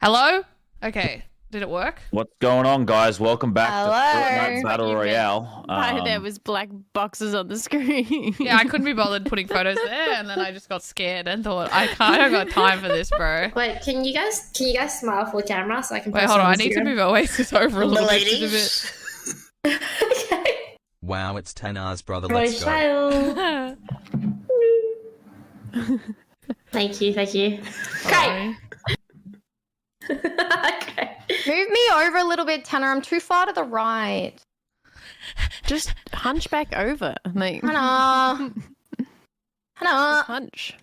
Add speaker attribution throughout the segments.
Speaker 1: Hello? Okay. Did it work?
Speaker 2: What's going on, guys? Welcome back to Fortnite Battle Royale.
Speaker 3: There was black boxes on the screen.
Speaker 1: Yeah, I couldn't be bothered putting photos there, and then I just got scared and thought, I don't got time for this, bro.
Speaker 4: Wait, can you guys smile for the camera so I can
Speaker 1: Wait,
Speaker 4: post
Speaker 1: hold on.
Speaker 4: on
Speaker 1: I need to move Oasis over a little bit. Just a bit.
Speaker 4: Okay.
Speaker 5: Wow, it's 10 hours, brother.
Speaker 4: Roy
Speaker 5: Let's go.
Speaker 4: Child. Thank you. Okay. Okay.
Speaker 6: Move me over a little bit, Tanner. I'm too far to the right.
Speaker 3: Just hunch back over. Like,
Speaker 6: Hannah. Hannah.
Speaker 3: hunch.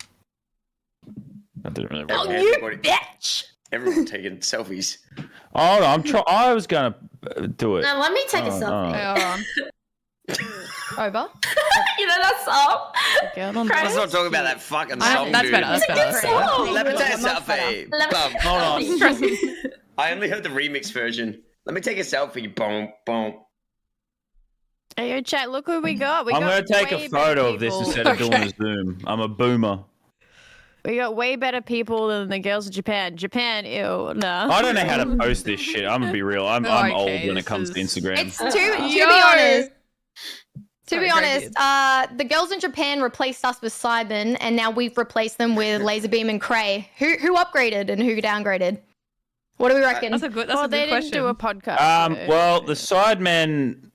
Speaker 6: Oh, you bitch.
Speaker 7: Everyone taking selfies.
Speaker 2: Oh, no, I was gonna do it.
Speaker 4: Now let me take a
Speaker 2: Oh,
Speaker 4: selfie.
Speaker 1: Wait, hold on.
Speaker 6: Over.
Speaker 4: You know that song?
Speaker 3: Girl on
Speaker 4: Christ.
Speaker 7: Let's not talk about that fucking
Speaker 1: I-
Speaker 7: song,
Speaker 1: that's
Speaker 7: dude.
Speaker 1: better, that's
Speaker 4: It's a good
Speaker 1: better.
Speaker 4: song.
Speaker 7: Let me take a
Speaker 6: Much better.
Speaker 7: selfie.
Speaker 4: Let me-
Speaker 7: Bum.
Speaker 2: Hold on.
Speaker 1: Trust me.
Speaker 7: I only heard the remix version. Let me take a selfie. Boom, boom.
Speaker 3: Hey, yo, chat, look who we got.
Speaker 2: I'm gonna take a
Speaker 3: way
Speaker 2: photo
Speaker 3: better
Speaker 2: of this
Speaker 3: people.
Speaker 2: instead of doing
Speaker 1: Okay.
Speaker 2: a zoom. I'm a boomer.
Speaker 3: We got way better people than the girls of Japan. Japan, ew, no.
Speaker 2: I don't know how to post this shit. I'm gonna be real. I'm
Speaker 1: Okay,
Speaker 2: old when
Speaker 1: this
Speaker 2: it comes to
Speaker 1: is-
Speaker 2: Instagram.
Speaker 6: It's to be
Speaker 1: Yo.
Speaker 6: honest. To
Speaker 1: Sorry,
Speaker 6: be
Speaker 1: go
Speaker 6: honest, the girls in Japan replaced us with Cybin, and now we've replaced them with Laserbeam and Cray. Who upgraded and who downgraded? What do we reckon?
Speaker 1: That's a good
Speaker 3: Well, they
Speaker 1: question.
Speaker 3: didn't do a podcast. so-
Speaker 2: Well, the sidemen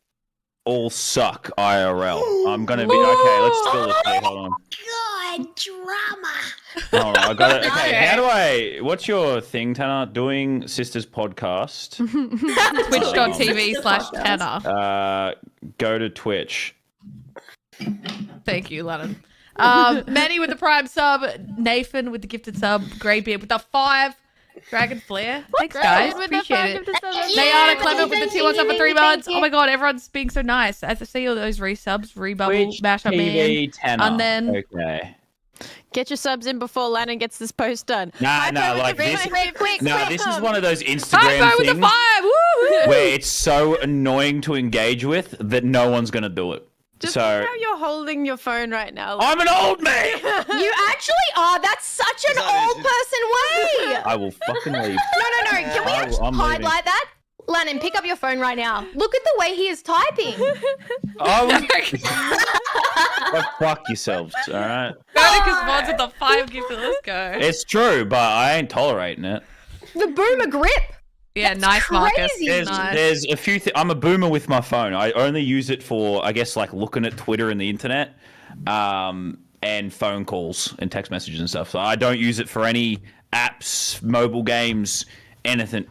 Speaker 2: all suck IRL. I'm gonna be okay. Let's spill this. Hey, hold on.
Speaker 4: God, drama.
Speaker 2: Hold on. I got it. Okay.
Speaker 1: Okay.
Speaker 2: How do I? What's your thing, Tanner? Doing Sisters Podcast.
Speaker 1: Twitch.tv/Tanner.
Speaker 2: Go to Twitch.
Speaker 1: Thank you, Lennon. Manny with the prime sub, Nathan with the gifted sub, Greybeard with the 5, Dragon Flare. Thanks, guys.
Speaker 3: With the
Speaker 1: Appreciate it.
Speaker 3: fuck of the summer.
Speaker 1: Nayana Clement with the 2 1 for 3 months.
Speaker 6: Thank
Speaker 1: Oh
Speaker 6: you.
Speaker 1: my god, everyone's being so nice. As I see all those resubs, Rebubble,
Speaker 2: Twitch
Speaker 1: Mash Up Man.
Speaker 2: TV Tanner.
Speaker 1: And then-
Speaker 2: Okay.
Speaker 3: Get your subs in before Lannon gets this post done.
Speaker 2: Nah,
Speaker 3: High
Speaker 2: no,
Speaker 3: five with
Speaker 2: like
Speaker 3: the
Speaker 2: this.
Speaker 3: quick.
Speaker 2: No, this is one of those
Speaker 1: High
Speaker 2: Instagram
Speaker 1: five with the
Speaker 2: things
Speaker 1: 5! Woo!
Speaker 2: where it's so annoying to engage with that no one's gonna do it.
Speaker 3: Just
Speaker 2: So
Speaker 3: look how you're holding your phone right now.
Speaker 2: I'm an old man.
Speaker 6: You actually are. That's such an
Speaker 7: Sorry,
Speaker 6: old person way.
Speaker 2: I will fucking leave.
Speaker 6: No. Can we actually
Speaker 2: I'm
Speaker 6: hide
Speaker 2: leaving.
Speaker 6: like that? Lannon, pick up your phone right now. Look at the way he is typing.
Speaker 2: I will... Go fuck yourselves, all right?
Speaker 1: Verticus mods with the 5 gifted. Let's go.
Speaker 2: It's true, but I ain't tolerating it.
Speaker 6: The boomer grip.
Speaker 1: Yeah, nice, Marcus.
Speaker 6: crazy.
Speaker 1: Nice.
Speaker 2: There's a few things. I'm a boomer with my phone. I only use it for, I guess, like looking at Twitter and the internet, and phone calls and text messages and stuff. So I don't use it for any apps, mobile games, anything.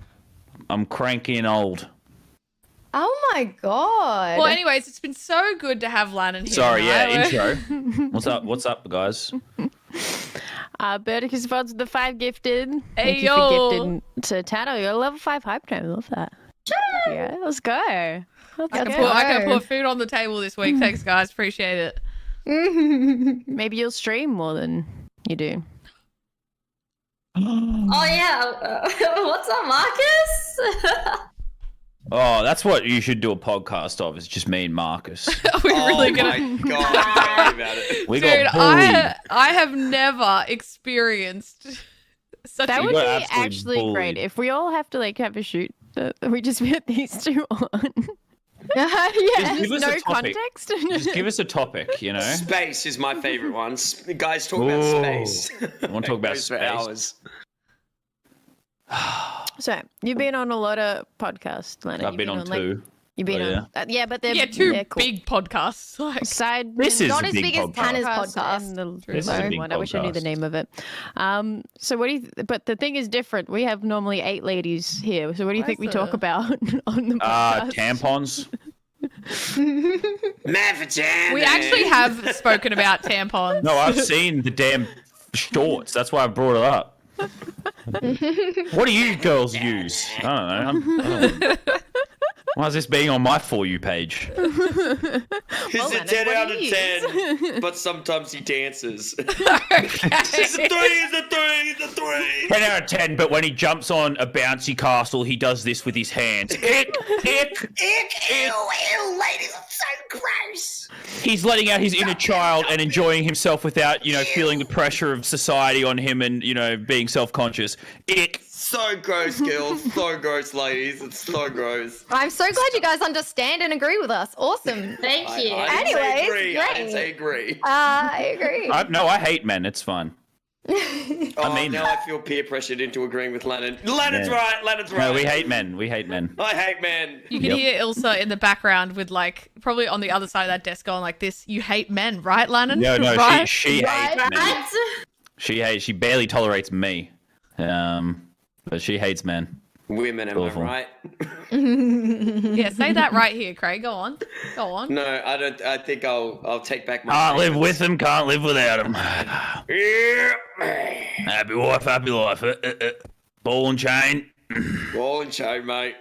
Speaker 2: I'm cranky and old.
Speaker 6: Oh my god.
Speaker 1: Well, anyways, it's been so good to have Lannon here.
Speaker 2: Sorry, yeah,
Speaker 1: tonight.
Speaker 2: intro. What's up, guys?
Speaker 3: Berticus Vods with the 5 gifted.
Speaker 1: Hey,
Speaker 3: Thank you
Speaker 1: yo.
Speaker 3: for gifting to Tanner. You're a level 5 hype train. I love that. Yeah, let's go.
Speaker 1: I can put food on the table this week. Thanks, guys. Appreciate it.
Speaker 3: Maybe you'll stream more than you do.
Speaker 4: Oh yeah. What's up, Marcus?
Speaker 2: Oh, that's what you should do a podcast of. It's just me and Marcus.
Speaker 1: Are we really gonna?
Speaker 7: my god, tell me about it.
Speaker 2: We
Speaker 1: Dude,
Speaker 2: got bullied.
Speaker 1: I have never experienced such
Speaker 3: That
Speaker 1: a
Speaker 3: would
Speaker 2: got
Speaker 3: be
Speaker 2: absolutely
Speaker 3: actually
Speaker 2: bullied.
Speaker 3: great if we all have to like have a shoot. We just put these two on.
Speaker 6: yeah.
Speaker 2: Just give us
Speaker 3: no
Speaker 2: a topic.
Speaker 3: context.
Speaker 2: Just give us a topic, you know?
Speaker 7: Space is my favorite one. Guys talk about
Speaker 2: Ooh.
Speaker 7: space.
Speaker 2: I wanna talk about
Speaker 7: Goes for
Speaker 2: space.
Speaker 7: hours.
Speaker 3: So you've been on a lot of podcasts, Lennon.
Speaker 2: I've been on two.
Speaker 3: You've been
Speaker 2: Oh,
Speaker 3: on, yeah, but they're
Speaker 1: 2
Speaker 3: they're cool.
Speaker 1: big podcasts. Like,
Speaker 3: Side.
Speaker 2: This is
Speaker 6: Not
Speaker 2: a
Speaker 6: as
Speaker 2: big
Speaker 6: big as
Speaker 2: podcast.
Speaker 6: Tanner's
Speaker 3: podcast
Speaker 6: podcast.
Speaker 3: and the
Speaker 2: This is a
Speaker 3: lone
Speaker 2: big
Speaker 3: one. I wish I knew the
Speaker 2: podcast.
Speaker 3: name of it. So what do you? But the thing is different. We have normally 8 ladies here. So what do you think we
Speaker 1: Where's
Speaker 3: talk
Speaker 1: the-
Speaker 3: about on the podcast?
Speaker 2: Tampons.
Speaker 7: Man for Jan.
Speaker 1: we actually have spoken about tampons.
Speaker 2: No, I've seen the damn shorts. That's why I brought it up. What do you girls use? I don't know. Why is this being on my For You page?
Speaker 7: He's
Speaker 3: Well,
Speaker 7: a
Speaker 3: Lennon,
Speaker 7: 10
Speaker 3: what
Speaker 7: out
Speaker 3: do
Speaker 7: of
Speaker 3: you
Speaker 7: 10, but sometimes he dances.
Speaker 1: Okay.
Speaker 7: He's a 3, he's a 3, he's a 3.
Speaker 2: 10 out of 10, but when he jumps on a bouncy castle, he does this with his hands. Ick, ick.
Speaker 7: Ew, ladies are so gross.
Speaker 2: He's letting out his inner child and enjoying himself without, feeling the pressure of society on him and, being self-conscious. Ick.
Speaker 7: So gross, girls. So gross, ladies. It's so gross.
Speaker 6: I'm so glad you guys understand and agree with us. Awesome.
Speaker 4: Thank you.
Speaker 7: I didn't say
Speaker 6: Anyways,
Speaker 7: agree. I didn't
Speaker 6: great.
Speaker 7: say agree.
Speaker 6: I agree.
Speaker 2: No, I hate men. It's fun.
Speaker 7: Oh,
Speaker 2: mean
Speaker 7: now
Speaker 2: that.
Speaker 7: I feel peer pressured into agreeing with Lennon. Lennon's
Speaker 2: Yeah.
Speaker 7: right. Lennon's right.
Speaker 2: No, we hate men. We hate men.
Speaker 7: I hate men.
Speaker 1: You can
Speaker 2: Yep.
Speaker 1: hear Ilsa in the background with like probably on the other side of that desk going like this. You hate men, right, Lannon?
Speaker 2: No,
Speaker 1: right?
Speaker 2: she hates men.
Speaker 4: What?
Speaker 2: She barely tolerates me. But she hates men.
Speaker 7: Women, am
Speaker 2: Awful.
Speaker 7: I right?
Speaker 1: Yeah, say that right here, Craig. Go on. Go on.
Speaker 7: No, I don't. I think I'll take back my.
Speaker 2: Can't live
Speaker 7: statements.
Speaker 2: with him, can't live without him.
Speaker 7: Yeah.
Speaker 2: Happy wife, happy life. Ball and chain.
Speaker 7: Ball and chain, mate.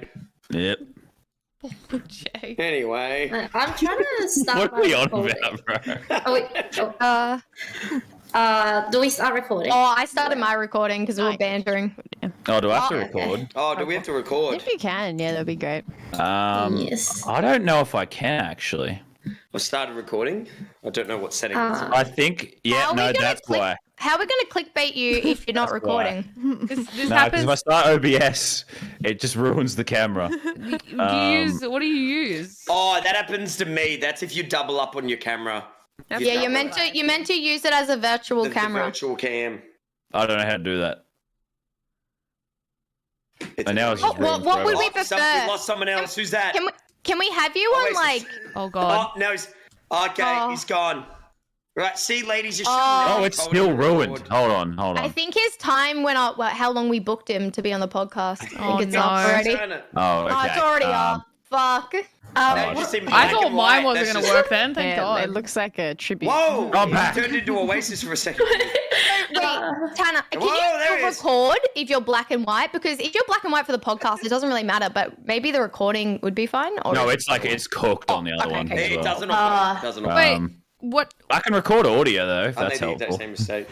Speaker 2: Yep.
Speaker 1: Jay.
Speaker 7: Anyway.
Speaker 4: I'm trying to start.
Speaker 2: What are we
Speaker 4: my
Speaker 2: on
Speaker 4: recording.
Speaker 2: about, bro?
Speaker 4: Oh, wait. Do we start recording?
Speaker 6: Oh, I started my recording because we were bantering.
Speaker 2: Oh, do I have to
Speaker 4: Oh,
Speaker 2: record?
Speaker 7: Oh, do we have to record?
Speaker 3: If you can, yeah, that'd be great.
Speaker 4: Yes.
Speaker 2: I don't know if I can actually.
Speaker 7: I started recording. I don't know what settings.
Speaker 2: I think, yeah,
Speaker 6: How are we
Speaker 2: no,
Speaker 6: gonna
Speaker 2: that's
Speaker 6: click-
Speaker 2: why.
Speaker 6: How are we going to clickbait you if you're not
Speaker 2: That's why.
Speaker 6: recording?
Speaker 1: This
Speaker 2: No, because
Speaker 1: happens.
Speaker 2: if I start OBS, it just ruins the camera.
Speaker 1: Do you use what do you use?
Speaker 7: Oh, that happens to me. That's if you double up on your camera.
Speaker 6: Yeah, you're meant to use it as a virtual
Speaker 7: The
Speaker 6: camera.
Speaker 7: virtual cam.
Speaker 2: I don't know how to do that.
Speaker 7: It's
Speaker 2: And now it's
Speaker 6: Oh,
Speaker 2: just
Speaker 6: what
Speaker 2: ruined
Speaker 6: would
Speaker 2: forever.
Speaker 6: we
Speaker 7: we
Speaker 6: prefer?
Speaker 7: lost someone else. Who's that?
Speaker 6: Can we have you
Speaker 7: Oh,
Speaker 6: on
Speaker 7: wait,
Speaker 6: like?
Speaker 1: Oh god.
Speaker 7: Oh, no. Okay,
Speaker 6: Oh.
Speaker 7: he's gone. Right, see, ladies, you're
Speaker 6: Oh.
Speaker 2: Oh, it's still ruined. Hold on.
Speaker 6: I think his time went up. Well, how long we booked him to be on the podcast? I
Speaker 1: Oh,
Speaker 6: think it's
Speaker 1: no.
Speaker 6: up already.
Speaker 2: Oh, okay.
Speaker 6: Oh, it's already up. Fuck.
Speaker 1: I thought mine wasn't going to work then. Thank
Speaker 3: Yeah,
Speaker 1: God.
Speaker 3: it looks like a tribute.
Speaker 7: Whoa!
Speaker 2: I'm
Speaker 7: It
Speaker 2: back.
Speaker 7: turned into Oasis for a second.
Speaker 6: Wait, Tanner, can
Speaker 7: Whoa,
Speaker 6: you
Speaker 7: there
Speaker 6: still
Speaker 7: he is.
Speaker 6: record if you're black and white? Because if you're black and white for the podcast, it doesn't really matter. But maybe the recording would be fine. Or
Speaker 2: No, it's like it's cooked on the other one.
Speaker 6: okay.
Speaker 2: as
Speaker 7: It
Speaker 2: well.
Speaker 7: doesn't operate. It doesn't operate.
Speaker 1: Wait, what?
Speaker 2: I can record audio though, if
Speaker 7: I
Speaker 2: that's
Speaker 7: made the exact
Speaker 2: helpful.
Speaker 7: same mistake.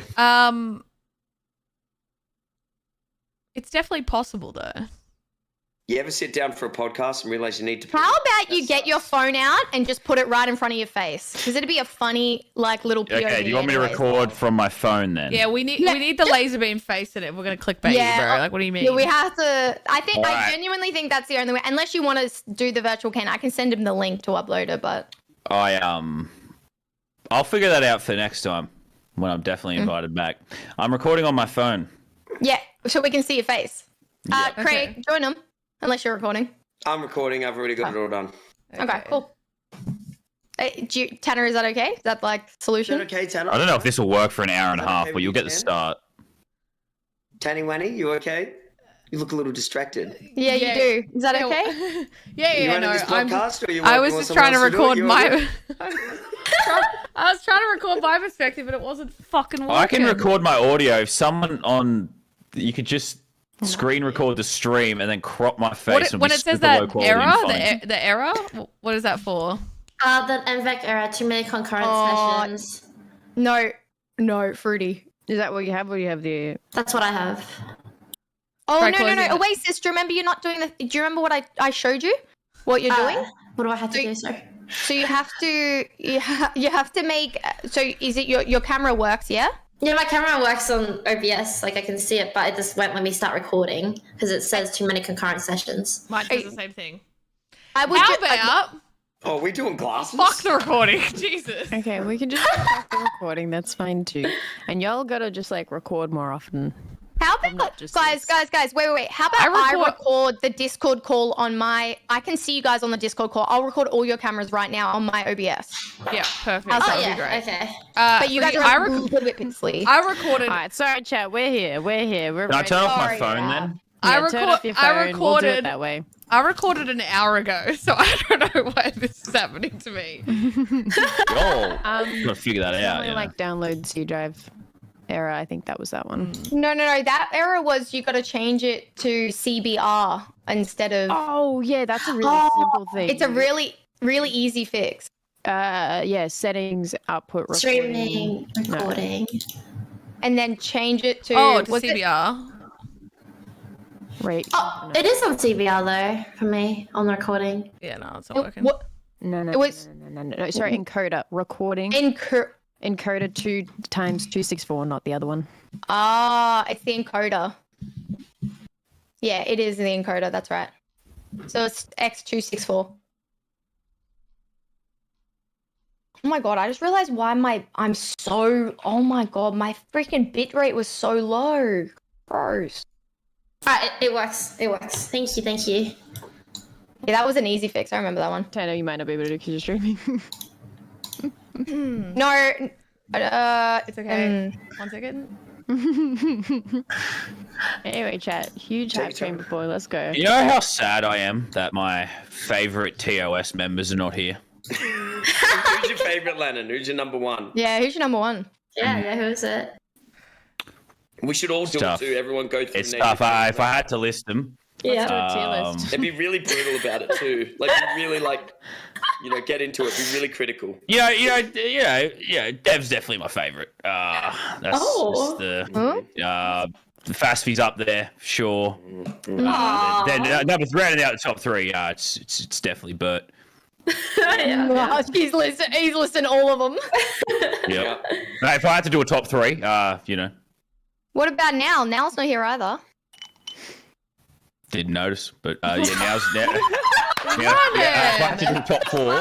Speaker 1: It's definitely possible though.
Speaker 7: You ever sit down for a podcast and realize you need to?
Speaker 6: How about you get your phone out and just put it right in front of your face? Because it'd be a funny, like, little POV.
Speaker 2: Okay, do you want me to
Speaker 6: anyways.
Speaker 2: record from my phone then?
Speaker 1: Yeah, we need the laser beam face in it. We're going to clickbait
Speaker 6: Yeah,
Speaker 1: you, bro. Like, what do you mean?
Speaker 6: Yeah, we have to. I
Speaker 2: Alright.
Speaker 6: genuinely think that's the only way. Unless you want to do the virtual can, I can send him the link to upload it. But
Speaker 2: I'll figure that out for next time when I'm definitely invited back. I'm recording on my phone.
Speaker 6: yeah, so we can see your face.
Speaker 2: Yeah.
Speaker 6: Craig,
Speaker 1: Okay.
Speaker 6: join him. Unless you're recording.
Speaker 7: I'm recording. I've already got it all done.
Speaker 6: Okay, cool. Tanner, is that okay? Is that like
Speaker 7: Is
Speaker 6: solution?
Speaker 7: that okay, Tanner?
Speaker 2: I don't know if this will work for an hour and a
Speaker 7: Is that
Speaker 2: half,
Speaker 7: okay
Speaker 2: but
Speaker 7: with
Speaker 2: you'll
Speaker 7: you,
Speaker 2: get the
Speaker 7: Tan?
Speaker 2: start.
Speaker 7: Tanny Wanny, you okay? You look a little distracted.
Speaker 6: Yeah,
Speaker 1: Yeah.
Speaker 6: you do. Is that
Speaker 1: Yeah,
Speaker 6: okay?
Speaker 1: yeah,
Speaker 7: You
Speaker 1: yeah,
Speaker 7: running
Speaker 1: no.
Speaker 7: this podcast, or you
Speaker 1: I
Speaker 7: want-
Speaker 1: was
Speaker 7: want
Speaker 1: just
Speaker 7: someone
Speaker 1: trying to
Speaker 7: else do it?
Speaker 1: record
Speaker 7: You
Speaker 1: my.
Speaker 7: okay?
Speaker 1: I was trying to record my perspective, but it wasn't fucking working.
Speaker 2: I can record my audio. If someone you could just screen record the stream and then crop my face. and
Speaker 1: When
Speaker 2: be
Speaker 1: it says
Speaker 2: super low
Speaker 1: that
Speaker 2: quality
Speaker 1: error,
Speaker 2: and funny.
Speaker 1: the error, what is that for?
Speaker 4: The NVEC error, too many concurrent sessions.
Speaker 6: No, Fruity.
Speaker 3: Is that what you have, or you have the?
Speaker 4: That's what I have.
Speaker 6: Oh,
Speaker 1: Try
Speaker 6: no.
Speaker 1: closing it.
Speaker 6: Oasis, do you remember you're not doing the... Do you remember what I showed you? What you're doing?
Speaker 4: What do I have to do, sir?
Speaker 6: So you have to... You have to make... So is it your camera works, yeah?
Speaker 4: Yeah, my camera works on OBS, like I can see it, but it just won't let me start recording because it says too many concurrent sessions.
Speaker 1: Mine does the same thing.
Speaker 6: I would
Speaker 1: How
Speaker 6: ju-
Speaker 1: about
Speaker 7: Oh, we doing glasses?
Speaker 1: fuck the recording? Jesus.
Speaker 3: Okay, we can just back the recording. That's fine too. And y'all gotta just like record more often.
Speaker 6: How
Speaker 3: not
Speaker 6: about...
Speaker 3: just
Speaker 6: Guys, wait. How about
Speaker 1: I
Speaker 6: I
Speaker 1: record-
Speaker 6: record the Discord call on my... I can see you guys on the Discord call. I'll record all your cameras right now on my OBS.
Speaker 1: Yeah, perfect.
Speaker 6: How's
Speaker 1: That
Speaker 6: that?
Speaker 1: would
Speaker 4: yeah,
Speaker 1: be great.
Speaker 4: okay.
Speaker 6: But you guys are
Speaker 1: I
Speaker 6: a little bit pixely.
Speaker 1: recorded.
Speaker 3: All right, sorry, chat. We're here. We're
Speaker 2: Can I
Speaker 3: ready.
Speaker 2: turn off my
Speaker 6: Sorry,
Speaker 2: phone
Speaker 6: yeah.
Speaker 2: then?
Speaker 3: Yeah, turn off your phone.
Speaker 1: I
Speaker 3: We'll do it
Speaker 1: recorded.
Speaker 3: that way.
Speaker 1: I recorded an hour ago, so I don't know why this is happening to me.
Speaker 2: Yo, I'm gonna figure that out.
Speaker 3: Only
Speaker 2: You know?
Speaker 3: like download C drive error. I think that was that one.
Speaker 6: No. That error was you got to change it to CBR instead of...
Speaker 3: Oh yeah, that's a really simple thing.
Speaker 6: It's a really, really easy fix.
Speaker 3: yeah, settings, output, recording.
Speaker 4: Streaming,
Speaker 3: No.
Speaker 4: recording.
Speaker 6: And then change it to...
Speaker 1: Oh, to
Speaker 6: was it-
Speaker 1: CBR.
Speaker 3: Right.
Speaker 4: Oh, it is on CBR though, for me, on the recording.
Speaker 1: Yeah, no, it's not working.
Speaker 6: What?
Speaker 3: No.
Speaker 6: It was-
Speaker 3: No. Sorry, encoder. Recording. Encoder 2 times 264, not the other one.
Speaker 6: It's the encoder. Yeah, it is the encoder. That's right. So it's X264. Oh my god! I just realized why oh my god, my freaking bitrate was so low. Gross.
Speaker 4: Alright, it works. It works. Thank you.
Speaker 6: Yeah, that was an easy fix. I remember that one.
Speaker 3: Tano, you might not be able to because you're streaming.
Speaker 6: No.
Speaker 1: It's okay. 1 second.
Speaker 3: Anyway, chat. Huge hype train before. Let's go.
Speaker 2: You know how sad I am that my favorite TOS members are not here?
Speaker 7: Who's your favorite, Lennon? Who's your number one?
Speaker 6: Yeah, who's your number one?
Speaker 4: Yeah, who is it?
Speaker 7: We should all do
Speaker 2: Tough.
Speaker 7: it too. Everyone go through.
Speaker 2: It's tough. If I had to list them,
Speaker 4: Yeah.
Speaker 3: Do a tier list.
Speaker 7: and be really brutal about it too. Like really, get into it. Be really critical.
Speaker 2: Dev's definitely my favorite. That's
Speaker 4: Oh.
Speaker 2: just the Fasfi's up there, sure.
Speaker 4: Aw.
Speaker 2: Then rounding out the top three. It's definitely Bert.
Speaker 6: Oh, he's listing all of them.
Speaker 2: Yeah. If I had to do a top three,
Speaker 6: What about now? Now's not here either.
Speaker 2: didn't notice, but now's now. If I had to do a top four,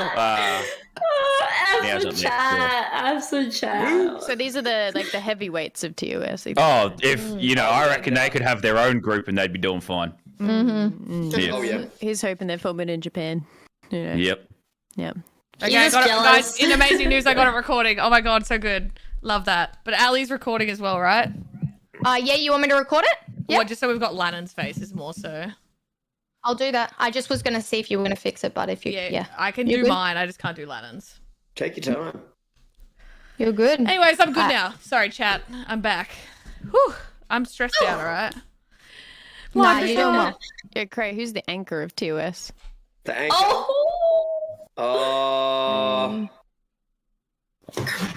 Speaker 4: Abs and chat.
Speaker 3: So these are the heavyweights of TOS.
Speaker 2: I reckon they could have their own group and they'd be doing fine.
Speaker 3: Mm-hmm.
Speaker 2: Yeah.
Speaker 7: Oh yeah.
Speaker 3: Here's hoping they're filming in Japan. You know.
Speaker 2: Yep.
Speaker 3: Yep.
Speaker 1: Okay,
Speaker 4: You're
Speaker 1: I got it,
Speaker 4: jealous.
Speaker 1: guys. In amazing news, I got it recording. Oh my god, so good. Love that. But Ali's recording as well, right?
Speaker 6: Yeah, you want me to record it? Yeah.
Speaker 1: Or just so we've got Lannon's faces more so.
Speaker 6: I'll do that. I just was going to see if you were going to fix it, but if you, yeah.
Speaker 1: I can
Speaker 6: You're
Speaker 1: do
Speaker 6: good?
Speaker 1: mine. I just can't do Lannon's.
Speaker 7: Take your time.
Speaker 6: You're good.
Speaker 1: Anyways, I'm good now. Sorry, chat. I'm back. Whew. I'm stressed out, alright?
Speaker 6: Nah, you're doing well.
Speaker 3: Yeah, Cray, who's the anchor of TOS?
Speaker 7: The anchor.
Speaker 4: Oh,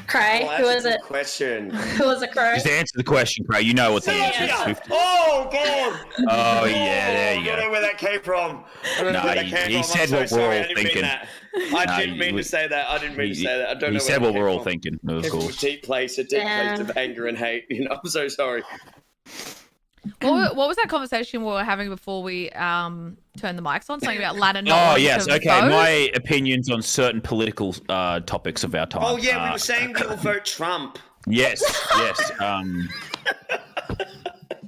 Speaker 4: Cray.
Speaker 7: Well,
Speaker 4: Who
Speaker 7: that's
Speaker 4: is
Speaker 7: a
Speaker 4: it?
Speaker 7: good question.
Speaker 4: Who is it, Cray?
Speaker 2: Just answer the question, Craig. You know what the answer is. Swift.
Speaker 7: Oh god!
Speaker 2: Oh yeah, there you
Speaker 7: I don't know
Speaker 2: go.
Speaker 7: where that came from. I don't know
Speaker 2: No,
Speaker 7: where that
Speaker 2: he-
Speaker 7: came
Speaker 2: he
Speaker 7: from.
Speaker 2: said
Speaker 7: I'm so
Speaker 2: what we're
Speaker 7: sorry.
Speaker 2: all
Speaker 7: I didn't
Speaker 2: thinking.
Speaker 7: mean that. I didn't mean to say that. I didn't mean to say that. I don't know.
Speaker 2: He said
Speaker 7: where
Speaker 2: what
Speaker 7: that
Speaker 2: we're
Speaker 7: came
Speaker 2: all
Speaker 7: from.
Speaker 2: thinking, of
Speaker 7: Came from a
Speaker 2: course.
Speaker 7: deep place of anger and hate. I'm so sorry.
Speaker 1: What was that conversation we were having before we turned the mics on? Something about Lannon not
Speaker 2: Oh
Speaker 1: wanting
Speaker 2: yes,
Speaker 1: to
Speaker 2: okay.
Speaker 1: vote?
Speaker 2: My opinions on certain political topics of our time.
Speaker 7: Oh yeah, we were saying we all vote Trump.
Speaker 2: Yes.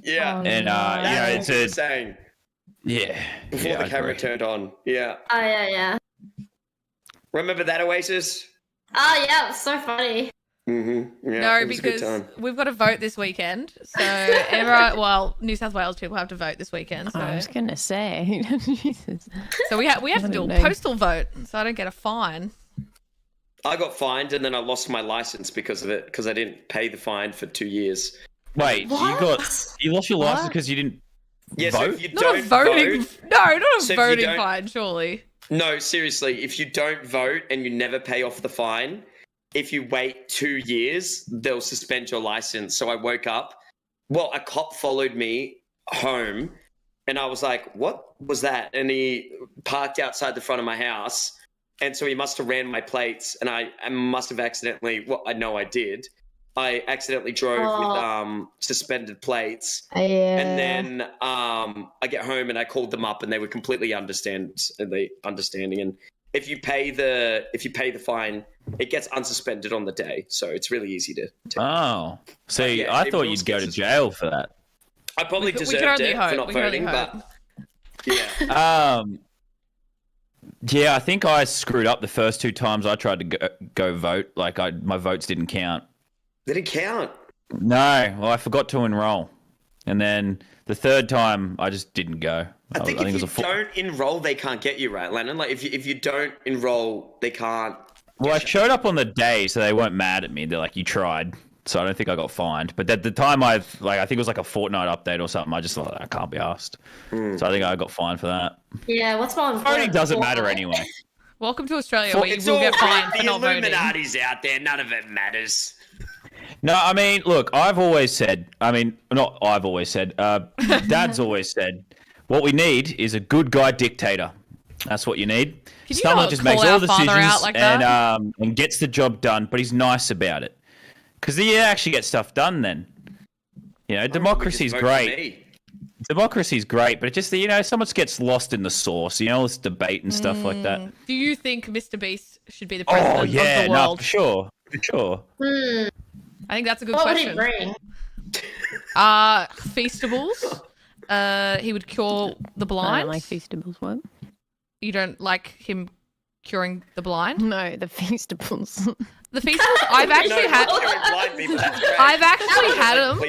Speaker 7: Yeah.
Speaker 2: And
Speaker 7: That's what we were
Speaker 2: it's
Speaker 7: saying
Speaker 2: yeah.
Speaker 7: before the
Speaker 2: I
Speaker 7: camera
Speaker 2: agree.
Speaker 7: turned on. Yeah.
Speaker 4: Oh, yeah.
Speaker 7: Remember that, Oasis?
Speaker 4: Oh, yeah, it was so funny.
Speaker 7: Mm-hmm. Yeah,
Speaker 1: No,
Speaker 7: it was a good
Speaker 1: because
Speaker 7: time.
Speaker 1: we've got to vote this weekend. So everyone, New South Wales people have to vote this weekend. So,
Speaker 3: I was gonna say, Jesus.
Speaker 1: so we have to do a
Speaker 3: know.
Speaker 1: postal vote, so I don't get a fine.
Speaker 7: I got fined and then I lost my license because of it, because I didn't pay the fine for 2 years.
Speaker 2: Wait,
Speaker 4: What?
Speaker 2: you lost your license because you didn't
Speaker 7: Yeah, so
Speaker 2: vote?
Speaker 7: if you
Speaker 1: Not
Speaker 7: don't
Speaker 1: a voting.
Speaker 7: vote,
Speaker 1: No, not a
Speaker 7: So if you
Speaker 1: voting
Speaker 7: don't-
Speaker 1: fine. Surely.
Speaker 7: no, seriously, if you don't vote and you never pay off the fine, if you wait 2 years, they'll suspend your license. So I woke up. Well, a cop followed me home and I was like, what was that? And he parked outside the front of my house. And so he must have ran my plates and I must have accidentally, well, I know I did. I accidentally drove with suspended plates.
Speaker 6: Yeah.
Speaker 7: And then I get home and I called them up and they were completely understanding. And if you pay the fine, it gets unsuspended on the day. So it's really easy to take.
Speaker 2: Oh. See,
Speaker 7: yeah,
Speaker 2: I
Speaker 7: it
Speaker 2: thought
Speaker 7: will
Speaker 2: you'd go to
Speaker 7: get
Speaker 2: jail for that.
Speaker 7: I probably
Speaker 1: We can
Speaker 7: deserved
Speaker 1: only
Speaker 7: it
Speaker 1: hope.
Speaker 7: for not
Speaker 1: We can only
Speaker 7: voting,
Speaker 1: hope.
Speaker 7: but yeah.
Speaker 2: Yeah, I think I screwed up the first 2 times I tried to go vote. Like my votes didn't count.
Speaker 7: Did it count?
Speaker 2: No, well, I forgot to enroll. And then the third time I just didn't go.
Speaker 7: I think
Speaker 2: it
Speaker 7: if
Speaker 2: was
Speaker 7: you
Speaker 2: a
Speaker 7: don't enroll, they can't get you, right, Lennon? Like if you don't enroll, they can't.
Speaker 2: Well, I showed up on the day, so they weren't mad at me. They're like, you tried. So I don't think I got fined. But at the time I think it was like a fortnight update or something. I just thought, I can't be asked. So I think I got fined for that.
Speaker 4: Yeah, what's more important?
Speaker 2: Voting doesn't matter anyway.
Speaker 1: Welcome to Australia, where you
Speaker 7: It's
Speaker 1: will
Speaker 7: all
Speaker 1: get fined
Speaker 7: great.
Speaker 1: for
Speaker 7: The
Speaker 1: not voting.
Speaker 7: Illuminati's out there. None of it matters.
Speaker 2: No, I mean, look, I've always said, not I've always said, Dad's always said, what we need is a good guy dictator. That's what you need.
Speaker 1: Can you
Speaker 2: Someone
Speaker 1: not
Speaker 2: just
Speaker 1: call
Speaker 2: makes
Speaker 1: our
Speaker 2: all the
Speaker 1: father
Speaker 2: decisions
Speaker 1: out like that?
Speaker 2: and gets the job done, but he's nice about it. Because you actually get stuff done then. You know, democracy's
Speaker 7: Just vote for
Speaker 2: great.
Speaker 7: me.
Speaker 2: democracy's great, but it just, so much gets lost in the sauce, all this debate and stuff like that.
Speaker 1: Do you think Mr. Beast should be the president
Speaker 2: Oh, yeah,
Speaker 1: of the
Speaker 2: no,
Speaker 1: world?
Speaker 2: for sure. For sure.
Speaker 1: I think that's a good
Speaker 4: What would he
Speaker 1: question.
Speaker 4: bring?
Speaker 1: Feastables. He would cure the
Speaker 3: I
Speaker 1: blind.
Speaker 3: don't like Feastables. What?
Speaker 1: You don't like him curing the blind?
Speaker 3: No, the Feastables.
Speaker 1: The Feastables, I've actually had. I've actually had them.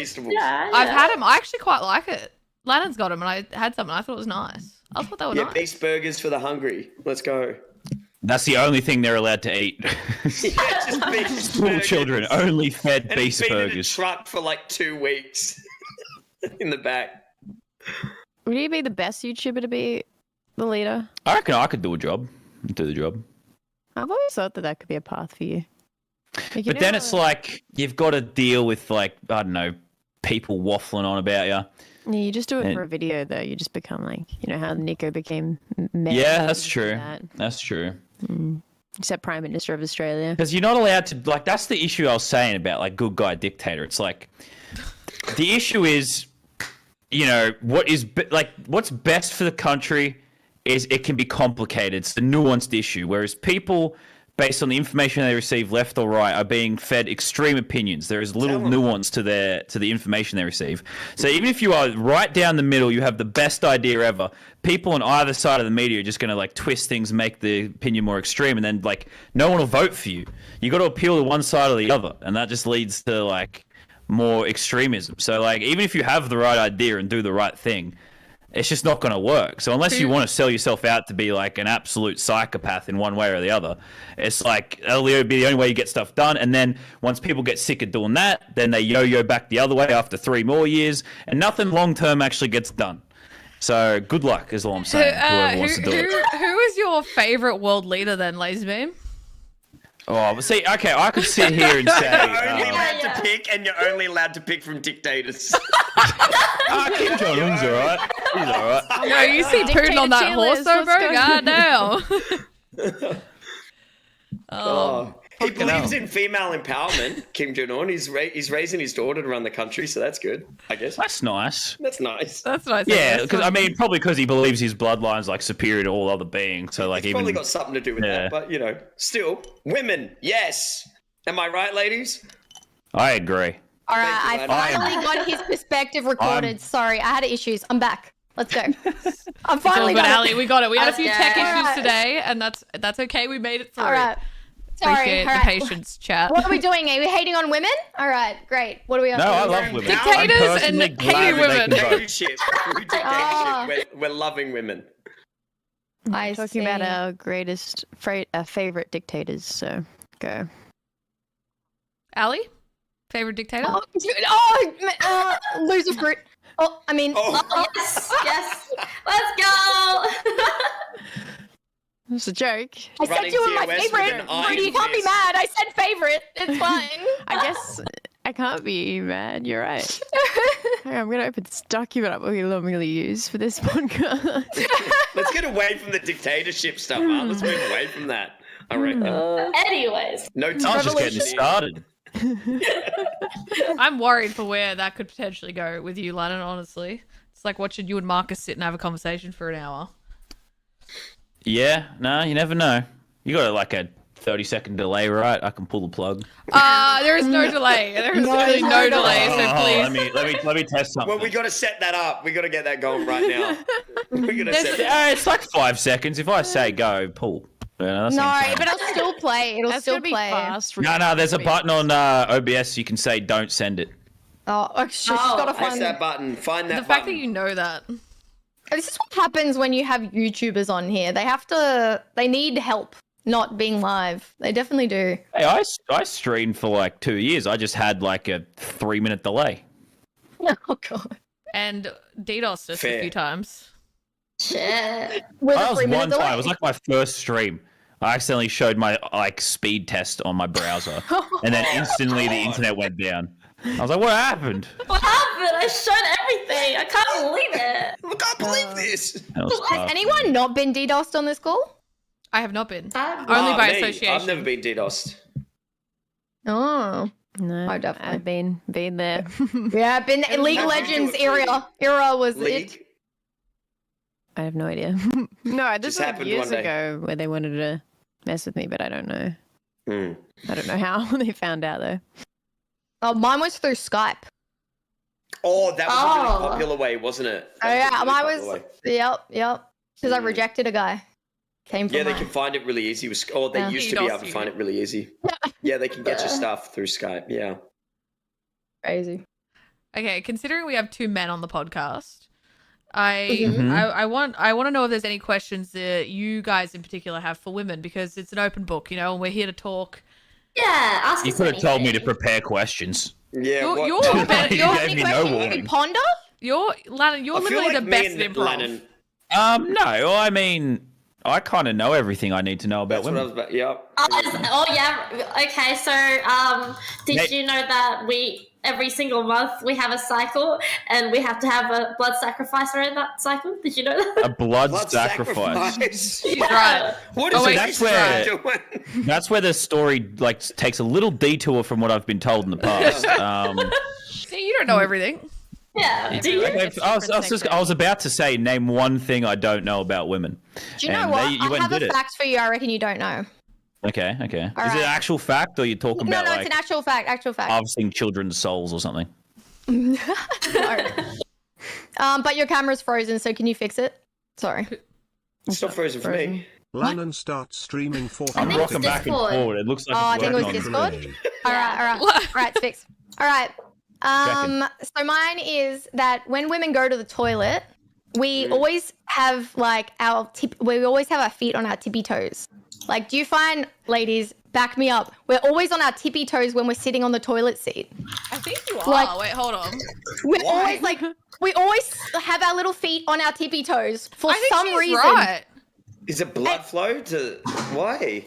Speaker 1: I've had them. I actually quite like it. Lannon's got them, and I had some, and I thought it was nice. I thought they were
Speaker 7: Yeah,
Speaker 1: nice.
Speaker 7: beast burgers for the hungry. Let's go.
Speaker 2: That's the only thing they're allowed to eat.
Speaker 7: Yeah, just beast
Speaker 2: Small
Speaker 7: burgers.
Speaker 2: children only fed
Speaker 7: And he's
Speaker 2: beast
Speaker 7: been in a
Speaker 2: burgers.
Speaker 7: truck for like 2 weeks in the back.
Speaker 3: Would he be the best YouTuber to be the leader?
Speaker 2: I reckon I could do a job. Do the job.
Speaker 3: I've always thought that could be a path for you. Like, you
Speaker 2: But then
Speaker 3: know,
Speaker 2: it's like, you've got to deal with, like, I don't know, people waffling on about you.
Speaker 3: yeah, you just do it
Speaker 2: and-
Speaker 3: for a video, though. You just become like, how Nico became mayor.
Speaker 2: Yeah, that's
Speaker 3: You do
Speaker 2: true.
Speaker 3: that.
Speaker 2: That's true.
Speaker 3: Except Prime Minister of Australia.
Speaker 2: Because you're not allowed to, like, that's the issue I was saying about, like, good guy dictator. It's like, the issue is, what's best for the country is it can be complicated. It's the nuanced issue. Whereas people, based on the information they receive, left or right, are being fed extreme opinions. There is little nuance to the information they receive. So even if you are right down the middle, you have the best idea ever. People on either side of the media are just going to like twist things, make the opinion more extreme, and then like no one will vote for you. You got to appeal to one side or the other, and that just leads to like more extremism. So like even if you have the right idea and do the right thing, it's just not going to work. So unless you want to sell yourself out to be like an absolute psychopath in one way or the other, it's like that'll be the only way you get stuff done. And then once people get sick of doing that, then they yo-yo back the other way after 3 more years, and nothing long-term actually gets done. So good luck is all I'm saying. Whoever wants to do it.
Speaker 1: Who is your favorite world leader then, Laserbeam?
Speaker 2: Oh, but see, okay, I could sit here and say,
Speaker 7: You're only allowed to pick, and you're only allowed to pick from dictators.
Speaker 2: Kim Jong-un's all right. He's all right.
Speaker 1: Yo, you see Putin on that horse though, bro? God damn.
Speaker 7: He believes in female empowerment, Kim Jong-un. He's raising his daughter to run the country, so that's good, I guess.
Speaker 2: That's nice.
Speaker 7: That's nice.
Speaker 1: That's nice.
Speaker 2: Yeah, because probably because he believes his bloodline's like superior to all other beings. So like
Speaker 7: It's
Speaker 2: even
Speaker 7: probably got something to do with
Speaker 2: Yeah.
Speaker 7: that, but still, women, yes. Am I right, ladies?
Speaker 2: I agree.
Speaker 6: All right, I
Speaker 7: Thank you,
Speaker 6: finally got his perspective recorded. Sorry, I had issues. I'm back. Let's go. I'm
Speaker 1: All
Speaker 6: finally
Speaker 1: good,
Speaker 6: got
Speaker 1: Ali. We got it. We had a few
Speaker 4: Okay.
Speaker 1: tech issues
Speaker 6: Alright.
Speaker 1: today, and that's okay. We made it through.
Speaker 6: All right. Sorry.
Speaker 1: Appreciate
Speaker 6: all
Speaker 1: the
Speaker 6: right.
Speaker 1: patience, chat.
Speaker 6: What are we doing? Are we hating on women? All right, great. What are we?
Speaker 2: No, I love women.
Speaker 1: Dictators
Speaker 2: I'm personally
Speaker 1: and
Speaker 2: glad
Speaker 1: hating
Speaker 2: that they
Speaker 1: women.
Speaker 2: can vote.
Speaker 7: Dictatorship. Through dictatorship. We're loving women.
Speaker 6: I
Speaker 3: Talking about
Speaker 6: see.
Speaker 3: our greatest, favorite dictators. So go.
Speaker 1: Ali, favorite dictator?
Speaker 6: Loser fruit. Oh, I mean,
Speaker 7: Oh.
Speaker 4: Yes. Let's go.
Speaker 3: It's a joke.
Speaker 6: I said
Speaker 7: Running
Speaker 6: you were
Speaker 7: to
Speaker 6: my
Speaker 7: your west with
Speaker 6: favorite.
Speaker 7: an iron
Speaker 6: Rudy, you can't be
Speaker 7: fist.
Speaker 6: mad. I said favorite. It's fine.
Speaker 3: I guess I can't be mad. You're right. Okay, I'm going to open this document up we normally use for this podcast.
Speaker 7: Let's get away from the dictatorship stuff, huh? Let's move away from that. I reckon.
Speaker 4: Anyways.
Speaker 7: No
Speaker 2: I was just getting started.
Speaker 1: I'm worried for where that could potentially go with you, Lennon, honestly. It's like watching you and Marcus sit and have a conversation for an hour.
Speaker 2: Yeah, no, you never know. You got like a 30-second delay, right? I can pull the plug.
Speaker 1: There is no delay. There is really no delay, so please.
Speaker 2: Let me test something.
Speaker 7: Well, we got to set that up. We got to get that going right now. We got to set that up.
Speaker 2: It's like 5 seconds. If I say go, pull. That's
Speaker 6: No,
Speaker 2: insane.
Speaker 6: but it'll still play. It'll
Speaker 3: That's
Speaker 6: still
Speaker 3: going to be
Speaker 6: play.
Speaker 3: fast.
Speaker 2: No, there's a button on OBS you can say don't send it.
Speaker 6: She's got to
Speaker 7: Press
Speaker 6: find
Speaker 7: that button. Find that
Speaker 1: The fact that
Speaker 7: button.
Speaker 1: you know that.
Speaker 6: This is what happens when you have YouTubers on here. They need help not being live. They definitely do.
Speaker 2: Hey, I streamed for like 2 years. I just had like a 3-minute delay.
Speaker 6: Oh, God.
Speaker 1: And DDoSed us a
Speaker 7: Fair.
Speaker 1: few times.
Speaker 4: Shit.
Speaker 6: With
Speaker 2: That
Speaker 6: a
Speaker 2: was
Speaker 6: 3-minute
Speaker 2: one
Speaker 6: delay.
Speaker 2: time. It was like my first stream. I accidentally showed my like speed test on my browser, and then instantly the internet went down. I was like, "What happened?"
Speaker 4: What happened? I showed everything. I can't believe it.
Speaker 7: I can't believe this.
Speaker 2: That was
Speaker 6: Has
Speaker 2: tough.
Speaker 6: anyone not been DDoSed on this call?
Speaker 1: I have not been.
Speaker 4: I've
Speaker 1: Only by
Speaker 7: Me,
Speaker 1: association.
Speaker 7: I've never been DDoSed.
Speaker 6: Oh.
Speaker 3: No.
Speaker 6: Oh, definitely.
Speaker 3: I've been there.
Speaker 6: Yeah, I've been League of
Speaker 7: How do you do
Speaker 6: Legends
Speaker 7: it?
Speaker 6: era was it.
Speaker 7: League.
Speaker 3: I have no idea. No, this
Speaker 7: Just
Speaker 3: was
Speaker 7: happened
Speaker 3: years
Speaker 7: one day.
Speaker 3: ago where they wanted to mess with me, but I don't know.
Speaker 7: Hmm.
Speaker 3: I don't know how they found out though.
Speaker 6: Oh, mine was through Skype.
Speaker 7: Oh, that was a
Speaker 4: Oh.
Speaker 7: really popular way, wasn't it?
Speaker 6: Oh
Speaker 7: That
Speaker 6: yeah,
Speaker 7: a really
Speaker 6: mine
Speaker 7: popular
Speaker 6: was.
Speaker 7: way.
Speaker 6: Yep. Because I
Speaker 7: Mm.
Speaker 6: rejected a guy. Came from
Speaker 7: Yeah, they
Speaker 6: that.
Speaker 7: can find it really easy. Or they
Speaker 6: Yeah.
Speaker 7: used to be able to find it really easy. Yeah, they can get your stuff through Skype. Yeah.
Speaker 6: Crazy.
Speaker 1: Okay, considering we have two men on the podcast, I
Speaker 2: Mhm.
Speaker 1: I want to know if there's any questions that you guys in particular have for women, because it's an open book, and we're here to talk.
Speaker 4: Yeah, ask
Speaker 2: You
Speaker 4: us
Speaker 2: could have told me to
Speaker 4: anything.
Speaker 2: prepare questions.
Speaker 7: Yeah.
Speaker 1: You're-
Speaker 7: what-
Speaker 1: you're better-
Speaker 2: You
Speaker 1: you're-
Speaker 2: gave me no
Speaker 6: Question you
Speaker 2: warning.
Speaker 6: ponder?
Speaker 1: Lannon, you're
Speaker 7: I feel
Speaker 1: literally
Speaker 7: like
Speaker 1: the
Speaker 7: me
Speaker 1: best
Speaker 7: and
Speaker 1: at improv.
Speaker 7: Lennon.
Speaker 2: No, I mean, I kind of know everything I need to know about
Speaker 7: That's what I
Speaker 2: women.
Speaker 7: was about. Yep.
Speaker 4: Oh yeah. Okay. So, did
Speaker 2: Nate-
Speaker 4: you know that every single month we have a cycle and we have to have a blood sacrifice around that cycle? Did you know that?
Speaker 2: A blood,
Speaker 7: Blood
Speaker 2: sacrifice.
Speaker 7: sacrifice.
Speaker 1: She's right.
Speaker 7: What
Speaker 1: Oh,
Speaker 7: is
Speaker 1: wait,
Speaker 7: this
Speaker 2: that's where-
Speaker 7: doing?
Speaker 2: That's where the story takes a little detour from what I've been told in the past.
Speaker 1: See, you don't know everything.
Speaker 4: Yeah. Do you?
Speaker 2: I was about to say, name one thing I don't know about women.
Speaker 6: Do you know
Speaker 2: And
Speaker 6: what?
Speaker 2: you
Speaker 6: I
Speaker 2: went
Speaker 6: have
Speaker 2: and
Speaker 6: a
Speaker 2: did it.
Speaker 6: fact for you. I reckon you don't know.
Speaker 2: Okay. Is it
Speaker 6: right.
Speaker 2: an actual fact, or you're talking
Speaker 6: No,
Speaker 2: about
Speaker 6: no,
Speaker 2: like
Speaker 6: it's an actual fact. Actual fact.
Speaker 2: harvesting children's souls or something?
Speaker 6: No. But your camera's frozen, so can you fix it? Sorry.
Speaker 7: It's not frozen for me.
Speaker 5: Lannon starts streaming for
Speaker 2: I'm
Speaker 4: think it's
Speaker 2: rocking back and
Speaker 4: Discord.
Speaker 2: forward. It looks like
Speaker 6: Oh, I
Speaker 2: it's
Speaker 6: think it was
Speaker 2: working
Speaker 6: Discord.
Speaker 2: on
Speaker 6: All right, it's fixed. All right.
Speaker 2: Checking.
Speaker 6: So mine is that when women go to the toilet, we always have like we always have our feet on our tippy toes. Like, do you find, ladies, back me up, we're always on our tippy toes when we're sitting on the toilet seat?
Speaker 1: I think you are.
Speaker 6: Like-
Speaker 1: Wait, hold on.
Speaker 6: We're always like, we always have our little feet on our tippy toes for
Speaker 1: I think
Speaker 6: some
Speaker 1: she's
Speaker 6: reason.
Speaker 1: right.
Speaker 7: Is it blood flow to why?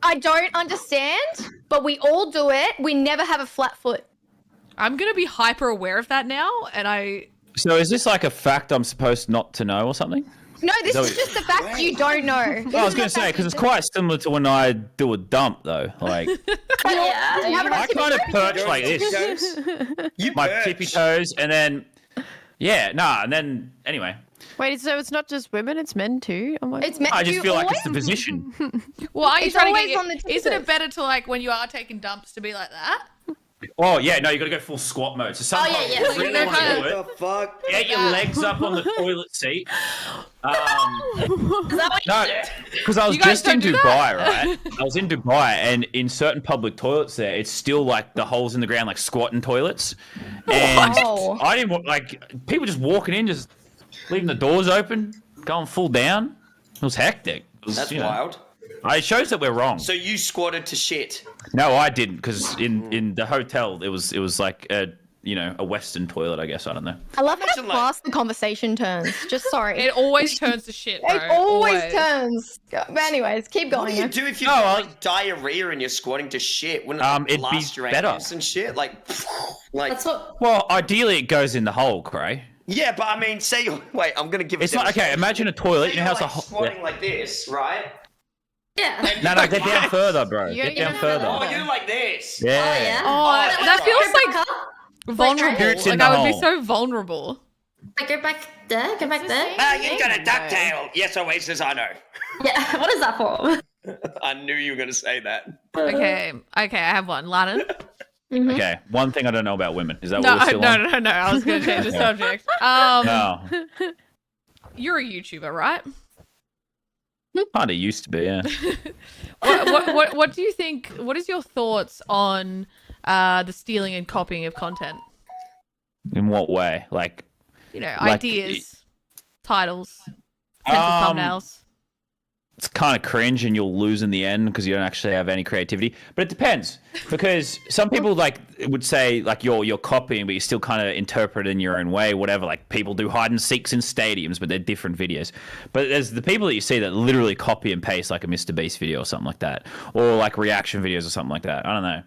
Speaker 6: I don't understand, but we all do it. We never have a flat foot.
Speaker 1: I'm gonna be hyper aware of that now, and
Speaker 2: So is this like a fact I'm supposed not to know or something?
Speaker 6: No, this
Speaker 2: So-
Speaker 6: is just the fact you don't know.
Speaker 2: Well, I was going to say, because it's quite similar to when I do a dump, though. Like,
Speaker 4: Yeah.
Speaker 6: You have it on
Speaker 2: I
Speaker 6: tippy
Speaker 2: kind of
Speaker 6: toes?
Speaker 2: perch like this,
Speaker 7: You
Speaker 2: my
Speaker 7: perch.
Speaker 2: tippy toes, and then, and then, anyway.
Speaker 3: Wait, so it's not just women, it's men too? Oh my
Speaker 6: It's meant
Speaker 2: I just
Speaker 6: you
Speaker 2: feel like
Speaker 6: always,
Speaker 2: it's the position.
Speaker 1: well, are you
Speaker 6: It's
Speaker 1: trying to
Speaker 6: always
Speaker 1: get?
Speaker 6: on the tippy
Speaker 1: Isn't it
Speaker 6: toes.
Speaker 1: better to, like, when you are taking dumps to be like that?
Speaker 2: Oh, yeah, no, you got to go full squat mode. So sometimes
Speaker 4: yeah, yeah.
Speaker 2: you really
Speaker 1: They're
Speaker 2: want to
Speaker 1: kind
Speaker 2: do
Speaker 7: What
Speaker 2: it.
Speaker 7: the fuck?
Speaker 2: Get your legs up on the toilet seat.
Speaker 4: Is that what you
Speaker 2: No,
Speaker 4: do?
Speaker 2: because I was
Speaker 1: You guys
Speaker 2: just in
Speaker 1: don't do
Speaker 2: Dubai, right? I was in Dubai, and in certain public toilets there, it's still like the holes in the ground, like squatting toilets. And
Speaker 6: Wow.
Speaker 2: I didn't want, like, people just walking in, just leaving the doors open, going full down. It was hectic. It was,
Speaker 7: That's
Speaker 2: you know,
Speaker 7: wild.
Speaker 2: It shows that we're wrong.
Speaker 7: So you squatted to shit.
Speaker 2: No, I didn't, because in the hotel, it was like a Western toilet, I guess. I don't know.
Speaker 6: I love how
Speaker 7: Imagine, like-
Speaker 6: fast the conversation turns. Just sorry.
Speaker 1: It always turns to shit, bro.
Speaker 6: It always turns. But anyways, keep
Speaker 7: What
Speaker 6: going.
Speaker 7: do you do if you
Speaker 2: No,
Speaker 7: have
Speaker 2: I-
Speaker 7: like diarrhea and you're squatting to shit? Wouldn't it
Speaker 2: It'd be
Speaker 7: blast your
Speaker 2: better.
Speaker 7: anus and shit? Like
Speaker 4: That's what.
Speaker 2: Well, ideally, it goes in the hole, Cray.
Speaker 7: yeah, but I mean, say wait, I'm gonna give.
Speaker 2: It's not okay. Imagine a toilet.
Speaker 7: Say
Speaker 2: You know how
Speaker 7: you're
Speaker 2: it's a
Speaker 7: like
Speaker 2: hole.
Speaker 7: squatting like this, right?
Speaker 4: Yeah.
Speaker 2: No, get down further, bro.
Speaker 3: You gotta
Speaker 2: Get down
Speaker 3: get
Speaker 2: further.
Speaker 7: Oh, you're like this.
Speaker 2: Yeah.
Speaker 4: Oh yeah.
Speaker 1: Oh,
Speaker 7: that's
Speaker 1: that feels
Speaker 7: right.
Speaker 1: like
Speaker 4: Like,
Speaker 1: vulnerable.
Speaker 2: Parents in
Speaker 1: Like,
Speaker 2: the
Speaker 1: I would be
Speaker 2: hole.
Speaker 1: so vulnerable.
Speaker 4: Like, go back there. Go back there.
Speaker 7: Ah, you got a ducktail. Yes, Oasis, I know.
Speaker 4: Yeah. What is that for?
Speaker 7: I knew you were gonna say that.
Speaker 1: Okay, I have one. Lannon.
Speaker 2: Okay. One thing I don't know about women is that
Speaker 1: No,
Speaker 2: what we're still on?
Speaker 1: no. I was going to change the subject.
Speaker 2: No.
Speaker 1: You're a YouTuber, right?
Speaker 2: Kind of used to be, yeah.
Speaker 1: What do you think? What is your thoughts on the stealing and copying of content?
Speaker 2: In what way? Like, Like,
Speaker 1: Ideas, titles, potential thumbnails.
Speaker 2: it's kind of cringe and you'll lose in the end because you don't actually have any creativity. But it depends, because some people would say like you're copying, but you still kind of interpret it in your own way, whatever. Like people do hide and seeks in stadiums, but they're different videos. But there's the people that you see that literally copy and paste like a Mr. Beast video or something like that, or like reaction videos or something like that. I don't know.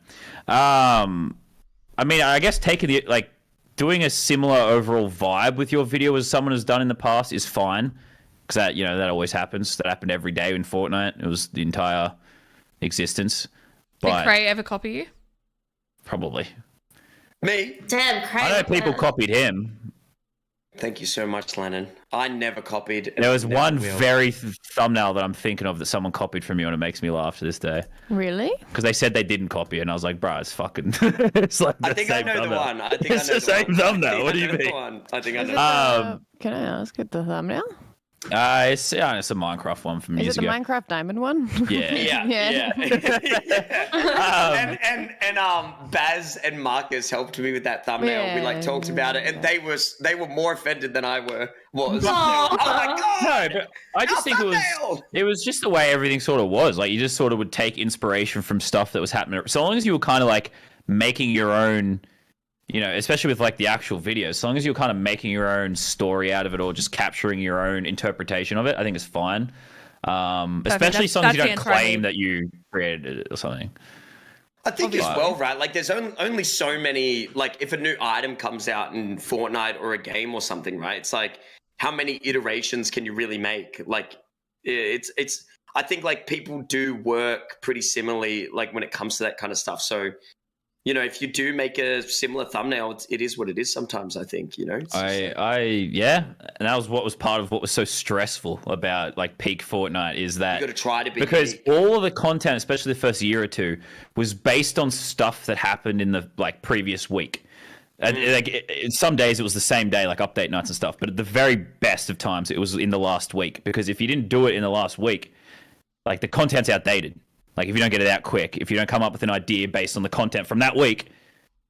Speaker 2: I mean, I guess doing a similar overall vibe with your video as someone has done in the past is fine. Because that always happens. That happened every day in Fortnite. It was the entire existence.
Speaker 1: Did
Speaker 2: But
Speaker 1: Cray ever copy you?
Speaker 2: Probably.
Speaker 7: Me?
Speaker 4: Damn, Craig.
Speaker 2: I know people
Speaker 4: man.
Speaker 2: copied him.
Speaker 7: Thank you so much, Lennon. I never copied.
Speaker 2: There was
Speaker 7: Never
Speaker 2: one
Speaker 7: will.
Speaker 2: very thumbnail that I'm thinking of that someone copied from you, and it makes me laugh to this day.
Speaker 3: Really?
Speaker 2: Because they said they didn't copy it, and I was like, bro, it's fucking... it's like the
Speaker 7: I think I
Speaker 2: same
Speaker 7: know the
Speaker 2: thumbnail.
Speaker 7: one. I think
Speaker 2: It's
Speaker 7: I know
Speaker 2: the same
Speaker 7: one.
Speaker 2: thumbnail. What do you
Speaker 7: I know the
Speaker 2: mean?
Speaker 7: one. I think I
Speaker 3: Is
Speaker 7: know.
Speaker 3: it
Speaker 7: the
Speaker 3: can I ask it the thumbnail?
Speaker 2: It's a Minecraft one from
Speaker 3: Is
Speaker 2: years
Speaker 3: it the
Speaker 2: ago.
Speaker 3: Minecraft Diamond one?
Speaker 2: Yeah.
Speaker 7: Yeah. And Baz and Marcus helped me with that thumbnail. We like talked about it, and they were more offended than I was.
Speaker 4: Aw.
Speaker 7: Oh my god!
Speaker 2: No, but I just think it was just the way everything sort of was. Like, you just sort of would take inspiration from stuff that was happening. So long as you were kind of like making your own, you know, especially with like the actual videos, so long as you're kind of making your own story out of it or just capturing your own interpretation of it, I think it's fine. Especially as long as you don't claim that you created it or something.
Speaker 7: I think as well, right? Like, there's only so many. Like, if a new item comes out in Fortnite or a game or something, right? It's like, how many iterations can you really make? Like, it's. I think like people do work pretty similarly, like when it comes to that kind of stuff. So, you know, if you do make a similar thumbnail, it is what it is sometimes, I think, you know?
Speaker 2: Yeah. And that was what was part of what was so stressful about like peak Fortnite is that
Speaker 7: You got to try to be
Speaker 2: because
Speaker 7: unique.
Speaker 2: all of the content, especially the first year or two, was based on stuff that happened in the like previous week. And some days it was the same day, like update nights and stuff. But at the very best of times, it was in the last week, because if you didn't do it in the last week, like the content's outdated. Like, if you don't get it out quick, if you don't come up with an idea based on the content from that week,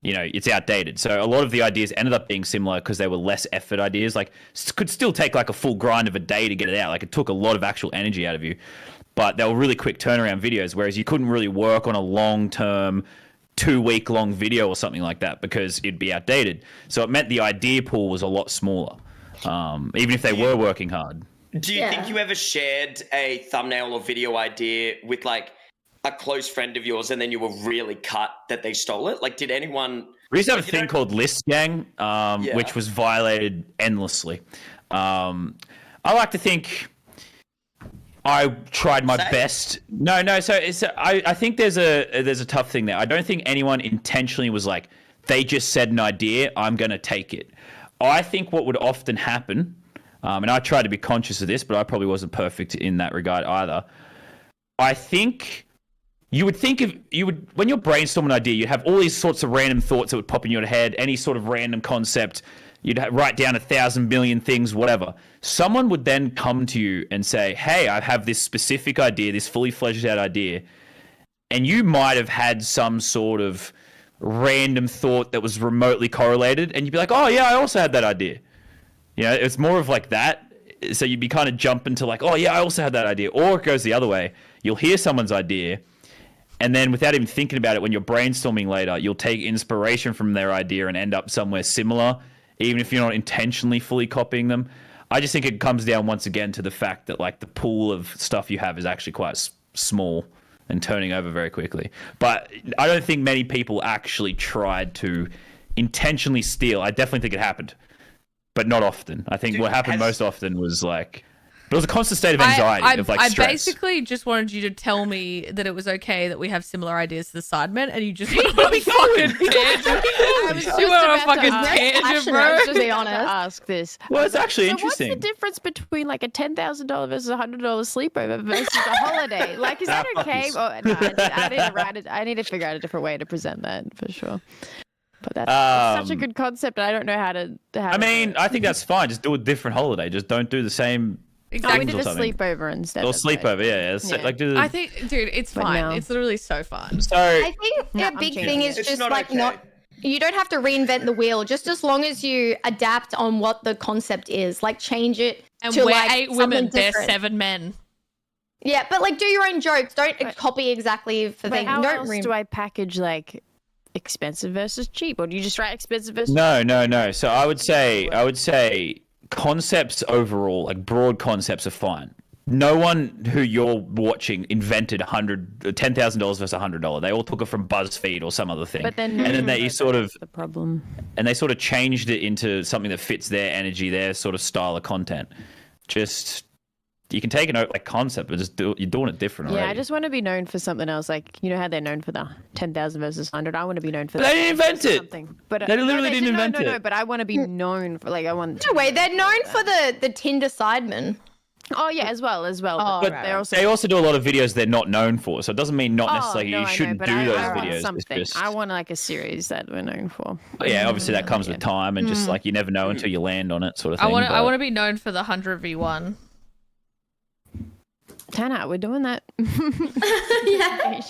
Speaker 2: you know, it's outdated. So a lot of the ideas ended up being similar because they were less effort ideas. Like, could still take like a full grind of a day to get it out. Like, it took a lot of actual energy out of you. But they were really quick turnaround videos, whereas you couldn't really work on a long-term 2-week long video or something like that because it'd be outdated. So it meant the idea pool was a lot smaller, even if they were working hard.
Speaker 7: Do you think you ever shared a thumbnail or video idea with like a close friend of yours and then you were really cut that they stole it? Like, did anyone...
Speaker 2: We used to have a thing called List Gang,
Speaker 7: Yeah.
Speaker 2: which was violated endlessly. I like to think I tried my best. No. So I think there's a tough thing there. I don't think anyone intentionally was like, they just said an idea, I'm going to take it. I think what would often happen, and I tried to be conscious of this, but I probably wasn't perfect in that regard either. I think you would when you're brainstorming an idea, you'd have all these sorts of random thoughts that would pop in your head, any sort of random concept. You'd write down 1,000 million things, whatever. Someone would then come to you and say, hey, I have this specific idea, this fully fleshed out idea. And you might have had some sort of random thought that was remotely correlated. And you'd be like, oh, yeah, I also had that idea. You know, it's more of like that. So you'd be kind of jumping to like, oh, yeah, I also had that idea. Or it goes the other way. You'll hear someone's idea, and then without even thinking about it, when you're brainstorming later, you'll take inspiration from their idea and end up somewhere similar, even if you're not intentionally fully copying them. I just think it comes down once again to the fact that like the pool of stuff you have is actually quite small and turning over very quickly. But I don't think many people actually tried to intentionally steal. I definitely think it happened, but not often. I think what happened most often was like, it was a constant state of anxiety, of like stress.
Speaker 1: I basically just wanted you to tell me that it was okay that we have similar ideas to the Sidemen, and you just went on a fucking tangent. You went on a fucking tangent, bro.
Speaker 6: To be honest.
Speaker 3: Ask this.
Speaker 2: Well, it's actually
Speaker 3: So
Speaker 2: interesting.
Speaker 3: what's the difference between like a $10,000 versus a $100 sleepover versus a holiday? Like, is that okay? Oh, no, I need to write it. I need to figure out a different way to present that for sure. But that's such a good concept. I don't know how to.
Speaker 2: I mean, I think that's fine. Just do a different holiday. Just don't do the same.
Speaker 3: Oh, we did
Speaker 2: or
Speaker 3: a
Speaker 2: something.
Speaker 3: sleepover instead.
Speaker 2: Or
Speaker 3: of,
Speaker 2: sleepover, yeah.
Speaker 3: Yeah.
Speaker 2: Like, do
Speaker 1: I think, dude, it's
Speaker 3: But
Speaker 1: fine.
Speaker 3: no.
Speaker 1: It's literally so fun.
Speaker 2: so.
Speaker 6: I think
Speaker 3: No,
Speaker 6: a
Speaker 3: I'm
Speaker 6: big
Speaker 3: changing
Speaker 6: thing
Speaker 3: it.
Speaker 6: is
Speaker 7: It's
Speaker 6: just
Speaker 7: not
Speaker 6: like
Speaker 7: okay.
Speaker 6: you don't have to reinvent the wheel, just as long as you adapt on what the concept is. Like, change it
Speaker 1: And
Speaker 6: to
Speaker 1: we're
Speaker 6: like
Speaker 1: 8
Speaker 6: something
Speaker 1: women, they're
Speaker 6: different.
Speaker 1: 7 men.
Speaker 6: Yeah, but like do your own jokes. Don't copy exactly for
Speaker 3: But
Speaker 6: things.
Speaker 3: how
Speaker 6: Don't
Speaker 3: else do I package like expensive versus cheap, or do you just write expensive versus?
Speaker 2: No. So I would say concepts overall, like broad concepts, are fine. No one who you're watching invented $10,000 versus $100. They all took it from BuzzFeed or some other thing.
Speaker 3: But then,
Speaker 2: and then they sort of
Speaker 3: the problem.
Speaker 2: and they sort of changed it into something that fits their energy, their sort of style of content. Just you can take a like concept, but you're doing it different
Speaker 3: Yeah,
Speaker 2: already.
Speaker 3: I just want to be known for something else. Like, you know how they're known for the 10,000 versus 100? I want to be known for
Speaker 2: But
Speaker 3: that.
Speaker 2: they didn't invent it.
Speaker 3: Something. But,
Speaker 2: They literally didn't invent
Speaker 3: No,
Speaker 2: it.
Speaker 3: but I want to be known for, like, I want...
Speaker 6: No way, they're known for the Tinder sidemen.
Speaker 3: Oh, yeah, as well.
Speaker 6: Oh,
Speaker 2: But
Speaker 3: they're also...
Speaker 2: they also do a lot of videos they're not known for, so it doesn't mean not
Speaker 3: Oh,
Speaker 2: necessarily
Speaker 3: no,
Speaker 2: you
Speaker 3: I know,
Speaker 2: shouldn't
Speaker 3: but
Speaker 2: do those
Speaker 3: I want
Speaker 2: videos. It's
Speaker 3: something.
Speaker 2: just,
Speaker 3: I want, like, a series that we're known for.
Speaker 2: yeah, obviously that comes with time, and just like you never know until you land on it, sort of thing.
Speaker 1: I
Speaker 2: but-
Speaker 1: want to be known for the 100v1.
Speaker 3: Tana, we're doing that.
Speaker 4: Yeah.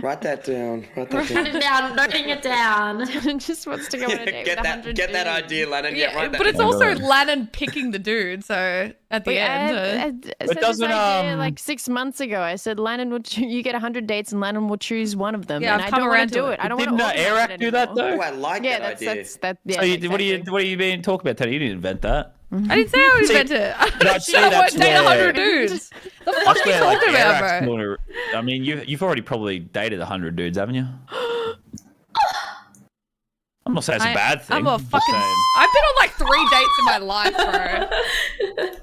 Speaker 7: Write that down.
Speaker 4: Writing it down, noting it down.
Speaker 3: Tana just wants to go on a date with 100
Speaker 7: Get that
Speaker 3: dudes.
Speaker 7: idea, Lennon. Yeah, write that
Speaker 1: But it's
Speaker 7: down.
Speaker 1: also Lannon picking the dude, so at the end.
Speaker 3: I said
Speaker 2: doesn't,
Speaker 3: this idea like 6 months ago. I said, Lannon will you get 100 dates and Lannon will choose one of them.
Speaker 1: Yeah,
Speaker 3: and
Speaker 1: I've
Speaker 3: I
Speaker 1: come
Speaker 3: don't want
Speaker 1: around
Speaker 3: to
Speaker 1: to
Speaker 3: do
Speaker 1: it.
Speaker 3: it. I don't want
Speaker 2: Didn't
Speaker 3: to
Speaker 2: Eric do that though?
Speaker 7: Oh, I like
Speaker 3: Yeah,
Speaker 7: that idea.
Speaker 3: yeah.
Speaker 2: So
Speaker 3: exactly.
Speaker 2: what are you being talking about, Teddy? You didn't invent that.
Speaker 1: I didn't say I would
Speaker 2: See,
Speaker 1: invent it.
Speaker 2: I'd
Speaker 1: I
Speaker 2: say
Speaker 1: said I
Speaker 2: that's
Speaker 1: would date
Speaker 2: where-
Speaker 1: 100 dudes. The fuck
Speaker 2: That's
Speaker 1: are you
Speaker 2: where like
Speaker 1: talking about,
Speaker 2: Eric's
Speaker 1: bro?
Speaker 2: gonna- I mean, you've already probably dated 100 dudes, haven't you? I'm not saying it's a bad thing.
Speaker 1: I'm a
Speaker 2: I'm just
Speaker 1: fucking.
Speaker 2: saying-
Speaker 1: I've been on like 3 dates in my life, bro.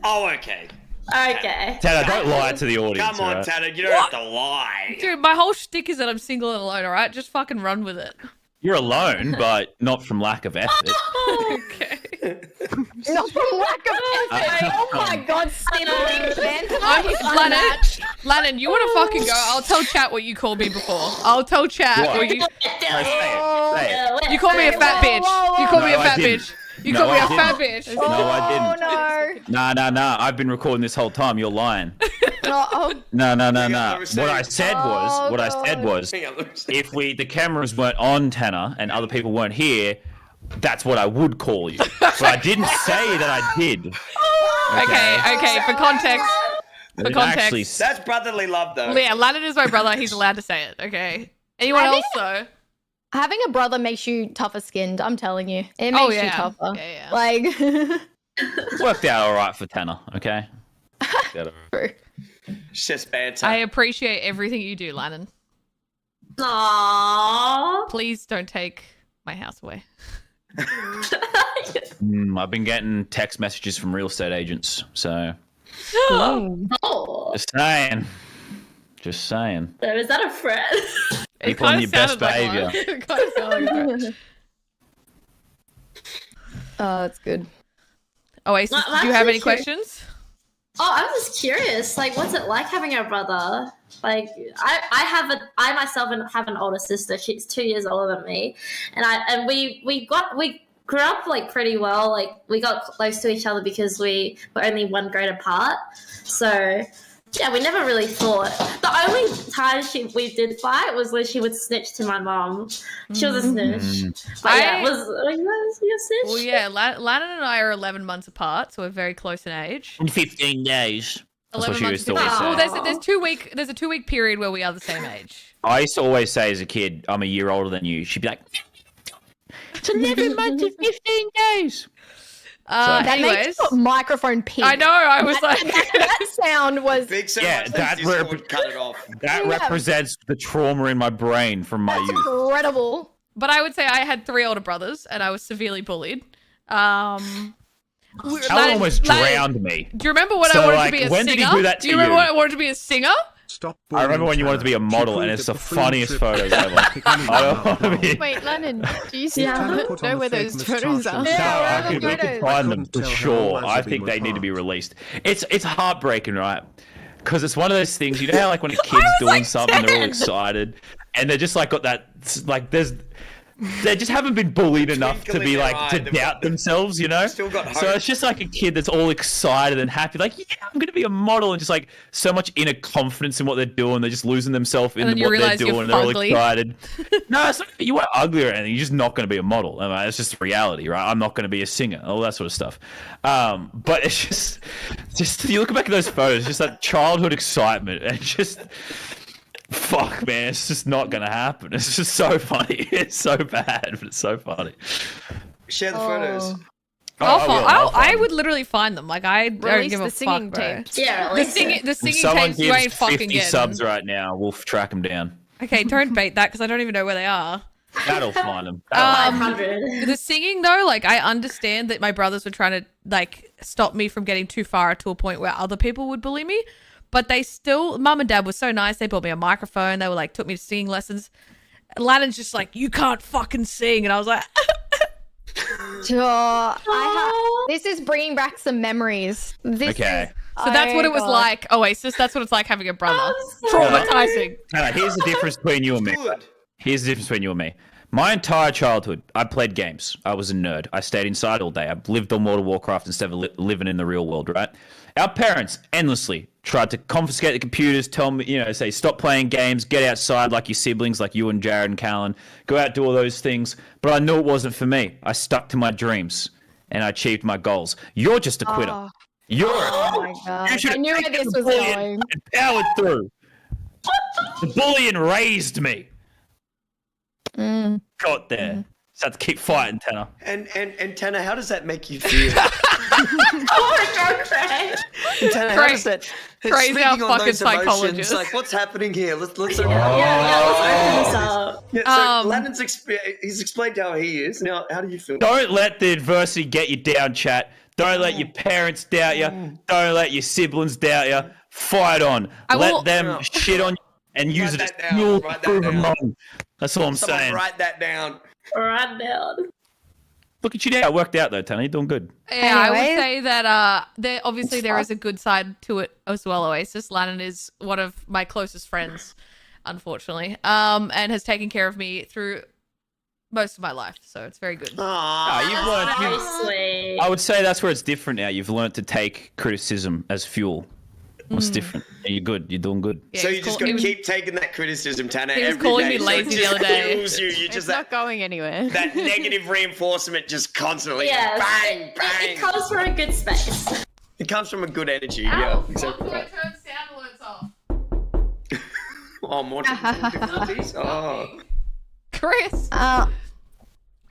Speaker 7: Oh, okay.
Speaker 4: Okay.
Speaker 2: Tanner, don't lie to the audience.
Speaker 7: Come on,
Speaker 2: right?
Speaker 7: Tanner. You don't have to lie.
Speaker 1: Dude, my whole shtick is that I'm single and alone, alright? Just fucking run with it.
Speaker 2: You're alone, but not from lack of effort.
Speaker 1: Okay.
Speaker 6: Not from lack of effort. Oh my god, Stealing Santa
Speaker 1: I'm
Speaker 6: is
Speaker 1: Lannon.
Speaker 6: unmatched.
Speaker 1: Lannon, you want to fucking go? I'll tell chat what you called me before. I'll tell chat
Speaker 2: What?
Speaker 1: what you.
Speaker 2: No, say it.
Speaker 1: You called me a fat bitch. You called me a
Speaker 2: No, I
Speaker 1: fat
Speaker 2: didn't.
Speaker 1: bitch. You
Speaker 2: No,
Speaker 1: called me
Speaker 2: I
Speaker 1: a fat
Speaker 2: didn't.
Speaker 1: bitch.
Speaker 2: No, I
Speaker 6: Oh
Speaker 2: didn't.
Speaker 6: no.
Speaker 2: Nah. I've been recording this whole time. You're lying.
Speaker 6: Oh,
Speaker 2: No.
Speaker 7: on, let me
Speaker 2: What I
Speaker 7: see.
Speaker 2: said was,
Speaker 6: God.
Speaker 7: Hang on, let me see.
Speaker 2: if the cameras weren't on, Tanner, and other people weren't here, that's what I would call you. But I didn't say that I did.
Speaker 1: Okay. For context.
Speaker 2: I
Speaker 1: For
Speaker 2: didn't
Speaker 1: context.
Speaker 2: actually
Speaker 7: That's brotherly love, though.
Speaker 1: Yeah, Lannon is my brother. He's allowed to say it. Okay. Anyone
Speaker 6: I
Speaker 1: else
Speaker 6: think-
Speaker 1: though?
Speaker 6: having a brother makes you tougher skinned. I'm telling you, it makes
Speaker 1: Oh,
Speaker 6: you
Speaker 1: yeah.
Speaker 6: tougher.
Speaker 1: Yeah.
Speaker 6: Like,
Speaker 2: worked out all right for Tanner. Okay. Worked out all right.
Speaker 7: It's just banter.
Speaker 1: I appreciate everything you do, Lannon.
Speaker 4: Aww.
Speaker 1: Please don't take my house away.
Speaker 2: I've been getting text messages from real estate agents, so
Speaker 4: Oh.
Speaker 2: just saying.
Speaker 4: So is that a threat?
Speaker 2: People on
Speaker 1: kinda
Speaker 2: your best
Speaker 1: sounded like
Speaker 2: behavior.
Speaker 1: one. It kinda sounded like a threat.
Speaker 6: oh, that's good.
Speaker 1: Oasis,
Speaker 4: Well,
Speaker 1: do you have any
Speaker 4: actually,
Speaker 1: questions?
Speaker 4: Oh, I'm just curious. Like, what's it like having a brother? Like, I myself have an older sister. She's 2 years older than me, and we grew up like pretty well. Like, we got close to each other because we were only 1 grade apart. So, yeah, we never really fought. The only time we did fight was when she would snitch to my mom. She was a snitch. But yeah, was you a snitch?
Speaker 1: Well, yeah, Lannon and I are 11 months apart, so we're very close in age.
Speaker 2: In 15 days. That's
Speaker 1: 11
Speaker 2: what she
Speaker 1: months
Speaker 2: used to always
Speaker 1: apart.
Speaker 2: say.
Speaker 1: Well, there's a 2 week period where we are the same age.
Speaker 2: I used to always say as a kid, I'm a year older than you. She'd be like, it's 11 months and 15 days.
Speaker 6: That
Speaker 1: Anyways,
Speaker 6: makes your microphone peak.
Speaker 1: I know. I was like,
Speaker 6: that sound was.
Speaker 7: Big so
Speaker 2: Yeah,
Speaker 7: much
Speaker 2: that
Speaker 7: Discord
Speaker 2: rep-
Speaker 7: cut it off.
Speaker 2: That
Speaker 6: Yeah.
Speaker 2: represents the trauma in my brain from my
Speaker 6: That's
Speaker 2: youth.
Speaker 6: incredible.
Speaker 1: but I would say I had 3 older brothers, and I was severely bullied.
Speaker 2: Alan almost drowned me.
Speaker 1: Do you remember when
Speaker 2: So,
Speaker 1: I wanted
Speaker 2: like,
Speaker 1: to be a
Speaker 2: when
Speaker 1: singer?
Speaker 2: did he do that
Speaker 1: Do
Speaker 2: to
Speaker 1: you remember
Speaker 2: you?
Speaker 1: when I wanted to be a singer?
Speaker 5: Stop
Speaker 2: I remember when you wanted to be a model, and it's the funniest photos ever. I don't want to be.
Speaker 3: Wait, Lennon, do you see
Speaker 4: Yeah.
Speaker 3: know where those photos are?
Speaker 2: No,
Speaker 6: Yeah,
Speaker 2: I
Speaker 6: the
Speaker 2: could
Speaker 6: photos.
Speaker 2: find them for
Speaker 5: Couldn't tell how
Speaker 2: sure.
Speaker 5: lives
Speaker 2: I
Speaker 5: have been
Speaker 2: think they need to be
Speaker 5: apart.
Speaker 2: released. It's heartbreaking, right? Because it's one of those things. You know how like when a kid's doing
Speaker 1: like
Speaker 2: something, they're all
Speaker 1: 10.
Speaker 2: excited, and they're just like got that like they just haven't been bullied enough to
Speaker 7: Twinkle in
Speaker 2: be
Speaker 7: their
Speaker 2: like
Speaker 7: eye,
Speaker 2: to
Speaker 7: they've
Speaker 2: doubt
Speaker 7: got-
Speaker 2: themselves, you know.
Speaker 7: still got
Speaker 2: So
Speaker 7: hope.
Speaker 2: it's just like a kid that's all excited and happy, like yeah, I'm gonna be a model, and just like so much inner confidence in what they're doing. They're just losing themselves in
Speaker 1: And then you
Speaker 2: what they're
Speaker 1: realise you're
Speaker 2: doing. And they're all
Speaker 1: fugly.
Speaker 2: excited. No, it's not, you weren't ugly or anything. You're just not going to be a model. I mean, it's just reality, right? I'm not going to be a singer, all that sort of stuff. But it's just you look back at those photos, just that childhood excitement, and just fuck, man, it's just not going to happen. It's just so funny. It's so bad, but it's so funny.
Speaker 7: Share the photos.
Speaker 1: I would literally find them. Like I don't
Speaker 3: Release
Speaker 1: give
Speaker 3: the
Speaker 1: a
Speaker 3: singing
Speaker 1: fuck, bro.
Speaker 3: tapes.
Speaker 4: Yeah,
Speaker 1: The
Speaker 4: release
Speaker 1: singing,
Speaker 4: it.
Speaker 1: the
Speaker 2: If
Speaker 1: singing
Speaker 2: someone
Speaker 1: tapes you ain't
Speaker 2: gives
Speaker 1: fucking
Speaker 2: 50
Speaker 1: getting.
Speaker 2: subs right now, we'll track them down.
Speaker 1: Okay, don't bait that because I don't even know where they are.
Speaker 2: That'll find them.
Speaker 4: 500.
Speaker 1: The singing though, like I understand that my brothers were trying to like stop me from getting too far to a point where other people would bully me, but they still, mum and dad were so nice. They bought me a microphone. They were like, took me to singing lessons. And Lannon's just like, you can't fucking sing, and I was like,
Speaker 6: This is bringing back some memories.
Speaker 2: Okay.
Speaker 1: so that's what it was
Speaker 6: God.
Speaker 1: like. Oasis, that's what it's like having a brother.
Speaker 4: Oh,
Speaker 1: Traumatizing.
Speaker 2: Here's the difference between you and me.
Speaker 7: Good.
Speaker 2: Here's the difference between you and me. My entire childhood, I played games. I was a nerd. I stayed inside all day. I lived on World of Warcraft instead of living in the real world, right? Our parents endlessly tried to confiscate the computers, tell me, say, stop playing games, get outside like your siblings, like you and Jared and Callan, go out, do all those things. But I knew it wasn't for me. I stuck to my dreams and I achieved my goals. You're just a quitter.
Speaker 6: Oh,
Speaker 2: You're
Speaker 6: oh my God.
Speaker 2: You should
Speaker 6: I knew
Speaker 2: have
Speaker 6: where this
Speaker 2: taken
Speaker 6: was
Speaker 2: the bullying
Speaker 6: going.
Speaker 2: and powered through. The bullying raised me. Got there. Just had to keep fighting, Tanner.
Speaker 7: And Tanner, how does that make you feel?
Speaker 4: Oh my God, Craig.
Speaker 7: Tanner, how does that?
Speaker 1: Craig's our
Speaker 7: speaking on
Speaker 1: fucking
Speaker 7: those emotions,
Speaker 1: psychologist.
Speaker 7: like, what's happening here? Let's
Speaker 4: Yeah, let's open this up.
Speaker 7: Yeah, so Lannon's he's explained how he is. Now, how do you feel?
Speaker 2: Don't let the adversity get you down, chat. Don't let your parents doubt you. Don't let your siblings doubt you. Fight on. Let them shit on you and use it as
Speaker 7: that down.
Speaker 2: fuel to
Speaker 7: Write that
Speaker 2: prove them
Speaker 7: down.
Speaker 2: wrong. That's all I'm
Speaker 7: Someone
Speaker 2: saying.
Speaker 7: write that down.
Speaker 4: Right down.
Speaker 2: Look at you now. It worked out, though, Tanner. You're doing good.
Speaker 1: Yeah, I would
Speaker 6: Anyways.
Speaker 1: say that there is a good side to it as well. Oasis, Lannon is one of my closest friends, unfortunately, and has taken care of me through most of my life. So it's very good.
Speaker 2: You've learned.
Speaker 4: Very sweet.
Speaker 2: I would say that's where it's different now. You've learned to take criticism as fuel. It's different. And you're good. You're doing good.
Speaker 1: Yeah,
Speaker 7: So
Speaker 1: he
Speaker 7: you
Speaker 1: was
Speaker 7: just
Speaker 1: call-
Speaker 7: got to
Speaker 1: he was-
Speaker 7: keep taking that criticism, Tanner.
Speaker 1: he was
Speaker 7: every
Speaker 1: calling
Speaker 7: day,
Speaker 1: me
Speaker 7: so it
Speaker 1: lazy the
Speaker 7: just
Speaker 1: other day.
Speaker 7: kills you. You
Speaker 3: It's
Speaker 7: just
Speaker 3: not going anywhere.
Speaker 7: that negative reinforcement just constantly
Speaker 4: Yeah,
Speaker 7: bang, bang.
Speaker 4: it comes from a good space.
Speaker 7: It comes from a good energy. Yeah, exactly.
Speaker 1: turn sound alerts off?
Speaker 7: Oh, more technical difficulties. Oh,
Speaker 1: Chris,
Speaker 6: Uh,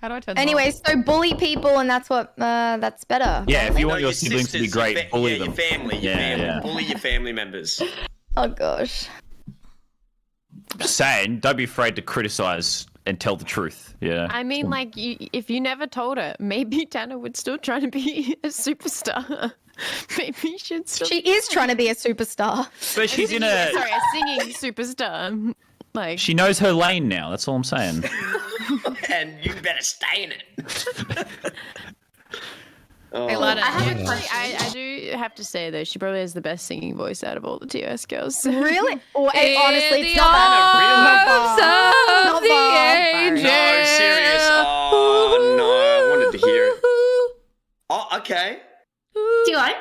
Speaker 1: how do I turn them
Speaker 6: anyway,
Speaker 1: off?
Speaker 6: so bully people, and that's what that's better.
Speaker 2: Yeah, if you
Speaker 7: No,
Speaker 2: want your siblings to be
Speaker 7: sisters,
Speaker 2: great, bully
Speaker 7: your
Speaker 2: them.
Speaker 7: family, your
Speaker 2: Yeah,
Speaker 7: family.
Speaker 2: yeah.
Speaker 7: Bully your family members.
Speaker 6: Oh gosh.
Speaker 2: Just saying, don't be afraid to criticize and tell the truth. Yeah.
Speaker 3: I mean, like, if you never told her, maybe Tanner would still try to be a superstar. Maybe you should still.
Speaker 6: She is trying to be a superstar.
Speaker 2: But she's in a.
Speaker 3: Sorry, a singing superstar. Like,
Speaker 2: She knows her lane now. That's all I'm saying.
Speaker 7: And you better stay in it. Oh.
Speaker 1: Hey, Lana,
Speaker 4: I have a
Speaker 3: actually,
Speaker 4: question.
Speaker 3: I do have to say though, she probably has the best singing voice out of all the TOS girls.
Speaker 6: Really? Or, honestly, it's
Speaker 1: In
Speaker 6: not that.
Speaker 1: arms
Speaker 6: Not
Speaker 1: of the
Speaker 6: far.
Speaker 1: angel.
Speaker 7: No, serious. Oh, no, I wanted to hear it. Oh, okay.
Speaker 4: Do you like?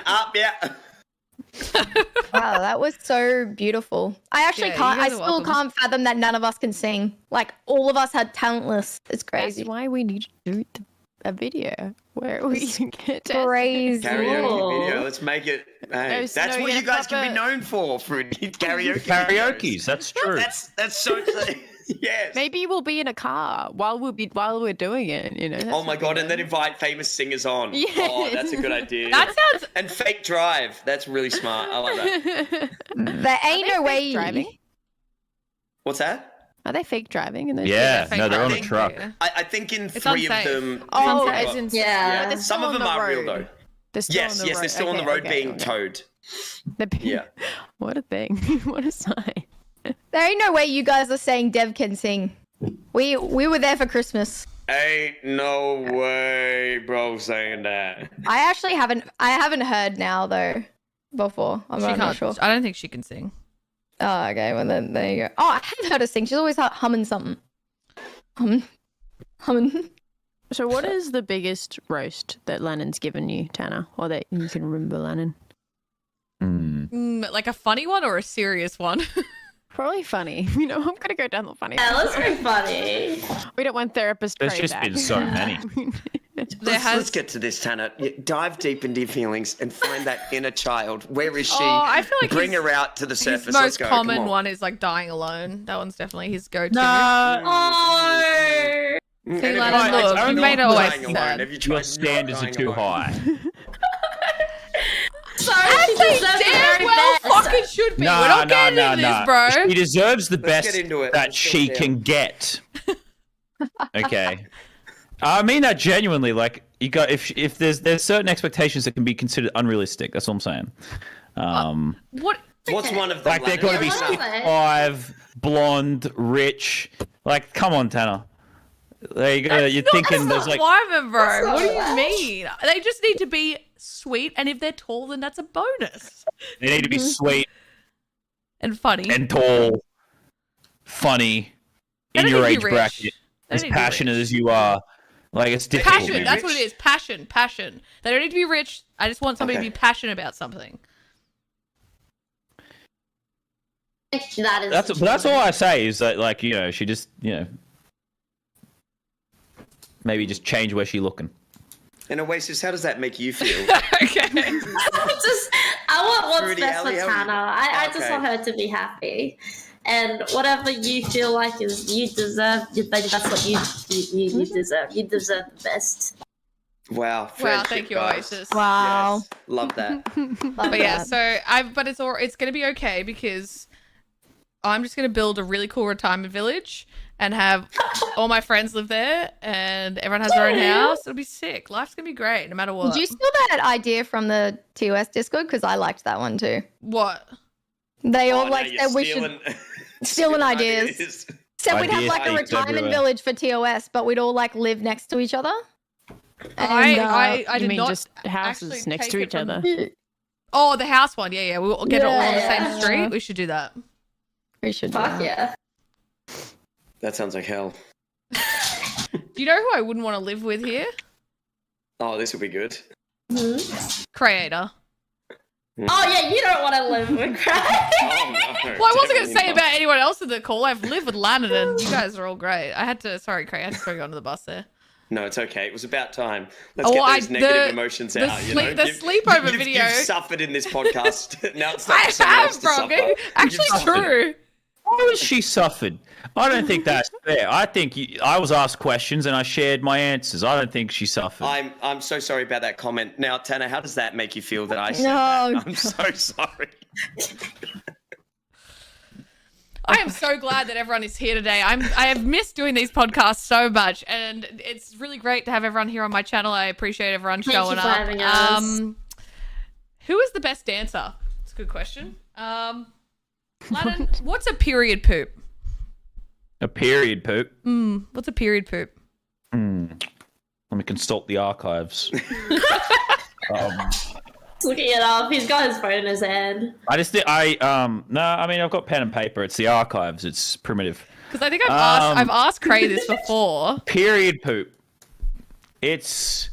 Speaker 7: Up, yeah.
Speaker 6: Wow, that was so beautiful. I actually
Speaker 1: Yeah,
Speaker 6: can't.
Speaker 1: you
Speaker 6: I
Speaker 1: guys are
Speaker 6: still
Speaker 1: welcome.
Speaker 6: can't fathom that none of us can sing. Like all of us had talentless. It's
Speaker 3: That's
Speaker 6: crazy.
Speaker 3: why we need to do a video where we can get to
Speaker 6: Crazy.
Speaker 7: Karaoke
Speaker 4: Cool.
Speaker 7: video. Let's make it. Hey,
Speaker 3: No, so
Speaker 7: that's
Speaker 3: no,
Speaker 7: what
Speaker 3: you
Speaker 7: you guys
Speaker 3: gotta
Speaker 7: can be known for karaoke.
Speaker 2: Karaoke's.
Speaker 7: videos.
Speaker 2: That's true.
Speaker 7: That's so. Yes.
Speaker 3: Maybe we'll be in a car while we're doing it. You know.
Speaker 7: Oh my god! And then invite famous singers on.
Speaker 3: Yes.
Speaker 7: Oh, that's a good idea.
Speaker 1: That sounds.
Speaker 7: And fake drive. That's really smart. I like that.
Speaker 6: There ain't no way.
Speaker 3: driving.
Speaker 7: What's that?
Speaker 3: Are they fake driving? In those
Speaker 2: Yeah,
Speaker 1: fake
Speaker 2: no, they're on a
Speaker 7: driving.
Speaker 2: truck.
Speaker 7: I think in
Speaker 1: It's
Speaker 7: three of
Speaker 1: unsafe.
Speaker 7: them.
Speaker 3: Oh,
Speaker 7: they've
Speaker 3: as
Speaker 7: got-
Speaker 3: in
Speaker 4: Yeah.
Speaker 3: they're
Speaker 7: Some
Speaker 3: still
Speaker 7: of
Speaker 3: on
Speaker 7: them
Speaker 3: the
Speaker 7: are real
Speaker 3: road.
Speaker 7: though.
Speaker 3: They're still
Speaker 7: Yes,
Speaker 3: on the
Speaker 7: yes,
Speaker 3: road.
Speaker 7: they're still on the
Speaker 3: Okay,
Speaker 7: road
Speaker 3: okay,
Speaker 7: being
Speaker 3: okay.
Speaker 7: towed.
Speaker 3: Yeah. What a thing. What a sign.
Speaker 6: There ain't no way you guys are saying Dev can sing. We were there for Christmas.
Speaker 7: Ain't no way, bro, saying that.
Speaker 6: I actually haven't heard now though. Before I'm
Speaker 1: She
Speaker 6: not
Speaker 1: can't.
Speaker 6: sure.
Speaker 1: I don't think she can sing.
Speaker 6: Oh, okay. Well then, there you go. Oh, I have heard her sing. She's always humming something. Humming.
Speaker 3: So, what is the biggest roast that Lannon's given you, Tanner, or that you can remember, Lannon?
Speaker 1: Like a funny one or a serious one?
Speaker 3: Probably funny. You know, I'm gonna go down the funny.
Speaker 4: Yeah,
Speaker 3: one.
Speaker 4: that's pretty funny.
Speaker 3: We don't want therapist.
Speaker 2: There's
Speaker 3: Craig
Speaker 2: just
Speaker 3: back.
Speaker 2: been so many.
Speaker 7: Let's get to this, Tanner. Dive deep into your feelings and find that inner child. Where is she?
Speaker 1: Oh, I feel like
Speaker 7: Bring
Speaker 1: his-
Speaker 7: her out to the surface.
Speaker 1: His
Speaker 7: Let's
Speaker 1: most
Speaker 7: go.
Speaker 1: common
Speaker 7: Come on.
Speaker 1: one is like dying alone. That one's definitely his go-to.
Speaker 4: Oh.
Speaker 7: And
Speaker 1: See,
Speaker 7: have
Speaker 1: Lana,
Speaker 7: you
Speaker 1: look,
Speaker 7: tried
Speaker 1: you
Speaker 7: not
Speaker 1: made her always
Speaker 7: dying alone?
Speaker 1: sad.
Speaker 7: Have you tried
Speaker 2: Your
Speaker 7: not
Speaker 2: standards are
Speaker 7: dying
Speaker 2: too
Speaker 7: alone?
Speaker 2: high.
Speaker 4: Sorry, she's
Speaker 1: They
Speaker 4: deserve the
Speaker 1: damn
Speaker 4: very
Speaker 1: well
Speaker 4: best.
Speaker 1: fucking should be. We're not getting into this, bro.
Speaker 2: She deserves the
Speaker 7: Let's
Speaker 2: best
Speaker 7: get into it.
Speaker 2: that
Speaker 7: Let's
Speaker 2: she
Speaker 7: go
Speaker 2: can get. Okay. I mean that genuinely. Like you got if there's certain expectations that can be considered unrealistic. That's all I'm saying.
Speaker 1: What?
Speaker 7: What's one of them?
Speaker 2: Like they're going to be
Speaker 4: Yeah, what are they?
Speaker 2: 6'5", blonde, rich. Like, come on, Tanner. There you go. You're
Speaker 1: That's
Speaker 2: thinking
Speaker 1: not
Speaker 2: there's like
Speaker 1: requirement, bro.
Speaker 4: That's not
Speaker 1: What do you
Speaker 4: allowed.
Speaker 1: mean? They just need to be sweet, and if they're tall, then that's a bonus.
Speaker 2: they need to be sweet
Speaker 1: And funny.
Speaker 2: and tall, funny,
Speaker 1: They
Speaker 2: in
Speaker 1: don't
Speaker 2: your
Speaker 1: need
Speaker 2: age
Speaker 1: to be rich.
Speaker 2: bracket,
Speaker 1: They
Speaker 2: as
Speaker 1: don't need to be
Speaker 2: passionate
Speaker 1: rich.
Speaker 2: as you are. Like it's difficult.
Speaker 1: Passion.
Speaker 2: man.
Speaker 1: That's what it is. Passion. They don't need to be rich. I just want somebody to
Speaker 7: Okay.
Speaker 1: be passionate about something.
Speaker 4: That is.
Speaker 2: That's all I say is that like she just maybe just change where she's looking.
Speaker 7: And Oasis, how does that make you feel?
Speaker 1: Okay.
Speaker 4: I want what's
Speaker 7: Fruity
Speaker 4: best for
Speaker 7: Alley, how are you?
Speaker 4: Tana. I just
Speaker 7: Okay.
Speaker 4: want her to be happy, and whatever you feel like is you deserve. That's what you deserve. You deserve the best.
Speaker 7: Wow.
Speaker 1: Wow,
Speaker 7: friendship,
Speaker 1: thank you,
Speaker 7: guys.
Speaker 1: Oasis.
Speaker 6: Wow.
Speaker 7: Yes, love that.
Speaker 1: But yeah, but it's gonna be okay because I'm just gonna build a really cool retirement village and have all my friends live there and everyone has their own house. It'll be sick. Life's gonna be great no matter what.
Speaker 6: Did you steal that idea from the TOS Discord? Because I liked that one too.
Speaker 1: What?
Speaker 6: They all
Speaker 7: Oh,
Speaker 6: like
Speaker 7: no, you're
Speaker 6: said we should
Speaker 7: stealing
Speaker 6: ideas. Said we'd have
Speaker 2: Ideas
Speaker 6: like a
Speaker 2: leaked
Speaker 6: retirement
Speaker 2: everywhere.
Speaker 6: village for TOS, but we'd all like live next to each other.
Speaker 1: I
Speaker 3: You
Speaker 1: did
Speaker 3: mean
Speaker 1: not
Speaker 3: just houses
Speaker 1: actually
Speaker 3: next
Speaker 1: take
Speaker 3: to
Speaker 1: it
Speaker 3: each
Speaker 1: from-
Speaker 3: other?
Speaker 1: Oh, the house one. Yeah. We'll get it all on the
Speaker 6: Yeah.
Speaker 1: same street. We should do that.
Speaker 6: We should. do
Speaker 4: Fuck
Speaker 6: that.
Speaker 4: yeah.
Speaker 7: That sounds like hell.
Speaker 1: Do you know who I wouldn't want to live with here?
Speaker 7: Oh, this will be good.
Speaker 1: Creator.
Speaker 4: Oh yeah, you don't want to live with Craig.
Speaker 7: Oh, no,
Speaker 1: Well, I wasn't going to
Speaker 7: definitely
Speaker 1: say
Speaker 7: not.
Speaker 1: about anyone else in the call. I've lived with Lannon and you guys are all great. Sorry, Craig, I had to throw you under the bus there.
Speaker 7: No, it's okay. It was about time. Let's
Speaker 1: Oh,
Speaker 7: get those negative emotions
Speaker 1: the
Speaker 7: out.
Speaker 1: sleep- the
Speaker 7: You've-
Speaker 1: sleepover
Speaker 7: you've
Speaker 1: video-
Speaker 7: You've suffered in this podcast. Now it's time
Speaker 1: I
Speaker 7: for someone else
Speaker 1: have,
Speaker 7: to
Speaker 1: bro.
Speaker 7: suffer.
Speaker 1: Actually,
Speaker 7: You've suffered.
Speaker 1: true.
Speaker 2: Why was she suffered? I don't think that's fair. I think I was asked questions and I shared my answers. I don't think she suffered.
Speaker 7: I'm so sorry about that comment. Now, Tanner, how does that make you feel that I said
Speaker 6: No.
Speaker 7: that? I'm so sorry.
Speaker 1: I am so glad that everyone is here today. I have missed doing these podcasts so much, and it's really great to have everyone here on my channel. I appreciate everyone
Speaker 4: Thank you
Speaker 1: showing
Speaker 4: for
Speaker 1: up.
Speaker 4: having us.
Speaker 1: Who is the best dancer? It's a good question. Lannon, what's a period poop?
Speaker 2: A period poop.
Speaker 1: What's a period poop?
Speaker 2: Let me consult the archives.
Speaker 4: Looking it up, he's got his phone in his hand.
Speaker 2: No, I mean, I've got pen and paper. It's the archives. It's primitive.
Speaker 1: Because I think I've asked Cray this before.
Speaker 2: Period poop. It's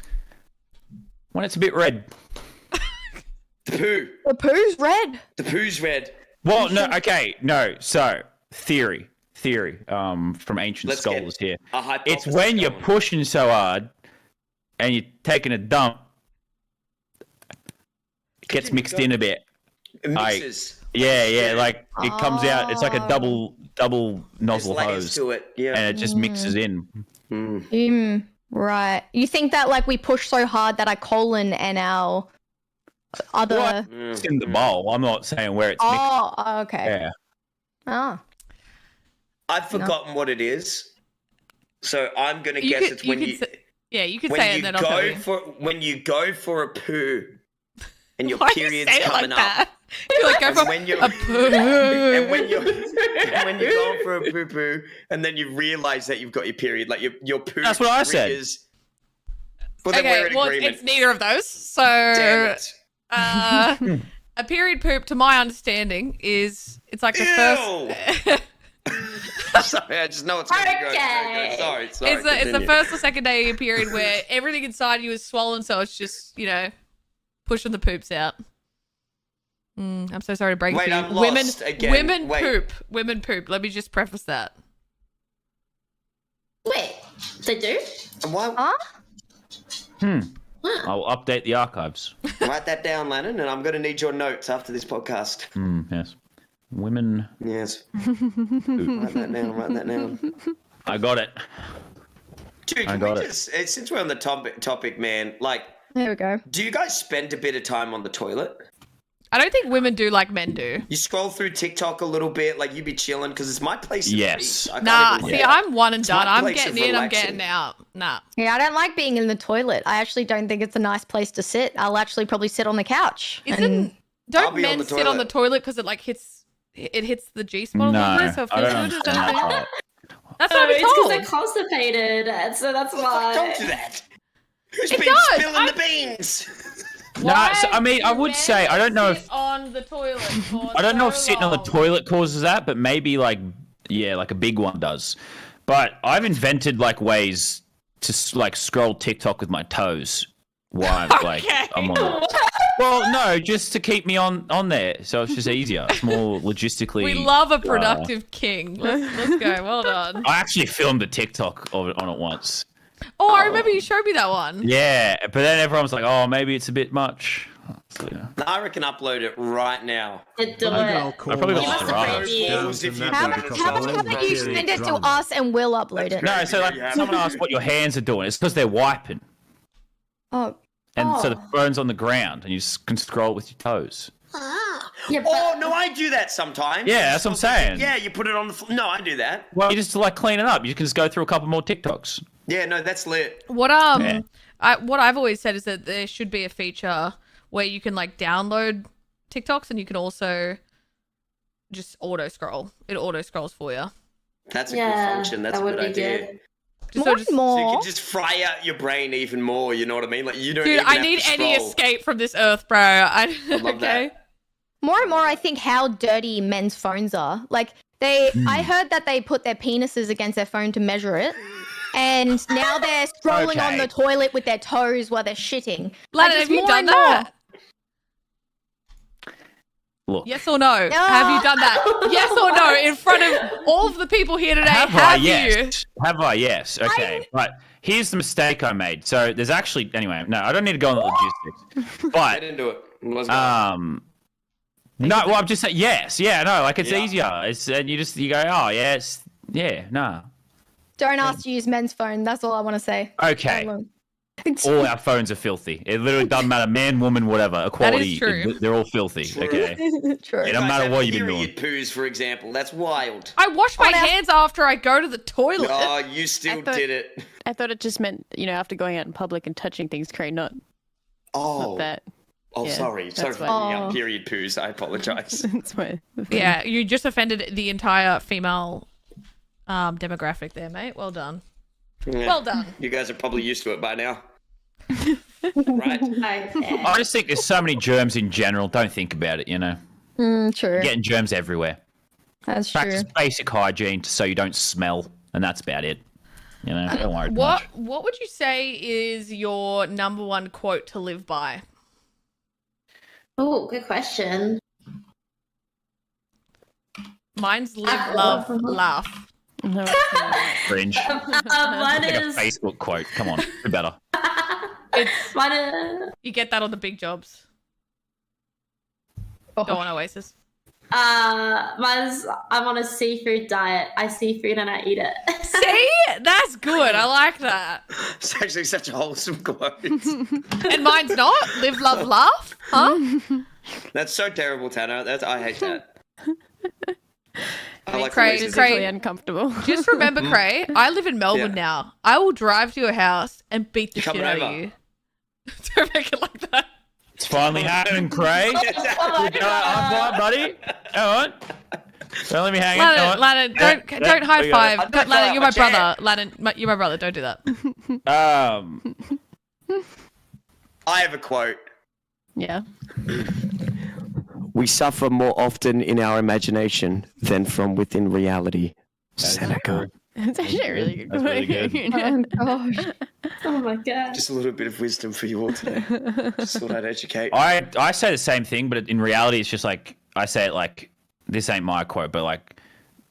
Speaker 2: when it's a bit red.
Speaker 7: The poo.
Speaker 6: The poo's red.
Speaker 7: The poo's red.
Speaker 2: Well, no, okay, no. So, theory, from ancient
Speaker 7: Let's get
Speaker 2: scholars here.
Speaker 7: a hypothesis
Speaker 2: It's when you're
Speaker 7: going.
Speaker 2: pushing so hard and you're taking a dump, it gets mixed in a bit.
Speaker 7: It mixes.
Speaker 2: Yeah, like it comes out. It's like a double
Speaker 7: There's
Speaker 2: nozzle
Speaker 7: layers
Speaker 2: hose,
Speaker 7: to it. Yeah.
Speaker 2: and it just mixes in.
Speaker 6: Right. You think that like we push so hard that our colon and our other.
Speaker 2: Well, it's in the bowl. I'm not saying where it's mixed.
Speaker 6: Oh, okay.
Speaker 2: Yeah.
Speaker 6: Oh.
Speaker 7: I've forgotten what it is, so I'm gonna
Speaker 1: You
Speaker 7: guess
Speaker 1: could-
Speaker 7: it's when
Speaker 1: could
Speaker 7: you
Speaker 1: say- yeah, you can
Speaker 7: when
Speaker 1: say it
Speaker 7: you
Speaker 1: and then I'll tell
Speaker 7: go
Speaker 1: you.
Speaker 7: for when you go for a poo and your
Speaker 1: Why do you
Speaker 7: period's
Speaker 1: say it
Speaker 7: coming
Speaker 1: like
Speaker 7: up.
Speaker 1: that? You're like, go
Speaker 7: And
Speaker 1: for
Speaker 7: when you're-
Speaker 1: a poo.
Speaker 7: And when you're going for a poo poo, and then you realise that you've got your period, like your poo.
Speaker 2: That's what I said.
Speaker 7: triggers- Well, then we're
Speaker 1: Okay,
Speaker 7: in
Speaker 1: well,
Speaker 7: agreement.
Speaker 1: it's neither of those. So,
Speaker 7: Damn it.
Speaker 1: a period poop, to my understanding, it's like the first.
Speaker 7: Sorry, I just know it's going to go.
Speaker 4: Okay.
Speaker 7: Sorry.
Speaker 1: It's the
Speaker 7: continue.
Speaker 1: first or second day of your period where everything inside you is swollen, so it's just pushing the poops out. I'm so sorry to break it
Speaker 7: Wait,
Speaker 1: to you.
Speaker 7: I'm lost again.
Speaker 1: Women
Speaker 7: Wait.
Speaker 1: poop. Women poop. Let me just preface that.
Speaker 4: Wait, they do?
Speaker 7: And why?
Speaker 2: I'll update the archives.
Speaker 7: Write that down, Lennon, and I'm going to need your notes after this podcast.
Speaker 2: Yes. Women.
Speaker 7: Yes. Write that down.
Speaker 2: I got it.
Speaker 7: Dude,
Speaker 2: I
Speaker 7: can
Speaker 2: got
Speaker 7: we
Speaker 2: it.
Speaker 7: just, since we're on the topic, man, like,
Speaker 6: There we go.
Speaker 7: do you guys spend a bit of time on the toilet?
Speaker 1: I don't think women do like men do.
Speaker 7: You scroll through TikTok a little bit, like you be chilling because it's my place.
Speaker 2: Yes.
Speaker 1: Nah, see, I'm one and done.
Speaker 7: my
Speaker 1: I'm
Speaker 7: place
Speaker 1: getting
Speaker 7: of
Speaker 1: in, I'm
Speaker 7: relaxing.
Speaker 1: getting out. Nah.
Speaker 6: Yeah, I don't like being in the toilet. I actually don't think it's a nice place to sit. I'll actually probably sit on the couch.
Speaker 1: Isn't
Speaker 7: I'll
Speaker 1: don't
Speaker 7: be on
Speaker 1: men
Speaker 7: the
Speaker 1: sit on the toilet because it hits the G spot a little bit, so it
Speaker 2: I
Speaker 1: feels
Speaker 2: don't
Speaker 1: good? Is that
Speaker 2: understand
Speaker 1: a thing?
Speaker 2: that.
Speaker 1: That's
Speaker 4: No,
Speaker 1: what
Speaker 4: it's
Speaker 1: I'm
Speaker 4: because
Speaker 1: told.
Speaker 4: they're constipated, and so that's why.
Speaker 7: Don't do that. Who's
Speaker 1: It
Speaker 7: been
Speaker 1: does.
Speaker 7: spilling the beans?
Speaker 2: No, so, I mean, I
Speaker 1: do
Speaker 2: would
Speaker 1: men
Speaker 2: say I don't know
Speaker 1: sit
Speaker 2: if
Speaker 1: on the toilet. For
Speaker 2: I don't know if
Speaker 1: so
Speaker 2: sitting on the
Speaker 1: long?
Speaker 2: toilet causes that, but maybe like a big one does. But I've invented like ways to like scroll TikTok with my toes while I'm on. Well, no, just to keep me on there, so it's just easier. It's more logistically.
Speaker 1: We love a productive king. Let's go. Well done.
Speaker 2: I actually filmed a TikTok on it once.
Speaker 1: Oh, I remember you showed me that one.
Speaker 2: Yeah, but then everyone was like, "Oh, maybe it's a bit much." So, yeah.
Speaker 7: I reckon upload it right now.
Speaker 4: Do
Speaker 5: My girl
Speaker 4: it.
Speaker 5: calls
Speaker 2: probably
Speaker 4: He must have
Speaker 2: Right.
Speaker 4: raped you.
Speaker 7: Balls if you
Speaker 6: How
Speaker 7: do
Speaker 6: about,
Speaker 7: it.
Speaker 6: how about you send it to us and we'll upload it?
Speaker 2: No, so like someone asked what your hands are doing. It's because they're wiping,
Speaker 6: Oh,
Speaker 2: and so
Speaker 4: Oh.
Speaker 2: the phone's on the ground, and you can scroll with your toes.
Speaker 4: Yeah, but
Speaker 7: Oh no, I do that sometimes.
Speaker 2: Yeah, that's what I'm saying.
Speaker 7: Yeah, you put it on the. No, I do that.
Speaker 2: Well, you just like clean it up. You can just go through a couple more TikToks.
Speaker 7: Yeah, no, that's lit.
Speaker 1: What
Speaker 2: Yeah.
Speaker 1: what I've always said is that there should be a feature where you can like download TikToks and you can also just auto scroll. It auto scrolls for you.
Speaker 7: That's a
Speaker 4: yeah,
Speaker 7: good function. That's
Speaker 4: that
Speaker 7: a
Speaker 4: would
Speaker 7: good
Speaker 4: be
Speaker 7: idea.
Speaker 4: good.
Speaker 1: Just,
Speaker 6: more
Speaker 1: just,
Speaker 6: and
Speaker 7: So you
Speaker 6: more.
Speaker 7: can just fry out your brain even more. You know what I mean? Like you don't.
Speaker 1: dude,
Speaker 7: even
Speaker 1: I
Speaker 7: have
Speaker 1: need
Speaker 7: to
Speaker 1: any
Speaker 7: scroll.
Speaker 1: escape from this earth, bro. I
Speaker 7: love
Speaker 1: okay.
Speaker 7: that.
Speaker 6: More and more, I think how dirty men's phones are. Like I heard that they put their penises against their phone to measure it, and now they're scrolling on
Speaker 2: Okay.
Speaker 6: the toilet with their toes while they're shitting.
Speaker 1: Lana,
Speaker 6: Like,
Speaker 1: have
Speaker 6: it's
Speaker 1: you
Speaker 6: more
Speaker 1: done
Speaker 6: and more.
Speaker 1: that?
Speaker 2: Look,
Speaker 1: Yes or no? Have you done that? Yes or no? In front of all of the people here today,
Speaker 2: have I?
Speaker 1: have you?
Speaker 2: Yes. Have I? Yes. Okay. But here's the mistake I made. So there's actually anyway. No, I don't need to go on the logistics.
Speaker 7: Get
Speaker 2: But
Speaker 7: into it. Let's go.
Speaker 2: no. Well, I'm just saying yes. Yeah. No. Like it's
Speaker 7: Yeah.
Speaker 2: easier. It's and you go. Oh yes. Yeah. No.
Speaker 6: Don't ask to use men's phone. That's all I want to say.
Speaker 2: Okay. All our phones are filthy. It literally doesn't matter, man, woman, whatever. Equality.
Speaker 1: true.
Speaker 2: They're all filthy. Okay.
Speaker 6: True.
Speaker 2: It don't
Speaker 7: Guys
Speaker 2: matter
Speaker 7: have
Speaker 2: what you've been
Speaker 7: period
Speaker 2: doing.
Speaker 7: poos, for example. That's wild.
Speaker 1: I wash my
Speaker 6: Oh, now-
Speaker 1: hands after I go to the toilet.
Speaker 7: Oh, you still
Speaker 3: thought-
Speaker 7: did it.
Speaker 3: I thought it just meant, after going out in public and touching things, Cray, not
Speaker 7: Oh,
Speaker 3: that.
Speaker 7: oh,
Speaker 3: Yeah,
Speaker 7: sorry. Sorry
Speaker 3: that's
Speaker 7: for
Speaker 3: fine.
Speaker 7: bringing
Speaker 6: Oh.
Speaker 7: up period poos. I apologize.
Speaker 3: That's my.
Speaker 1: Yeah, you just offended the entire female demographic there, mate. Well done.
Speaker 7: Yeah.
Speaker 1: Well done.
Speaker 7: You guys are probably used to it by now. Right?
Speaker 4: Okay.
Speaker 2: I just think there's so many germs in general. Don't think about it.
Speaker 6: True.
Speaker 2: Getting germs everywhere.
Speaker 6: That's true.
Speaker 2: Practice basic hygiene so you don't smell, and that's about it. Don't worry too
Speaker 1: What
Speaker 2: much.
Speaker 1: What would you say is your number one quote to live by?
Speaker 4: Oh, good question.
Speaker 1: Mine's live, love, laugh.
Speaker 3: No, it's not.
Speaker 2: Cringe.
Speaker 4: Mine
Speaker 2: Like a
Speaker 4: is
Speaker 2: Facebook quote. Come on, do better.
Speaker 1: It's
Speaker 4: mine is
Speaker 1: you get that on the big jobs.
Speaker 6: Oh.
Speaker 1: Go on, Oasis.
Speaker 4: mine's I'm on a seafood diet. I see food and I eat it.
Speaker 1: See, that's good. I like that.
Speaker 7: It's actually such a wholesome quote.
Speaker 1: And mine's not live, love, laugh. Huh?
Speaker 7: That's so terrible, Tanner. I hate that. I like
Speaker 1: Craig,
Speaker 7: Oasis.
Speaker 1: Craig.
Speaker 3: Physically uncomfortable.
Speaker 1: Just remember, Cray, I live in Melbourne
Speaker 7: Yeah.
Speaker 1: now. I will drive to your house and beat the
Speaker 7: Coming
Speaker 1: shit out
Speaker 7: over.
Speaker 1: of you. Don't make it like that.
Speaker 2: It's finally happening, Craig.
Speaker 4: Oh
Speaker 2: Hang on, buddy. Hang on. Don't let me hang it. Hang on.
Speaker 1: Lannon, don't
Speaker 2: Yeah,
Speaker 1: high
Speaker 2: we got it.
Speaker 1: five.
Speaker 7: I'm not
Speaker 1: Lannon, you're my
Speaker 7: fine,
Speaker 1: brother. Lannon, you're my brother. Don't do that.
Speaker 7: I have a quote.
Speaker 3: Yeah.
Speaker 8: We suffer more often in our imagination than from within reality. Seneca.
Speaker 3: It's actually a really good
Speaker 2: That's really good.
Speaker 6: Oh gosh.
Speaker 4: Oh my god.
Speaker 7: Just a little bit of wisdom for you all today. Just thought I'd educate.
Speaker 2: I say the same thing, but in reality, it's just like I say it like this ain't my quote, but like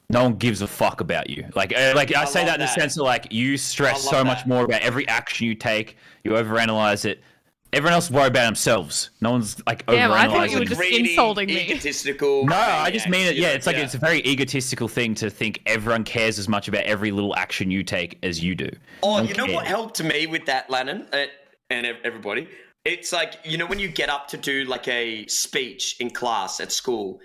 Speaker 2: no one gives a fuck about you. Like I say
Speaker 7: love
Speaker 2: that in the
Speaker 7: that.
Speaker 2: sense of like you stress
Speaker 7: I love
Speaker 2: so much
Speaker 7: that.
Speaker 2: more about every action you take. You overanalyze it. Everyone else worry about themselves. No one's like
Speaker 1: Damn, I thought you
Speaker 2: overanalyzing.
Speaker 1: were just
Speaker 7: Greedy,
Speaker 1: insulting me.
Speaker 7: Egotistical.
Speaker 2: No, I just mean it. Yeah,
Speaker 7: maniacs,
Speaker 2: it's like it's a very egotistical thing to think everyone cares as much about every little action you take as you do.
Speaker 7: Oh,
Speaker 2: No one
Speaker 7: you know what
Speaker 2: cares.
Speaker 7: helped me with that, Lannon, and everybody? It's like, you know, when you get up to do like a speech in class at school,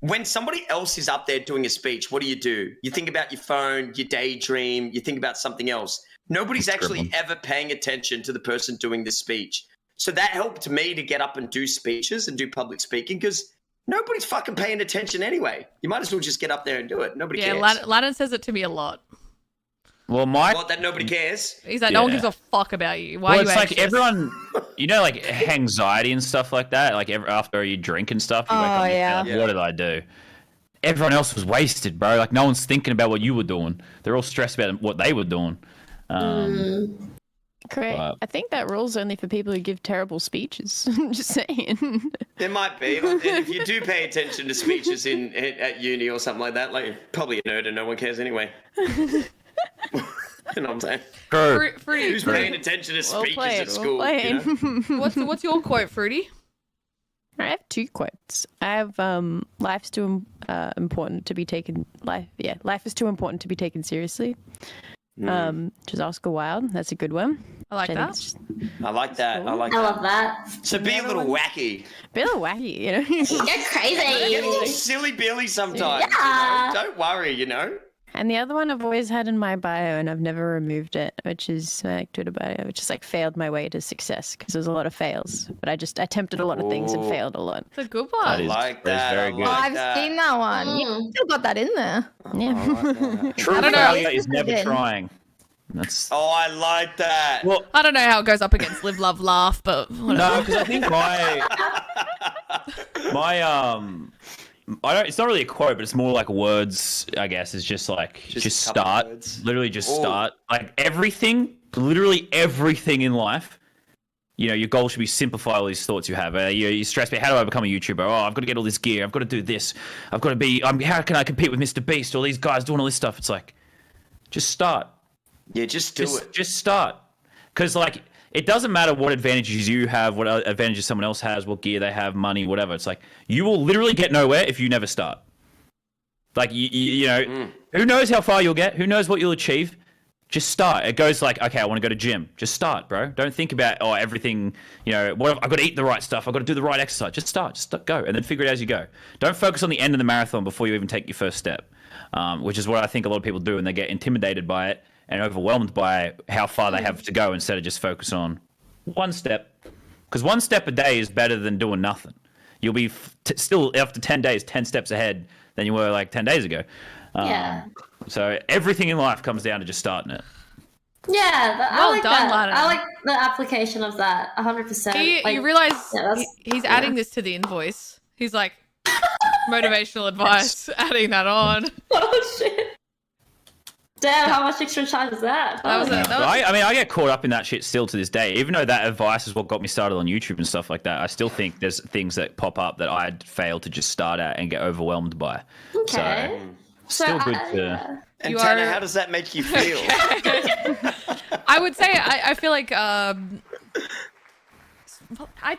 Speaker 7: when somebody else is up there doing a speech, what do? You think about your phone, you daydream, you think about something else. Nobody's actually ever paying attention to the person doing the speech. So that helped me to get up and do speeches and do public speaking because nobody's fucking paying attention anyway. You might as well just get up there and do it. Nobody cares.
Speaker 1: Yeah, Lannon says it to me a lot.
Speaker 2: Well,
Speaker 7: What, that nobody cares?
Speaker 1: He's like, no one gives a fuck about you. Why are you
Speaker 2: it's
Speaker 1: anxious?
Speaker 2: like everyone, you know, like anxiety and stuff like that. Like after you drink and stuff, you wake up and you're like, what did I do? Everyone else was wasted, bro. Like no one's thinking about what you were doing. They're all stressed about what they were doing.
Speaker 3: Great. I think that rule's only for people who give terrible speeches. I'm just saying.
Speaker 7: There might be. And if you do pay attention to speeches at uni or something like that, like you're probably a nerd and no one cares anyway. You know what I'm saying?
Speaker 1: Fruity.
Speaker 7: Who's paying attention to speeches at school? You know?
Speaker 1: What's your quote, Fruity?
Speaker 3: I have 2 quotes. I have life's too important to be taken. Life is too important to be taken seriously. Which is Oscar Wilde. That's a good one.
Speaker 1: I like that.
Speaker 7: I like that.
Speaker 4: I love that.
Speaker 7: So be a little wacky.
Speaker 3: Be a little wacky, you know.
Speaker 4: Get crazy.
Speaker 7: Get a little silly Billy sometimes.
Speaker 4: Yeah.
Speaker 7: You know? Don't worry, you know.
Speaker 3: And the other one I've always had in my bio, and I've never removed it, which is my Twitter bio, which is like failed my way to success because there's a lot of fails. But I attempted a lot of things and failed a lot.
Speaker 1: It's a good one.
Speaker 7: I like that.
Speaker 2: very good.
Speaker 6: I've seen that one. You still got that in there.
Speaker 3: Yeah.
Speaker 2: True failure is never trying. That's
Speaker 7: I like that.
Speaker 2: well.
Speaker 1: I don't know how it goes up against Live, Love, Laugh, but whatever.
Speaker 2: No, because I think I don't. It's not really a quote, but it's more like words. I guess it's just like just
Speaker 7: a couple
Speaker 2: start.
Speaker 7: words.
Speaker 2: Literally, just start. Like everything, literally everything in life. You know, your goal should be simplify all these thoughts you have. You stress about how do I become a YouTuber? Oh, I've got to get all this gear. I've got to do this. I've got to be. How can I compete with Mr. Beast? All these guys doing all this stuff. It's like, just start.
Speaker 7: Yeah, just do it.
Speaker 2: Just start. Because like it doesn't matter what advantages you have, what advantages someone else has, what gear they have, money, whatever. It's like you will literally get nowhere if you never start. Like you know, who knows how far you'll get? Who knows what you'll achieve? Just start. It goes like, okay, I want to go to gym. Just start, bro. Don't think about everything. You know, I've got to eat the right stuff. I've got to do the right exercise. Just start. Just go, and then figure it out as you go. Don't focus on the end of the marathon before you even take your first step, which is what I think a lot of people do, and they get intimidated by it and overwhelmed by how far they have to go instead of just focus on one step. Because one step a day is better than doing nothing. You'll be still, after 10 days, 10 steps ahead than you were like 10 days ago.
Speaker 4: Yeah.
Speaker 2: So everything in life comes down to just starting it.
Speaker 4: Yeah, I
Speaker 1: Well
Speaker 4: like
Speaker 1: done,
Speaker 4: that.
Speaker 1: Lana.
Speaker 4: I like the application of that 100%.
Speaker 1: You realize
Speaker 4: yeah,
Speaker 1: he's adding this to the invoice. He's like, motivational advice, adding that on.
Speaker 4: Oh shit! Damn, how much extra charge is that?
Speaker 2: I mean, I get caught up in that shit still to this day. Even though that advice is what got me started on YouTube and stuff like that, I still think there's things that pop up that I'd fail to just start at and get overwhelmed by.
Speaker 4: Okay.
Speaker 2: So, still good to...
Speaker 7: And Tanner, how does that make you feel?
Speaker 1: I would say I feel like I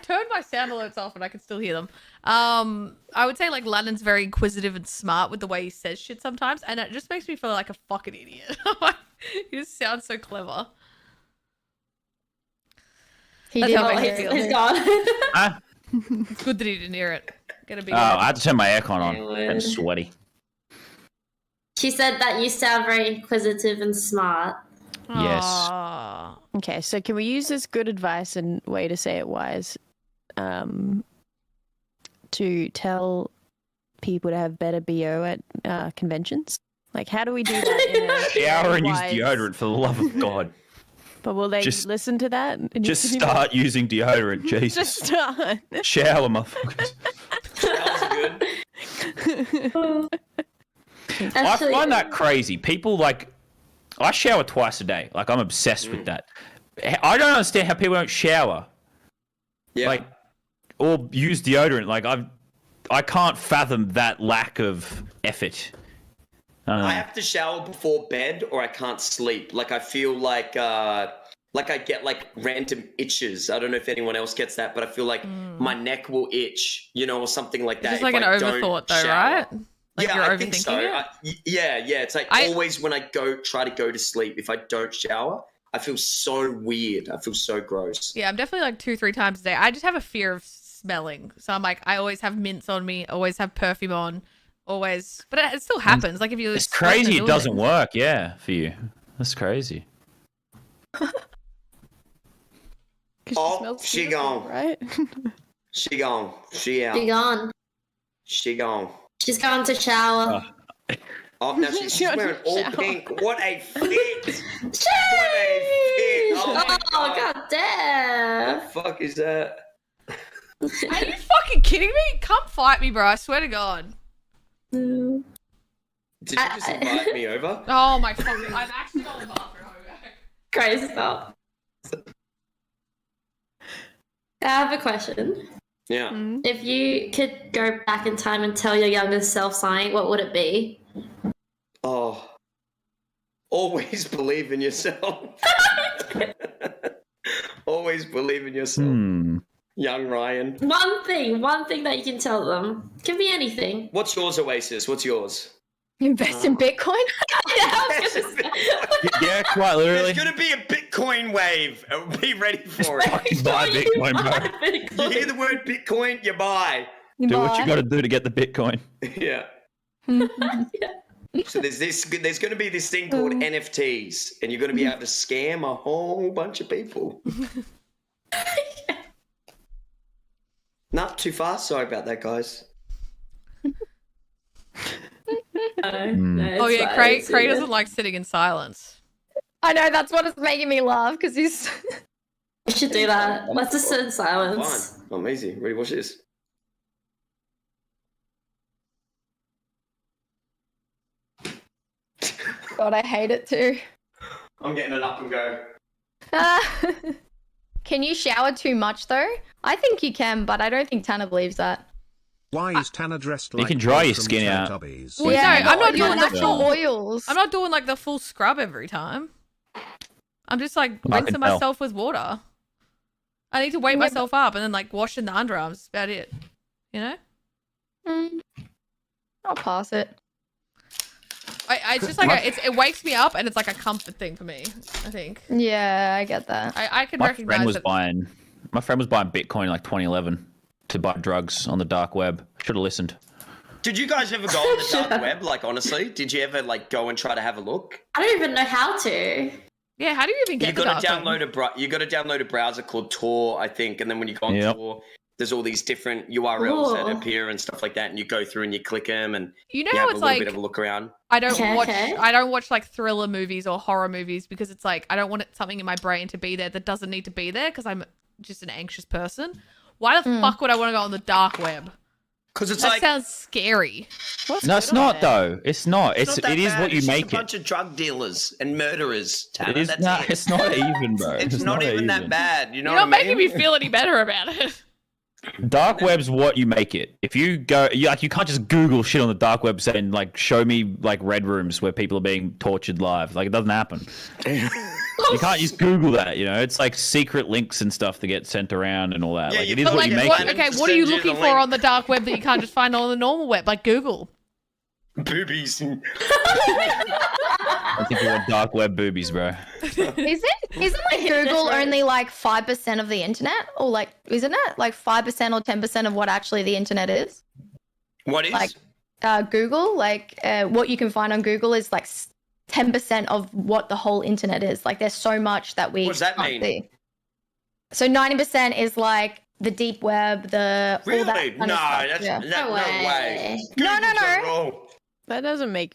Speaker 1: turned my sound alerts off and I can still hear them. I would say like Lannon's very inquisitive and smart with the way he says shit sometimes, and it just makes me feel like a fucking idiot. He just sounds so clever. That's how it makes me feel.
Speaker 4: He's gone.
Speaker 1: It's good that he didn't hear it. Get a big
Speaker 2: I had to turn my aircon on. I'm sweaty.
Speaker 4: She said that you sound very inquisitive and smart.
Speaker 2: Yes.
Speaker 1: Aww.
Speaker 3: Okay, so can we use this good advice and way to say it wise to tell people to have better BO at conventions? Like, how do we do that? In a
Speaker 2: Shower and use
Speaker 3: wise-
Speaker 2: deodorant, for the love of God.
Speaker 3: But will they
Speaker 2: Just-
Speaker 3: listen to that? It needs
Speaker 2: Just
Speaker 3: to be
Speaker 2: start using deodorant, Jesus.
Speaker 3: Just start.
Speaker 2: Shower, motherfuckers. I find that crazy. People like, I shower twice a day. Like, I'm obsessed with that. I don't understand how people don't shower.
Speaker 7: Yeah.
Speaker 2: Like, or use deodorant. Like, I can't fathom that lack of effort. I don't know.
Speaker 7: I have to shower before bed or I can't sleep. Like I feel like I get like random itches. I don't know if anyone else gets that, but I feel like my neck will itch, you know, or something like that.
Speaker 1: It's like
Speaker 7: if
Speaker 1: an
Speaker 7: I don't
Speaker 1: overthought though,
Speaker 7: shower.
Speaker 1: right? Like
Speaker 7: yeah,
Speaker 1: you're
Speaker 7: I think so.
Speaker 1: overthinking it?
Speaker 7: Yeah. It's like always when I try to go to sleep, if I don't shower, I feel so weird. I feel so gross.
Speaker 1: Yeah, I'm definitely like 2-3 times a day. I just have a fear of smelling. So I'm like, I always have mints on me, always have perfume on, always. But it still happens. Like if you.
Speaker 2: It's crazy. It doesn't work. Yeah, for you. That's crazy.
Speaker 7: Oh, she gone.
Speaker 3: Right?
Speaker 7: She gone. She out.
Speaker 4: She gone.
Speaker 7: She gone.
Speaker 4: She's gone to shower.
Speaker 7: Oh, now she's wearing all pink. What a fit! What a fit! Oh, my
Speaker 4: Oh, god damn.
Speaker 7: What the fuck is that?
Speaker 1: Are you fucking kidding me? Come fight me, bro. I swear to God.
Speaker 7: Did you just invite me over?
Speaker 1: Oh my fucking. I'm actually on the bathroom.
Speaker 4: Crazy stuff. I have a question.
Speaker 7: Yeah.
Speaker 4: If you could go back in time and tell your younger self something, what would it be?
Speaker 7: Oh. Always believe in yourself. Always believe in yourself. Young Ryan.
Speaker 4: One thing that you can tell them. Can be anything.
Speaker 7: What's yours, Oasis? What's yours?
Speaker 6: Invest in Bitcoin?
Speaker 2: Yeah, quite literally.
Speaker 7: There's going to be a Bitcoin wave. Be ready for it.
Speaker 2: Fucking buy Bitcoin, bro.
Speaker 7: You hear the word Bitcoin, you buy.
Speaker 2: Do what you got to do to get the Bitcoin.
Speaker 7: Yeah. So there's going to be this thing called NFTs, and you're going to be able to scam a whole bunch of people. Not too fast. Sorry about that, guys.
Speaker 1: Oh yeah, Craig doesn't like sitting in silence.
Speaker 6: I know, that's what is making me laugh, because he's...
Speaker 4: We should do that. Let's just sit in silence.
Speaker 7: Fine. I'm easy. Ready? Watch this.
Speaker 6: God, I hate it too.
Speaker 7: I'm getting it up and go.
Speaker 6: Can you shower too much though? I think you can, but I don't think Tanner believes that.
Speaker 5: Why is Tanner dressed like
Speaker 2: can dry your
Speaker 5: from
Speaker 2: skin out.
Speaker 5: Teletubbies?
Speaker 1: Well, no, I'm not
Speaker 6: your
Speaker 1: doing the
Speaker 6: natural
Speaker 1: full
Speaker 6: oils.
Speaker 1: I'm not doing like the full scrub every time. I'm just like
Speaker 2: I
Speaker 1: rinsing
Speaker 2: can tell.
Speaker 1: myself with water. I need to wake myself up and then like washing the underarms. That's about it. You know?
Speaker 6: I'll pass it.
Speaker 1: It's just like it wakes me up and it's like a comfort thing for me. I think
Speaker 6: Yeah, I get that.
Speaker 1: I can
Speaker 2: My
Speaker 1: recognize
Speaker 2: friend was
Speaker 1: that.
Speaker 2: buying Bitcoin in like 2011 to buy drugs on the dark web. Should have listened.
Speaker 7: Did you guys ever go on the dark web? Like, honestly, did you ever like go and try to have a look?
Speaker 4: I don't even know how to.
Speaker 1: Yeah, how do you even get
Speaker 7: You
Speaker 1: the
Speaker 7: got to
Speaker 1: dark web?
Speaker 7: download a browser called Tor, I think, and then when you go on Tor, there's all these different URLs that
Speaker 4: Ooh.
Speaker 7: appear and stuff like that, and you go through and you click them and
Speaker 1: You know
Speaker 7: you
Speaker 1: how
Speaker 7: have a
Speaker 1: it's
Speaker 7: little
Speaker 1: like
Speaker 7: bit of a look around.
Speaker 1: I don't
Speaker 4: Okay.
Speaker 1: watch like thriller movies or horror movies because it's like I don't want something in my brain to be there that doesn't need to be there because I'm just an anxious person. Why the fuck would I want to go on the dark web?
Speaker 7: Because it's
Speaker 1: That
Speaker 7: like
Speaker 1: sounds scary.
Speaker 2: No, it's not though. It's not.
Speaker 7: it's not that
Speaker 2: It is
Speaker 7: bad.
Speaker 2: what you
Speaker 7: It's just
Speaker 2: make
Speaker 7: a
Speaker 2: it.
Speaker 7: bunch of drug dealers and murderers. Tanner.
Speaker 2: It is
Speaker 7: That's
Speaker 2: not.
Speaker 7: it.
Speaker 2: It's not even, bro.
Speaker 7: It's not even that
Speaker 2: even.
Speaker 7: bad. You know
Speaker 1: You're not
Speaker 7: what I
Speaker 1: making
Speaker 7: mean?
Speaker 1: me feel any better about it.
Speaker 2: Dark web's what you make it. If you go, you can't just Google shit on the dark web saying like, show me like red rooms where people are being tortured live. Like it doesn't happen. You can't just Google that. You know, it's like secret links and stuff that get sent around and all that.
Speaker 7: Yeah,
Speaker 2: Like
Speaker 7: you
Speaker 2: it is
Speaker 7: put,
Speaker 2: what you
Speaker 7: like,
Speaker 2: make
Speaker 1: What,
Speaker 2: it.
Speaker 1: okay,
Speaker 7: Send
Speaker 1: what are you
Speaker 7: you the
Speaker 1: looking for
Speaker 7: link.
Speaker 1: on the dark web that you can't just find on the normal web, like Google?
Speaker 7: Boobies. And...
Speaker 2: I think you want dark web boobies, bro.
Speaker 6: Isn't like Google only like 5% of the internet? Or like, isn't it like 5% or 10% of what actually the internet is?
Speaker 7: What is?
Speaker 6: Like Google, like what you can find on Google is like 10% of what the whole internet is. Like there's so much that we
Speaker 7: What does that
Speaker 6: can't
Speaker 7: mean?
Speaker 6: see. So 90% is like the deep web, the all that
Speaker 7: Really?
Speaker 6: kind
Speaker 7: No,
Speaker 6: of stuff.
Speaker 7: that's
Speaker 6: Yeah.
Speaker 7: no way.
Speaker 6: No, no,
Speaker 7: Google's
Speaker 6: no.
Speaker 7: wrong.
Speaker 3: That doesn't make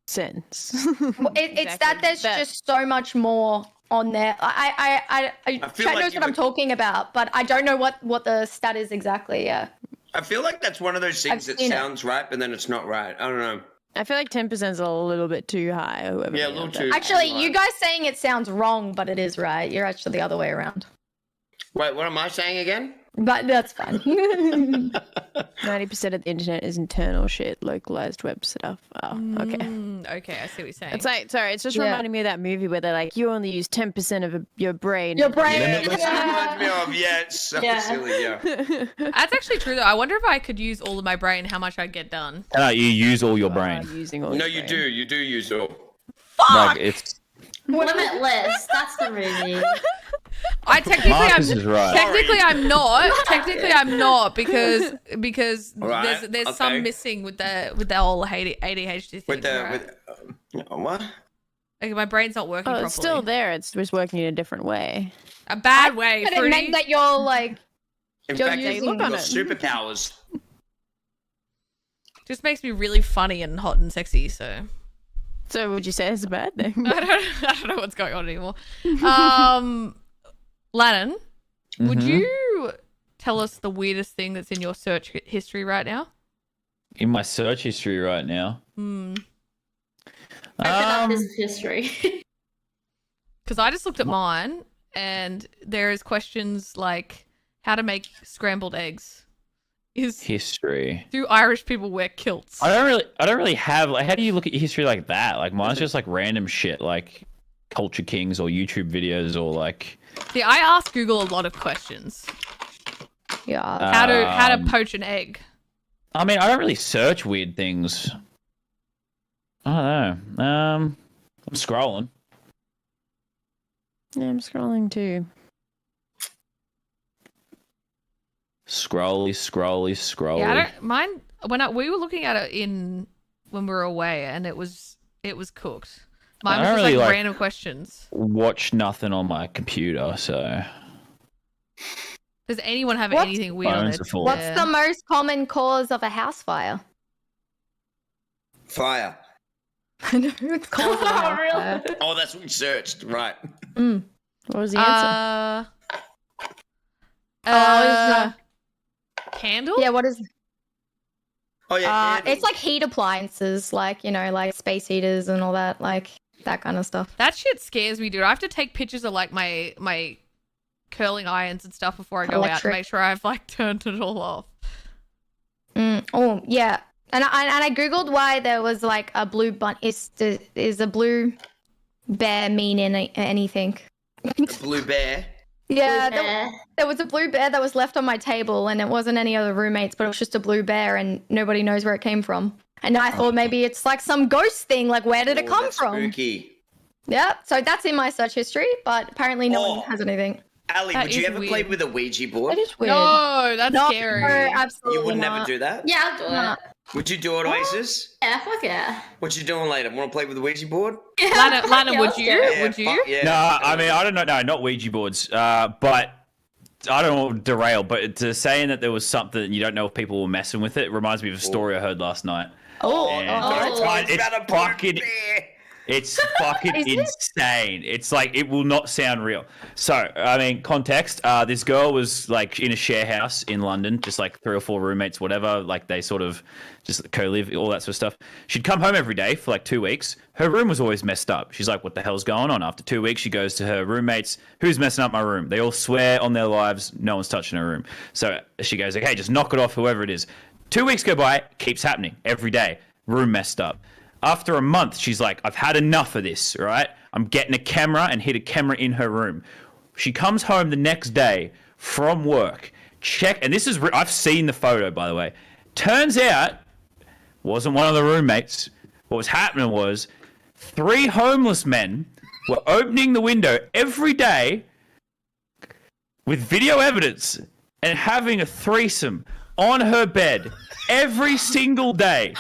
Speaker 3: sense.
Speaker 6: Well, it's that there's just so much more on there. I
Speaker 7: feel
Speaker 6: Chad
Speaker 7: like
Speaker 6: knows
Speaker 7: you
Speaker 6: what I'm
Speaker 7: would-
Speaker 6: talking about, but I don't know what the stat is exactly. Yeah.
Speaker 7: I feel like that's one of those things that
Speaker 6: seen it.
Speaker 7: sounds right, but then it's not right. I don't know.
Speaker 3: I feel like 10% is a little bit too high. Or whatever
Speaker 7: Yeah, a
Speaker 3: you know,
Speaker 7: little
Speaker 3: but-
Speaker 7: too.
Speaker 6: Actually,
Speaker 7: right.
Speaker 6: you guys saying it sounds wrong, but it is right. You're actually the other way around.
Speaker 7: Wait, what am I saying again?
Speaker 6: But that's fine.
Speaker 3: 90% of the internet is internal shit, localized web stuff. Oh, okay.
Speaker 1: Okay, I see what you're saying.
Speaker 3: It's like, sorry, it's just
Speaker 6: Yeah.
Speaker 3: reminding me of that movie where they're like, you only use 10% of your brain.
Speaker 6: Your brain.
Speaker 7: Yeah, that's what it reminds me of. Yeah, it's so
Speaker 4: Yeah.
Speaker 7: silly. Yeah.
Speaker 1: That's actually true though. I wonder if I could use all of my brain, how much I'd get done.
Speaker 2: You use all your
Speaker 3: You
Speaker 2: brain.
Speaker 3: are using all
Speaker 7: No,
Speaker 3: your
Speaker 7: you
Speaker 3: brain.
Speaker 7: do. You do use all.
Speaker 1: Fuck!
Speaker 2: Like it's
Speaker 4: Limitless. That's the movie.
Speaker 2: Marcus is right.
Speaker 1: Technically, I'm not. Technically, I'm not because
Speaker 7: Right,
Speaker 1: there's
Speaker 7: okay.
Speaker 1: some missing with the whole ADHD thing.
Speaker 7: With the
Speaker 1: right?
Speaker 7: what?
Speaker 1: Like, my brain's not working
Speaker 3: Oh,
Speaker 1: properly.
Speaker 3: it's still there. It's just working in a different way.
Speaker 1: A bad way.
Speaker 6: But it
Speaker 1: Fruity.
Speaker 6: meant that you're like,
Speaker 7: In
Speaker 6: You're
Speaker 7: fact,
Speaker 6: using-
Speaker 7: you've
Speaker 3: Look on
Speaker 7: got
Speaker 3: it.
Speaker 7: superpowers.
Speaker 1: Just makes me really funny and hot and sexy. So
Speaker 3: So would you say it's a bad thing?
Speaker 1: I don't know what's going on anymore. Lannon, would you tell us the weirdest thing that's in your search history right now?
Speaker 2: In my search history right now.
Speaker 4: Open up his history.
Speaker 1: Because I just looked at mine, and there is questions like how to make scrambled eggs.
Speaker 2: History.
Speaker 1: Do Irish people wear kilts?
Speaker 2: I don't really have, like, how do you look at your history like that? Like, mine's just like random shit, like Culture Kings or YouTube videos or like.
Speaker 1: See, I ask Google a lot of questions.
Speaker 6: yeah.
Speaker 1: How to poach an egg.
Speaker 2: I mean, I don't really search weird things. I don't know. I'm scrolling.
Speaker 3: Yeah, I'm scrolling too.
Speaker 2: Scrolly.
Speaker 1: Yeah, I don't mine. We were looking at it when we were away, and it was cooked. Mine
Speaker 2: I
Speaker 1: was
Speaker 2: don't
Speaker 1: just
Speaker 2: really, like,
Speaker 1: random questions.
Speaker 2: watch nothing on my computer, so.
Speaker 1: Does anyone have
Speaker 6: What?
Speaker 1: anything weird on
Speaker 2: Phones
Speaker 1: it?
Speaker 2: are full.
Speaker 6: What's the most common cause of a house fire?
Speaker 7: Fire.
Speaker 6: I know it's cause of a house fire.
Speaker 7: Oh, that's what we searched. Right.
Speaker 3: What was the answer?
Speaker 1: Candle?
Speaker 6: Yeah, what is?
Speaker 7: Oh yeah.
Speaker 6: It's like heat appliances, like like space heaters and all that, like that kind of stuff.
Speaker 1: That shit scares me, dude. I have to take pictures of like my curling irons and stuff before I go out to
Speaker 6: Electric.
Speaker 1: make sure I've like turned it all off.
Speaker 6: Oh yeah, and I googled why there was like a blue is a blue bear mean anything?
Speaker 7: Blue bear.
Speaker 6: Yeah,
Speaker 4: Yeah.
Speaker 6: there was a blue bear that was left on my table, and it wasn't any other roommates, but it was just a blue bear, and nobody knows where it came from. And I thought maybe it's like some ghost thing. Like, where did it come
Speaker 7: that's
Speaker 6: from?
Speaker 7: Spooky.
Speaker 6: Yeah, so that's in my search history, but apparently no
Speaker 7: Oh.
Speaker 6: one has anything.
Speaker 7: Ali,
Speaker 1: That
Speaker 7: would you
Speaker 1: is
Speaker 7: ever
Speaker 1: weird.
Speaker 7: play with a Ouija board?
Speaker 6: That is weird.
Speaker 1: No, that's
Speaker 6: No,
Speaker 1: scary.
Speaker 6: absolutely
Speaker 7: You would
Speaker 6: not.
Speaker 7: never do that?
Speaker 4: Yeah, I'll do
Speaker 6: Nah.
Speaker 4: it.
Speaker 7: Would you do it, Oasis?
Speaker 4: Yeah, fuck yeah.
Speaker 7: What you doing later? Want to play with the Ouija board?
Speaker 1: Lana,
Speaker 4: Yeah,
Speaker 1: would
Speaker 4: I'll
Speaker 1: you?
Speaker 4: do it.
Speaker 1: Would you?
Speaker 7: fuck yeah.
Speaker 2: No, I mean, I don't know. No, not Ouija boards. But I don't want to derail, but to saying that there was something you don't know if people were messing with it reminds me of a story I heard last night.
Speaker 6: Oh,
Speaker 2: And
Speaker 4: oh.
Speaker 2: it's
Speaker 7: about a blue
Speaker 2: fucking,
Speaker 7: bear.
Speaker 2: it's fucking
Speaker 6: Is it?
Speaker 2: insane. It's like, it will not sound real. So, I mean, context, this girl was like in a share house in London, just like 3 or 4 roommates, whatever. Like they sort of just co-live, all that sort of stuff. She'd come home every day for like 2 weeks. Her room was always messed up. She's like, what the hell's going on? After 2 weeks, she goes to her roommates, who's messing up my room? They all swear on their lives, no one's touching her room. So she goes, like, hey, just knock it off, whoever it is. 2 weeks go by, keeps happening every day. Room messed up. After a month, she's like, I've had enough of this, right? I'm getting a camera and hid a camera in her room. She comes home the next day from work, and this is, I've seen the photo, by the way. Turns out, wasn't one of the roommates. What was happening was 3 homeless men were opening the window every day with video evidence and having a threesome on her bed every single day.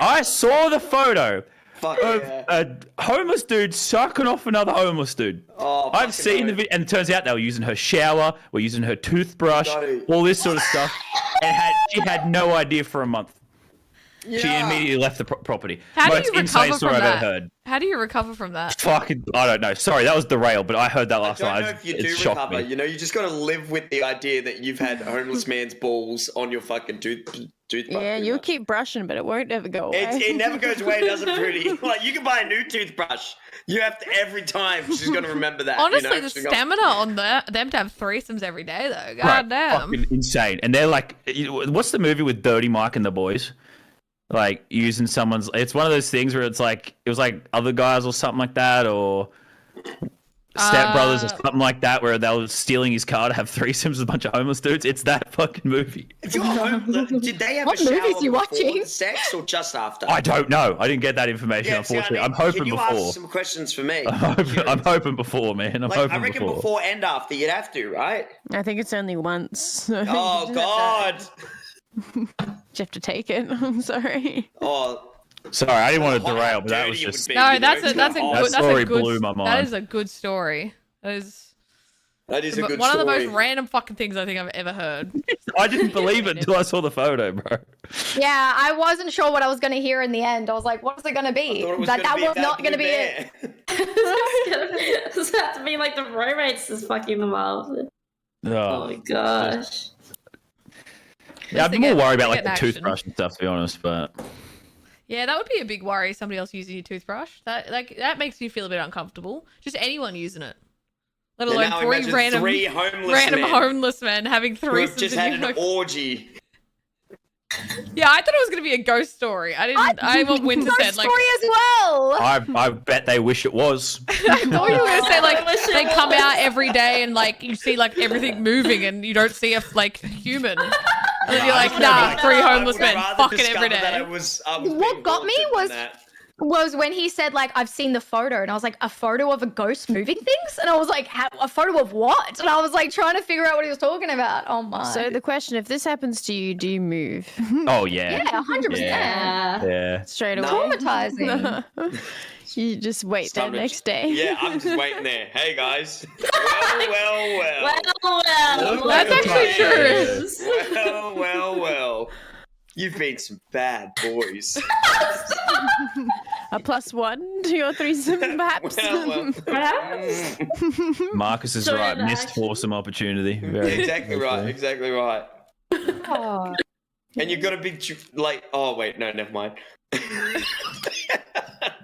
Speaker 2: I saw the photo
Speaker 7: Fuck
Speaker 2: of
Speaker 7: yeah.
Speaker 2: a homeless dude sucking off another homeless dude.
Speaker 7: Oh,
Speaker 2: I've
Speaker 7: fucking
Speaker 2: seen the
Speaker 7: oath.
Speaker 2: video, and it turns out they were using her shower, were using her toothbrush,
Speaker 7: No.
Speaker 2: all this sort of stuff, and she had no idea for a month. She
Speaker 7: Yeah.
Speaker 2: immediately left the property.
Speaker 1: How do
Speaker 2: Most
Speaker 1: you
Speaker 2: insane
Speaker 1: recover
Speaker 2: story
Speaker 1: from
Speaker 2: I've ever
Speaker 1: that?
Speaker 2: heard.
Speaker 1: How do you recover from that?
Speaker 2: Fucking, I don't know. Sorry, that was derailed, but I heard that
Speaker 7: I
Speaker 2: last
Speaker 7: don't
Speaker 2: night.
Speaker 7: know if you
Speaker 2: It
Speaker 7: do
Speaker 2: shocked
Speaker 7: recover.
Speaker 2: me.
Speaker 7: You know, you just got to live with the idea that you've had a homeless man's balls on your fucking toothbrush.
Speaker 3: Yeah, you'll keep brushing, but it won't ever go away.
Speaker 7: It never goes away, does it, Fruity? Like, you can buy a new toothbrush. You have to, every time, she's going to remember that.
Speaker 1: Honestly,
Speaker 7: you know?
Speaker 1: the
Speaker 7: She's gonna-
Speaker 1: stamina on them to have threesomes every day, though.
Speaker 2: Right,
Speaker 1: God damn.
Speaker 2: fucking insane. And they're like, what's the movie with Dirty Mike and the boys? Like using someone's. It's one of those things where it's like it was like other guys or something like that, or Step Brothers or something like that, where they were stealing his car to have threesomes with a bunch of homeless dudes. It's that fucking movie.
Speaker 7: If you're home, did they have
Speaker 6: What
Speaker 7: a shower
Speaker 6: movies you
Speaker 7: before
Speaker 6: watching?
Speaker 7: the sex or just after?
Speaker 2: I don't know. I didn't get that information,
Speaker 7: Yeah, see,
Speaker 2: unfortunately.
Speaker 7: I mean,
Speaker 2: I'm hoping
Speaker 7: can you
Speaker 2: before.
Speaker 7: ask some questions for me?
Speaker 2: I'm hoping before, man. I'm
Speaker 7: Like,
Speaker 2: hoping
Speaker 7: I reckon before and after, you'd have to, right?
Speaker 3: I think it's only once.
Speaker 7: Oh, God.
Speaker 3: You have to take it. I'm sorry.
Speaker 7: Oh,
Speaker 2: Sorry, I didn't want to
Speaker 7: how
Speaker 2: derail, but that was
Speaker 7: dirty it
Speaker 2: just
Speaker 7: would be,
Speaker 1: No,
Speaker 7: you know,
Speaker 1: that's a
Speaker 7: to
Speaker 1: that's a
Speaker 7: hide.
Speaker 1: good, that's
Speaker 2: story
Speaker 1: a good
Speaker 2: blew my
Speaker 1: that
Speaker 2: mind.
Speaker 1: is a good story. That is
Speaker 7: That is a good
Speaker 1: one
Speaker 7: story.
Speaker 1: of the most random fucking things I think I've ever heard.
Speaker 2: I didn't believe it until I saw the photo, bro.
Speaker 6: Yeah, I wasn't sure what I was going to hear in the end. I was like, what is it going to be?
Speaker 7: I thought it was
Speaker 6: That
Speaker 7: gonna be
Speaker 6: was
Speaker 7: that
Speaker 6: not going to be
Speaker 7: blue
Speaker 6: it.
Speaker 7: bear.
Speaker 4: Does it have to be like the romance is fucking them up? Oh
Speaker 2: Oh.
Speaker 4: my gosh.
Speaker 2: Yeah, I'd be
Speaker 1: They
Speaker 2: more
Speaker 1: get-
Speaker 2: worried about
Speaker 1: they
Speaker 2: like
Speaker 1: get
Speaker 2: the
Speaker 1: action.
Speaker 2: toothbrush and stuff, to be honest. But
Speaker 1: Yeah, that would be a big worry. Somebody else using your toothbrush. That makes you feel a bit uncomfortable. Just anyone using it, let
Speaker 7: And
Speaker 1: alone
Speaker 7: now
Speaker 1: three
Speaker 7: imagine
Speaker 1: random
Speaker 7: three homeless
Speaker 1: random
Speaker 7: men
Speaker 1: homeless men having
Speaker 7: who have
Speaker 1: threesomes.
Speaker 7: just
Speaker 1: in
Speaker 7: had
Speaker 1: your
Speaker 7: an orgy.
Speaker 1: Yeah, I thought it was gonna be a ghost story. I want Winter
Speaker 6: Ghost
Speaker 1: said like.
Speaker 6: story as well.
Speaker 2: I bet they wish it was.
Speaker 1: I thought you were gonna say like
Speaker 4: I wish it
Speaker 1: they come
Speaker 4: was.
Speaker 1: out every day and like you see like everything moving and you don't see a like human. And then you're like, nah, three homeless men fucking every day.
Speaker 6: What got me was when he said like I've seen the photo and I was like a photo of a ghost moving things and I was like a photo of what? And I was like trying to figure out what he was talking about. Oh my.
Speaker 3: So the question: if this happens to you, do you move
Speaker 2: Oh yeah.
Speaker 6: yeah, 100%.
Speaker 4: Yeah.
Speaker 2: Yeah.
Speaker 3: straight away?
Speaker 6: Traumatizing.
Speaker 3: You just wait there next day.
Speaker 7: Yeah, I'm just waiting there. Hey guys. Well.
Speaker 4: Well.
Speaker 1: That's actually true.
Speaker 7: Well. You've been some bad boys.
Speaker 3: A +1 to your threesome, perhaps.
Speaker 7: Well.
Speaker 4: Perhaps.
Speaker 2: Marcus is
Speaker 4: Sorry,
Speaker 2: right.
Speaker 4: Max.
Speaker 2: Missed awesome opportunity. Very
Speaker 7: Exactly right. Exactly right.
Speaker 6: Oh.
Speaker 7: And you've got to be like, oh wait, no, never mind.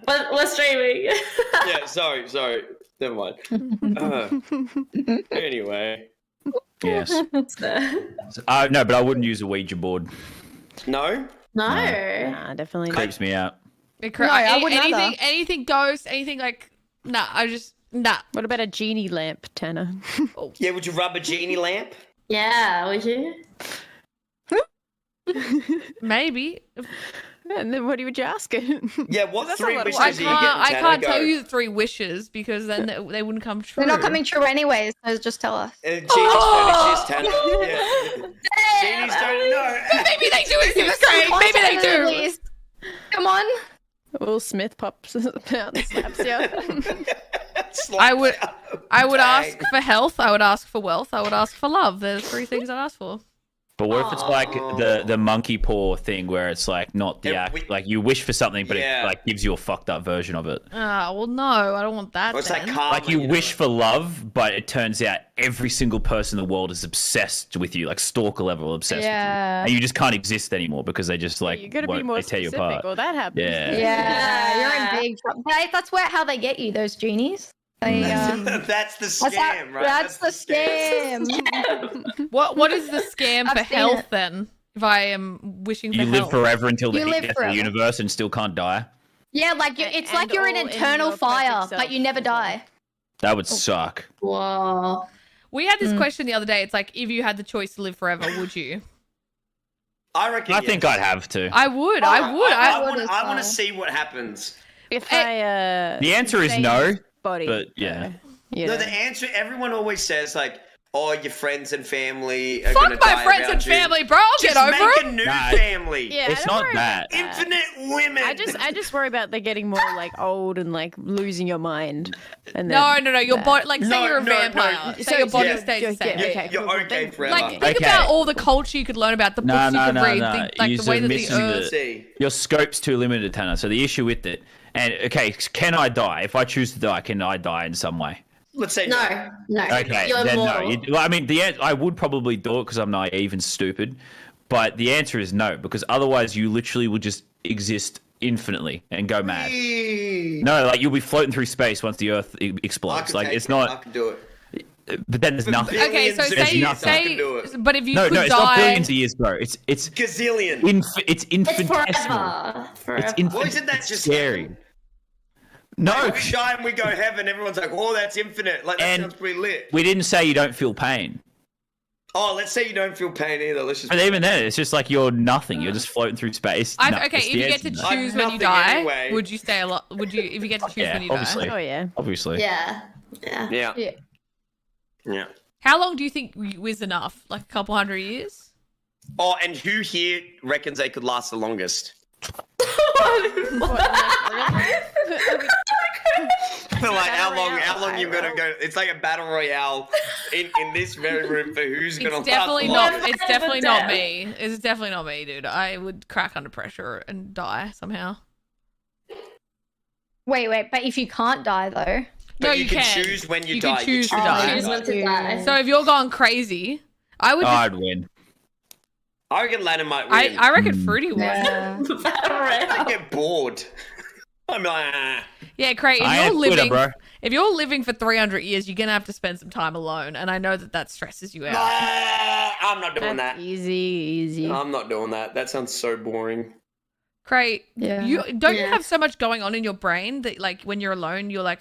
Speaker 4: But we're streaming.
Speaker 7: Yeah, sorry, never mind. Anyway,
Speaker 2: Yes.
Speaker 4: no.
Speaker 2: No, but I wouldn't use a Ouija board.
Speaker 7: no.
Speaker 3: Nah, definitely not.
Speaker 2: Creeps me out.
Speaker 6: I wouldn't either.
Speaker 1: anything ghost, anything like nah. Nah.
Speaker 3: What about a genie lamp, Tanner?
Speaker 7: Yeah, would you rub a genie lamp?
Speaker 4: Yeah, would you?
Speaker 1: Maybe.
Speaker 3: And then what would you ask it?
Speaker 7: Yeah, what
Speaker 3: That's a
Speaker 7: three
Speaker 3: lot of
Speaker 7: wishes
Speaker 1: I
Speaker 7: are you
Speaker 1: can't.
Speaker 7: getting?
Speaker 1: I
Speaker 7: Tanner?
Speaker 1: can't
Speaker 7: Go.
Speaker 1: tell you the three wishes because then they wouldn't come true.
Speaker 6: They're not coming true anyways, so just tell us.
Speaker 7: Genie's don't exist, Tanner. Yeah. Genies don't know.
Speaker 1: Maybe they do exist, Craig. Maybe they do.
Speaker 6: Please. Come on.
Speaker 3: Will Smith pops out and slaps you.
Speaker 1: I would ask for health. I would ask for wealth. I would ask for love. There's three things I'd ask for.
Speaker 2: But what if it's like the monkey paw thing where it's like not the
Speaker 7: Yeah,
Speaker 2: act, like you wish for something, but
Speaker 7: Yeah.
Speaker 2: it like gives you a fucked up version of it.
Speaker 1: Well, no, I don't want that.
Speaker 7: What's
Speaker 1: then.
Speaker 7: that karma?
Speaker 2: Like you
Speaker 7: know?
Speaker 2: wish for love, but it turns out every single person in the world is obsessed with you, like stalker level obsessed with you,
Speaker 6: Yeah.
Speaker 2: and you just can't exist anymore because they just like
Speaker 3: You got to be
Speaker 2: won't-
Speaker 3: more
Speaker 2: they tear you
Speaker 3: specific,
Speaker 2: apart.
Speaker 3: or that happens.
Speaker 2: Yeah.
Speaker 6: Yeah, you're in big trouble. That's how they get you, those genies. They,
Speaker 7: That's the
Speaker 6: that's
Speaker 7: scam, right?
Speaker 6: That's the scam.
Speaker 1: What is the scam
Speaker 6: I've
Speaker 1: for
Speaker 6: seen
Speaker 1: health
Speaker 6: it.
Speaker 1: then? If I am wishing for
Speaker 2: You live
Speaker 1: health.
Speaker 2: forever until the
Speaker 6: You
Speaker 2: heat
Speaker 6: live
Speaker 2: gets to the
Speaker 6: forever.
Speaker 2: universe and still can't die.
Speaker 6: Yeah, like it's
Speaker 3: And
Speaker 6: like you're in
Speaker 3: all in
Speaker 6: eternal
Speaker 3: your
Speaker 6: fire,
Speaker 3: perfect
Speaker 6: but you
Speaker 3: self
Speaker 6: never
Speaker 3: as well.
Speaker 6: die.
Speaker 2: That would suck.
Speaker 4: Whoa.
Speaker 1: We had this question the other day. It's like, if you had the choice to live forever, would you?
Speaker 7: I reckon.
Speaker 2: I think I'd have to.
Speaker 1: I would.
Speaker 7: I
Speaker 1: would.
Speaker 7: I
Speaker 6: would
Speaker 7: want.
Speaker 6: as
Speaker 7: I want
Speaker 6: well.
Speaker 7: to see what happens.
Speaker 3: If I
Speaker 2: The answer is
Speaker 3: say
Speaker 2: no,
Speaker 3: body,
Speaker 2: but yeah.
Speaker 3: you
Speaker 7: No,
Speaker 3: know.
Speaker 7: the answer. Everyone always says like, "Oh, your friends and family are
Speaker 1: Fuck
Speaker 7: gonna
Speaker 1: my
Speaker 7: die
Speaker 1: friends
Speaker 7: around
Speaker 1: and
Speaker 7: you."
Speaker 1: family, bro. I'll
Speaker 7: Just
Speaker 1: get over
Speaker 7: make
Speaker 1: it.
Speaker 7: a new
Speaker 2: Nah,
Speaker 7: family.
Speaker 3: Yeah,
Speaker 2: it's
Speaker 3: don't
Speaker 2: not
Speaker 3: worry
Speaker 2: that.
Speaker 3: about that.
Speaker 7: Infinite women.
Speaker 3: I just worry about they getting more like old and like losing your mind. And
Speaker 1: No.
Speaker 3: then
Speaker 1: Your
Speaker 3: that.
Speaker 1: body, like, say
Speaker 7: No,
Speaker 1: you're a
Speaker 7: no, no.
Speaker 1: vampire.
Speaker 3: So
Speaker 1: Say your body
Speaker 7: yeah,
Speaker 1: stays the same.
Speaker 3: okay.
Speaker 7: You're
Speaker 3: cool,
Speaker 7: okay
Speaker 3: then-
Speaker 7: forever.
Speaker 1: Like, think
Speaker 2: Okay.
Speaker 1: about all the culture you could learn about, the books you could read, like
Speaker 2: You're
Speaker 1: the way that the
Speaker 2: missing
Speaker 1: earth.
Speaker 7: See.
Speaker 2: Your scope's too limited, Tanner. So the issue with it, and okay, can I die? If I choose to die, can I die in some way?
Speaker 7: Let's say
Speaker 4: No.
Speaker 2: Okay,
Speaker 4: You're
Speaker 2: then
Speaker 4: immortal.
Speaker 2: no. I mean, I would probably do it because I'm naive and stupid, but the answer is no, because otherwise you literally would just exist infinitely and go mad. No, like you'll be floating through space once the Earth
Speaker 7: I
Speaker 2: explodes.
Speaker 7: can
Speaker 2: Like
Speaker 7: take
Speaker 2: it's
Speaker 7: it. I
Speaker 2: not.
Speaker 7: can do it.
Speaker 2: But then there's nothing.
Speaker 1: Okay, so
Speaker 7: Billions of
Speaker 1: say,
Speaker 7: years, I
Speaker 1: say,
Speaker 7: can do it.
Speaker 1: but if you
Speaker 2: No,
Speaker 1: could
Speaker 2: no, it's
Speaker 1: die,
Speaker 2: not billions of years, bro. It's
Speaker 7: Gazillion.
Speaker 2: it's
Speaker 4: It's
Speaker 2: infinitesimal.
Speaker 4: forever. Forever.
Speaker 2: It's
Speaker 7: Well, isn't that just
Speaker 2: scary.
Speaker 7: heaven?
Speaker 2: No,
Speaker 7: Every time we go heaven, everyone's like, "Oh, that's infinite." Like that
Speaker 2: And-
Speaker 7: sounds pretty lit.
Speaker 2: we didn't say you don't feel pain.
Speaker 7: Oh, let's say you don't feel pain either. Let's just.
Speaker 2: But even then, it's just like you're nothing. You're just floating through space. No,
Speaker 1: Okay,
Speaker 2: it's
Speaker 1: if
Speaker 2: the
Speaker 1: you get
Speaker 2: answer
Speaker 1: to
Speaker 2: to
Speaker 7: I'm
Speaker 1: choose when you
Speaker 7: nothing
Speaker 1: die,
Speaker 7: anyway.
Speaker 1: would you stay alive? Would you, if you get to choose
Speaker 2: Yeah,
Speaker 1: when you
Speaker 2: obviously.
Speaker 1: die?
Speaker 3: Oh yeah.
Speaker 2: that, obviously.
Speaker 4: Yeah.
Speaker 7: Yeah.
Speaker 6: Yeah.
Speaker 7: Yeah.
Speaker 1: How long do you think was enough? Like a couple hundred years?
Speaker 7: Oh, and who here reckons they could last the longest? Like how long you gonna go? It's like a battle royale in this very room for who's gonna
Speaker 1: It's definitely
Speaker 7: last.
Speaker 1: not. It's definitely not me. It's definitely not me, dude. I would crack under pressure and die somehow.
Speaker 6: Wait, but if you can't die though,
Speaker 1: No,
Speaker 7: But
Speaker 1: you
Speaker 7: can
Speaker 1: can
Speaker 7: choose when you
Speaker 1: You
Speaker 7: die.
Speaker 1: can choose to
Speaker 7: choose
Speaker 1: die.
Speaker 7: when
Speaker 4: Choose
Speaker 7: you
Speaker 4: when to die.
Speaker 1: So if you're going crazy, I would.
Speaker 2: I'd win.
Speaker 7: I reckon Lennon might win.
Speaker 1: I reckon Fruity would.
Speaker 6: yeah.
Speaker 7: I get bored. I'm like,
Speaker 1: Yeah, Craig. If
Speaker 2: I
Speaker 1: you're
Speaker 2: am Twitter,
Speaker 1: living,
Speaker 2: bro.
Speaker 1: if you're living for 300 years, you're gonna have to spend some time alone, and I know that stresses you out.
Speaker 7: I'm not doing
Speaker 3: That's
Speaker 7: that.
Speaker 3: easy.
Speaker 7: I'm not doing that. That sounds so boring.
Speaker 1: Craig,
Speaker 6: Yeah.
Speaker 1: you don't you
Speaker 4: Yeah.
Speaker 1: have so much going on in your brain that like when you're alone, you're like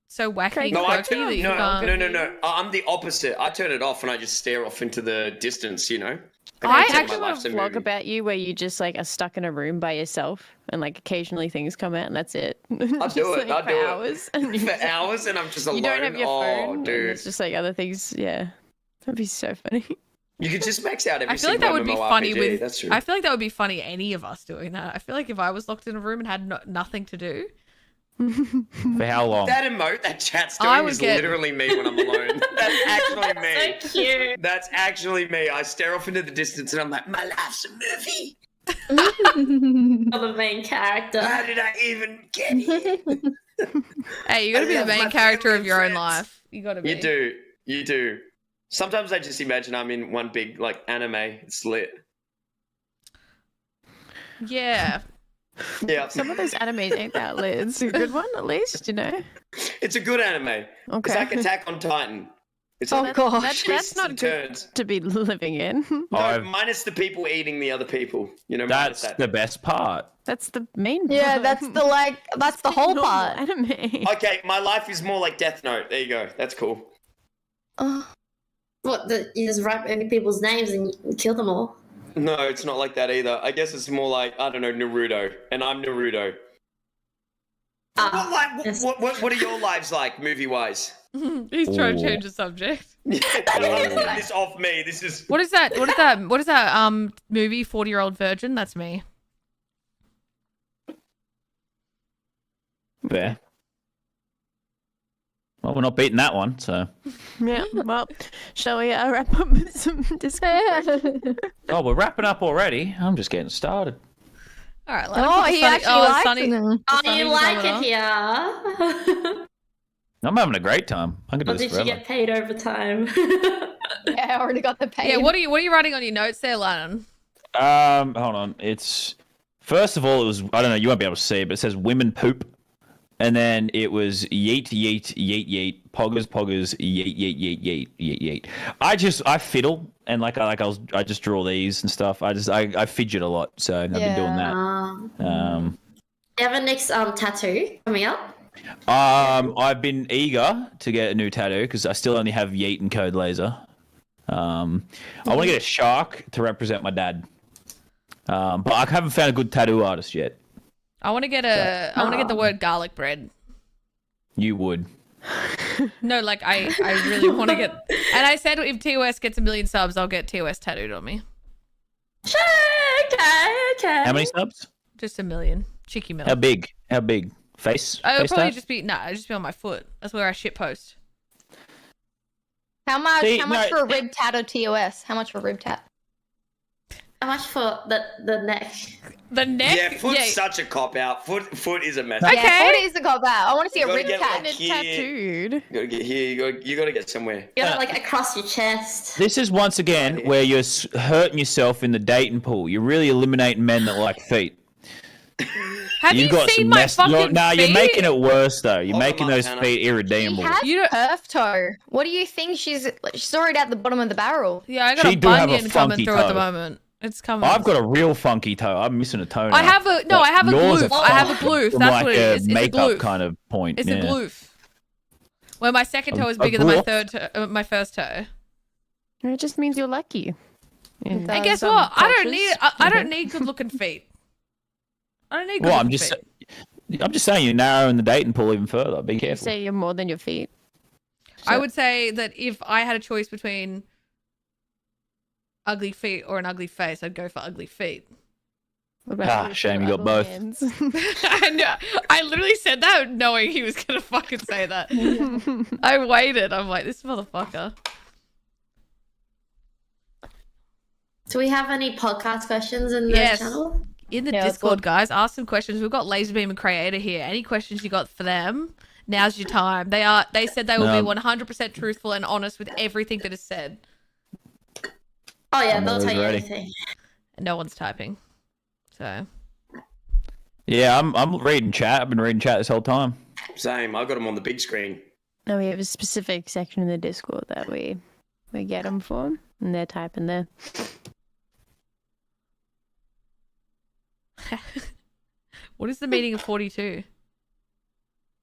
Speaker 1: so wacky and
Speaker 7: No, I
Speaker 1: quirky
Speaker 7: turn
Speaker 1: that you
Speaker 7: no,
Speaker 1: can't.
Speaker 7: no. I'm the opposite. I turn it off and I just stare off into the distance. You know.
Speaker 1: I
Speaker 7: pretend
Speaker 3: actually
Speaker 7: my
Speaker 3: want
Speaker 7: life's
Speaker 3: a
Speaker 7: a
Speaker 3: vlog
Speaker 7: movie.
Speaker 3: about you where you just like are stuck in a room by yourself and like occasionally things come out and that's it.
Speaker 7: I'll do it. I'll
Speaker 3: for
Speaker 7: do
Speaker 3: hours.
Speaker 7: it
Speaker 3: And you
Speaker 7: for
Speaker 3: just-
Speaker 7: hours, and I'm just alone.
Speaker 3: You don't have your
Speaker 7: oh,
Speaker 3: phone. And
Speaker 7: dude.
Speaker 3: it's just like other things. Yeah, that'd be so funny.
Speaker 7: You could just max out every
Speaker 1: I feel like
Speaker 7: single
Speaker 1: that would be
Speaker 7: MMORPG.
Speaker 1: funny with.
Speaker 7: That's true.
Speaker 1: I feel like that would be funny any of us doing that. I feel like if I was locked in a room and had nothing to do,
Speaker 2: For how long?
Speaker 7: That emote, that chat
Speaker 1: I
Speaker 7: story
Speaker 1: would
Speaker 7: is
Speaker 1: get-
Speaker 7: literally me when I'm alone. That's actually me.
Speaker 4: So cute.
Speaker 7: That's actually me. I stare off into the distance and I'm like, my life's a movie.
Speaker 4: You're the main character.
Speaker 7: How did I even get here?
Speaker 1: hey, you got to
Speaker 7: I
Speaker 1: be the
Speaker 7: love
Speaker 1: main
Speaker 7: my
Speaker 1: character
Speaker 7: family
Speaker 1: of your own
Speaker 7: and friends.
Speaker 1: life. You got to be.
Speaker 7: You do. You do. Sometimes I just imagine I'm in one big like anime. It's lit.
Speaker 1: Yeah.
Speaker 7: Yeah.
Speaker 3: Some of those animes ain't that lit. It's a good one, at least, you know.
Speaker 7: It's a good anime.
Speaker 3: Okay.
Speaker 7: It's like Attack on Titan. It's
Speaker 6: Oh,
Speaker 7: like
Speaker 6: gosh.
Speaker 3: That's
Speaker 7: twists
Speaker 3: not
Speaker 7: and
Speaker 3: good
Speaker 7: turns.
Speaker 3: to be living in.
Speaker 7: No,
Speaker 2: I've-
Speaker 7: minus the people eating the other people. You know, minus
Speaker 2: That's
Speaker 7: that.
Speaker 2: the best part.
Speaker 3: That's the main.
Speaker 6: Yeah,
Speaker 3: part.
Speaker 6: that's the whole
Speaker 3: Normal
Speaker 6: part.
Speaker 3: Anime.
Speaker 7: Okay, my life is more like Death Note. There you go. That's cool.
Speaker 4: What? You just write any people's names and you kill them all?
Speaker 7: No, it's not like that either. I guess it's more like, I don't know, Naruto. And I'm Naruto.
Speaker 4: Yes.
Speaker 7: What are your lives like, movie-wise?
Speaker 1: He's trying to
Speaker 2: Ooh.
Speaker 1: change the subject.
Speaker 7: Yeah, I'm putting this off me. This is...
Speaker 1: What is that? What is that? What is that? Movie 40-Year-Old Virgin. That's me.
Speaker 2: Fair. Well, we're not beating that one, so.
Speaker 3: Yeah. Well, shall we wrap up with some discussion?
Speaker 2: Oh, we're wrapping up already. I'm just getting started.
Speaker 1: All right.
Speaker 6: Oh, he actually likes
Speaker 1: Sunny.
Speaker 6: it.
Speaker 4: Oh,
Speaker 1: Sunny
Speaker 4: you
Speaker 1: was
Speaker 4: like
Speaker 1: coming
Speaker 4: it
Speaker 1: on.
Speaker 4: here?
Speaker 2: I'm having a great time. I'm
Speaker 4: Or
Speaker 2: gonna do
Speaker 4: did
Speaker 2: this
Speaker 4: you
Speaker 2: forever.
Speaker 4: get paid overtime?
Speaker 6: Yeah, I already got the pay.
Speaker 1: Yeah. What are you writing on your notes there, Lannon?
Speaker 2: Hold on. It's first of all, it was I don't know. You won't be able to see it, but it says women poop, and then it was yeet yeet yeet yeet poggers poggers yeet yeet yeet yeet yeet yeet. I fiddle and I just draw these and stuff. I fidget a lot, so I've been doing that.
Speaker 4: You have a next tattoo coming up?
Speaker 2: I've been eager to get a new tattoo because I still only have yeet and code laser. I want to get a shark to represent my dad. But I haven't found a good tattoo artist yet.
Speaker 1: I want to get the word garlic bread.
Speaker 2: You would.
Speaker 1: No, like I really want to get. And I said if TOS gets 1 million subs, I'll get TOS tattooed on me.
Speaker 4: Sure, okay.
Speaker 2: How many subs?
Speaker 1: Just 1 million. Cheeky
Speaker 2: How
Speaker 1: million.
Speaker 2: big? How big? Face?
Speaker 1: It'll
Speaker 2: Face
Speaker 1: probably
Speaker 2: tat?
Speaker 1: just be it'll just be on my foot. That's where I shit post.
Speaker 6: How much?
Speaker 2: See,
Speaker 6: how much
Speaker 2: no-
Speaker 6: for a rib tat or TOS? How much for a rib tat?
Speaker 4: How much for the neck?
Speaker 1: The neck.
Speaker 7: Yeah, foot's such a cop-out. Foot is a mess.
Speaker 1: Okay.
Speaker 6: Yeah, what is the cop out? I want to see a
Speaker 7: You gotta
Speaker 6: rib
Speaker 7: get,
Speaker 6: tat.
Speaker 7: like,
Speaker 3: It's tattooed.
Speaker 7: You gotta get here. You gotta get somewhere.
Speaker 4: You got it like across your chest.
Speaker 2: This is once again where you're hurting yourself in the dating pool. You're really eliminating men that like feet.
Speaker 1: Have you seen my fucking feet?
Speaker 2: You're making it worse though. You're
Speaker 7: Hold on,
Speaker 2: making those
Speaker 7: Montana.
Speaker 2: feet
Speaker 6: She
Speaker 2: irredeemable.
Speaker 6: has
Speaker 1: You don't-
Speaker 6: perf toe. What do you think? She's already at the bottom of the barrel.
Speaker 1: Yeah, I got
Speaker 2: She
Speaker 1: a
Speaker 2: do have a
Speaker 1: bunion coming
Speaker 2: funky
Speaker 1: through at the
Speaker 2: toe.
Speaker 1: moment. It's coming.
Speaker 2: I've got a real funky toe. I'm missing a toe now.
Speaker 1: I have a
Speaker 2: Yours
Speaker 1: gloof.
Speaker 2: are
Speaker 1: I have a
Speaker 2: from
Speaker 1: gloof.
Speaker 2: from
Speaker 1: That's
Speaker 2: like
Speaker 1: what it is. It's a
Speaker 2: makeup
Speaker 1: gloof.
Speaker 2: kind of point.
Speaker 1: It's
Speaker 2: yeah.
Speaker 1: a gloof. Where my second toe is
Speaker 2: A
Speaker 1: bigger than my
Speaker 2: gloof?
Speaker 1: my first toe.
Speaker 3: It just means you're lucky.
Speaker 1: And guess what? I don't need good looking feet. I don't need good
Speaker 2: Well,
Speaker 1: looking feet.
Speaker 2: I'm just saying you're narrowing the dating pool even further. Be
Speaker 3: You
Speaker 2: careful.
Speaker 3: say you're more than your feet.
Speaker 1: I would say that if I had a choice between ugly feet or an ugly face, I'd go for ugly feet.
Speaker 3: What about
Speaker 2: Shame you got
Speaker 3: ugly
Speaker 2: both.
Speaker 3: hands?
Speaker 1: I know. I literally said that knowing he was gonna fucking say that. I waited. I'm like, this motherfucker.
Speaker 4: Do we have any podcast questions in the
Speaker 1: Yes.
Speaker 4: channel?
Speaker 1: In the
Speaker 6: Yeah, let's
Speaker 1: Discord, guys, ask some questions. We've got Laserbeam and Creator here. Any questions you got for them? Now's your time. They said they will be 100% truthful and honest with everything that is said.
Speaker 4: Oh yeah,
Speaker 2: I'm
Speaker 4: they'll tell
Speaker 2: always
Speaker 4: you
Speaker 2: ready.
Speaker 4: anything.
Speaker 1: And no one's typing. So
Speaker 2: Yeah, I'm reading chat. I've been reading chat this whole time.
Speaker 7: Same. I got them on the big screen.
Speaker 3: No, we have a specific section in the Discord that we get them for, and they're typing there.
Speaker 1: what is the meaning of 42?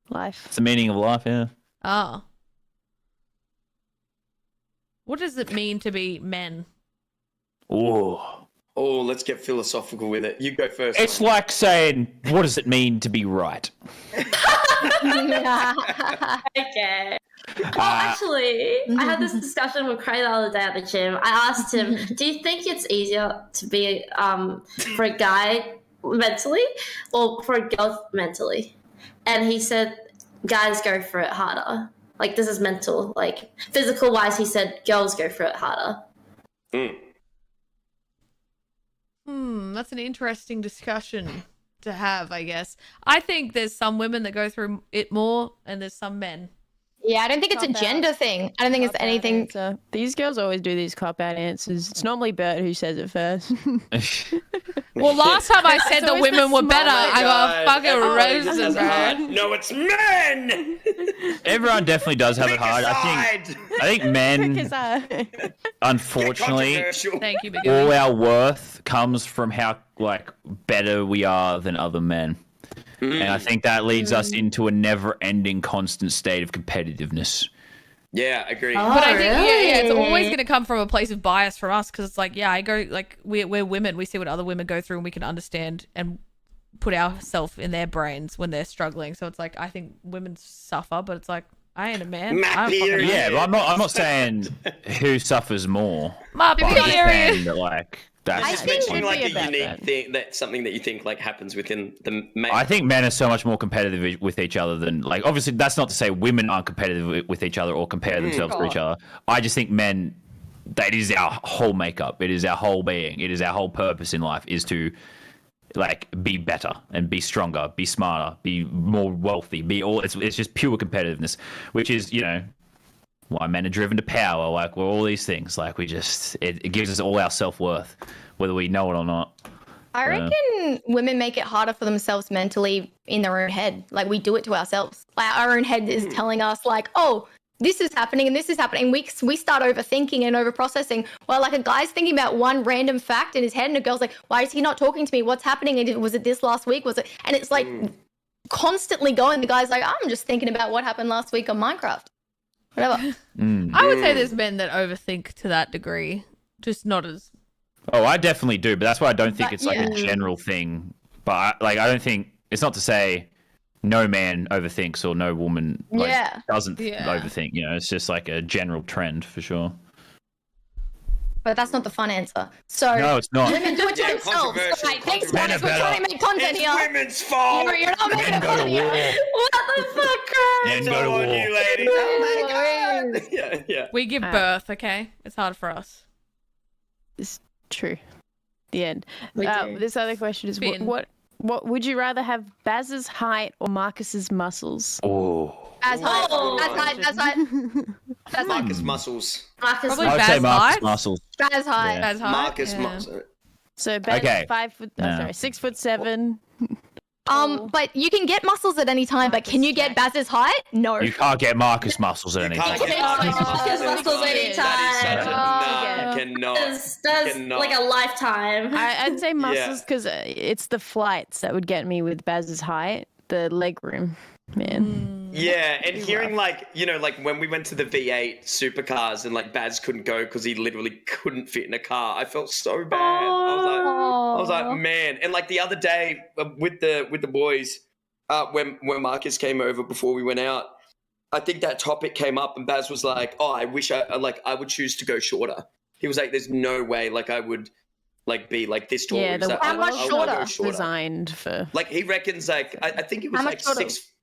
Speaker 3: Life.
Speaker 2: It's the meaning of life, yeah.
Speaker 1: Oh. What does it mean to be men?
Speaker 2: Ooh.
Speaker 7: Oh, let's get philosophical with it. You go first.
Speaker 2: It's like saying, what does it mean to be right?
Speaker 4: Okay. Well, actually, I had this discussion with Craig the other day at the gym. I asked him, "Do you think it's easier to be for a guy mentally or for a girl mentally?" And he said, "Guys go for it harder. Like this is mental. Like physical wise, he said girls go for it harder."
Speaker 1: That's an interesting discussion to have, I guess. I think there's some women that go through it more, and there's some men.
Speaker 6: Yeah, I don't think it's a gender thing. I don't think it's anything.
Speaker 3: So these girls always do these cop-out answers. It's normally Bert who says it first.
Speaker 1: Well, last time I said that
Speaker 3: always
Speaker 1: women
Speaker 3: the
Speaker 1: were better,
Speaker 3: smaller
Speaker 1: I got fucking
Speaker 7: Everybody just
Speaker 1: roasted,
Speaker 7: has it hard.
Speaker 1: bro.
Speaker 7: No, it's men.
Speaker 2: Everyone definitely does have it hard. I think men,
Speaker 3: Because
Speaker 2: unfortunately,
Speaker 7: Controversial.
Speaker 1: Thank you, Big
Speaker 2: all
Speaker 1: Amy.
Speaker 2: our worth comes from how better we are than other men. And I think that leads us into a never-ending constant state of competitiveness.
Speaker 7: Yeah, agree.
Speaker 4: Oh,
Speaker 1: But I think, yeah, it's
Speaker 4: really?
Speaker 1: always going to come from a place of bias from us because it's like, yeah, I go, like, we're women. We see what other women go through and we can understand and put ourselves in their brains when they're struggling. So it's like, I think women suffer, but it's like, I ain't a man.
Speaker 7: Matt
Speaker 1: I don't fucking
Speaker 7: Peters.
Speaker 1: know.
Speaker 2: Yeah, but I'm not saying who suffers more.
Speaker 1: My
Speaker 2: But I
Speaker 1: period.
Speaker 2: understand that, like, that's.
Speaker 7: Just
Speaker 3: think
Speaker 7: mentioning
Speaker 3: it would
Speaker 7: like
Speaker 3: be
Speaker 7: a
Speaker 3: about
Speaker 7: unique
Speaker 3: that.
Speaker 7: thing, that's something that you think like happens within the male.
Speaker 2: I think men are so much more competitive with each other than, like, obviously that's not to say women aren't competitive with each other or compare themselves to each other. I just think men, that is our whole makeup. It is our whole being. It is our whole purpose in life is to, like, be better and be stronger, be smarter, be more wealthy, be all. It's just pure competitiveness, which is, you know, why men are driven to power. Like, we're all these things. Like, we just it gives us all our self-worth, whether we know it or not.
Speaker 6: I reckon women make it harder for themselves mentally in their own head. Like we do it to ourselves. Like our own head is telling us, like, oh, this is happening and this is happening. We start overthinking and overprocessing. Well, like a guy's thinking about one random fact in his head, and a girl's like, why is he not talking to me? What's happening? And was it this last week? Was it? And it's like constantly going. The guy's like, I'm just thinking about what happened last week on Minecraft. Whatever.
Speaker 1: I would say there's men that overthink to that degree, just not as.
Speaker 2: Oh, I definitely do, but that's why I don't think
Speaker 6: But,
Speaker 2: it's like a general thing. But I don't think it's not to say no man overthinks or no woman doesn't overthink. You know, it's just like a general trend for sure.
Speaker 6: But that's not the fun answer. So
Speaker 2: No, it's not.
Speaker 6: women do it to
Speaker 7: Yeah,
Speaker 6: themselves.
Speaker 7: controversial,
Speaker 6: Like, thanks,
Speaker 7: controversial.
Speaker 6: guys. We're trying to make content
Speaker 7: It's
Speaker 6: here.
Speaker 7: women's fault.
Speaker 6: You're not making
Speaker 2: Men
Speaker 6: a
Speaker 2: go
Speaker 6: fun
Speaker 2: to
Speaker 6: of you.
Speaker 2: war.
Speaker 4: What the fuck, Craig?
Speaker 2: Men
Speaker 7: It's
Speaker 2: go to
Speaker 7: all on
Speaker 2: war.
Speaker 7: you, ladies. Oh my god. Yeah.
Speaker 1: We give birth, okay? It's hard for us.
Speaker 3: It's true. The end.
Speaker 4: We do.
Speaker 3: This other question is
Speaker 1: Finn.
Speaker 3: what would you rather have, Baz's height or Marcus's muscles?
Speaker 2: Oh,
Speaker 6: As high.
Speaker 4: Oh.
Speaker 6: As high. As high. As high.
Speaker 7: Marcus muscles.
Speaker 4: Marcus,
Speaker 1: Probably
Speaker 2: I would
Speaker 1: Baz
Speaker 2: say Marcus
Speaker 1: height?
Speaker 2: muscles.
Speaker 6: As high.
Speaker 2: Yeah.
Speaker 1: As high.
Speaker 7: Marcus
Speaker 1: Yeah.
Speaker 7: muscles.
Speaker 3: So Baz
Speaker 2: Okay.
Speaker 3: is 5 foot.
Speaker 2: No.
Speaker 3: Sorry, 6'7".
Speaker 6: But you can get muscles at any time. But can you get Baz's height? No.
Speaker 2: You can't get Marcus muscles at any
Speaker 7: can't
Speaker 2: time.
Speaker 7: get
Speaker 4: Marcus muscles anytime.
Speaker 7: That is such a, nah, you cannot.
Speaker 4: That's
Speaker 7: cannot.
Speaker 4: like a lifetime.
Speaker 3: I'd say muscles because it's the flights that would get me with Baz's height, the leg room, man.
Speaker 7: Yeah, and hearing like when we went to the V8 supercars and like Baz couldn't go because he literally couldn't fit in a car, I felt so bad. I was like, man. And like the other day with the boys, when Marcus came over before we went out, I think that topic came up and Baz was like, "Oh, I wish I would choose to go shorter." He was like, "There's no way like I would like be like this tall."
Speaker 3: Yeah,
Speaker 6: how much shorter?
Speaker 3: Designed for
Speaker 7: like he reckons like I think it was like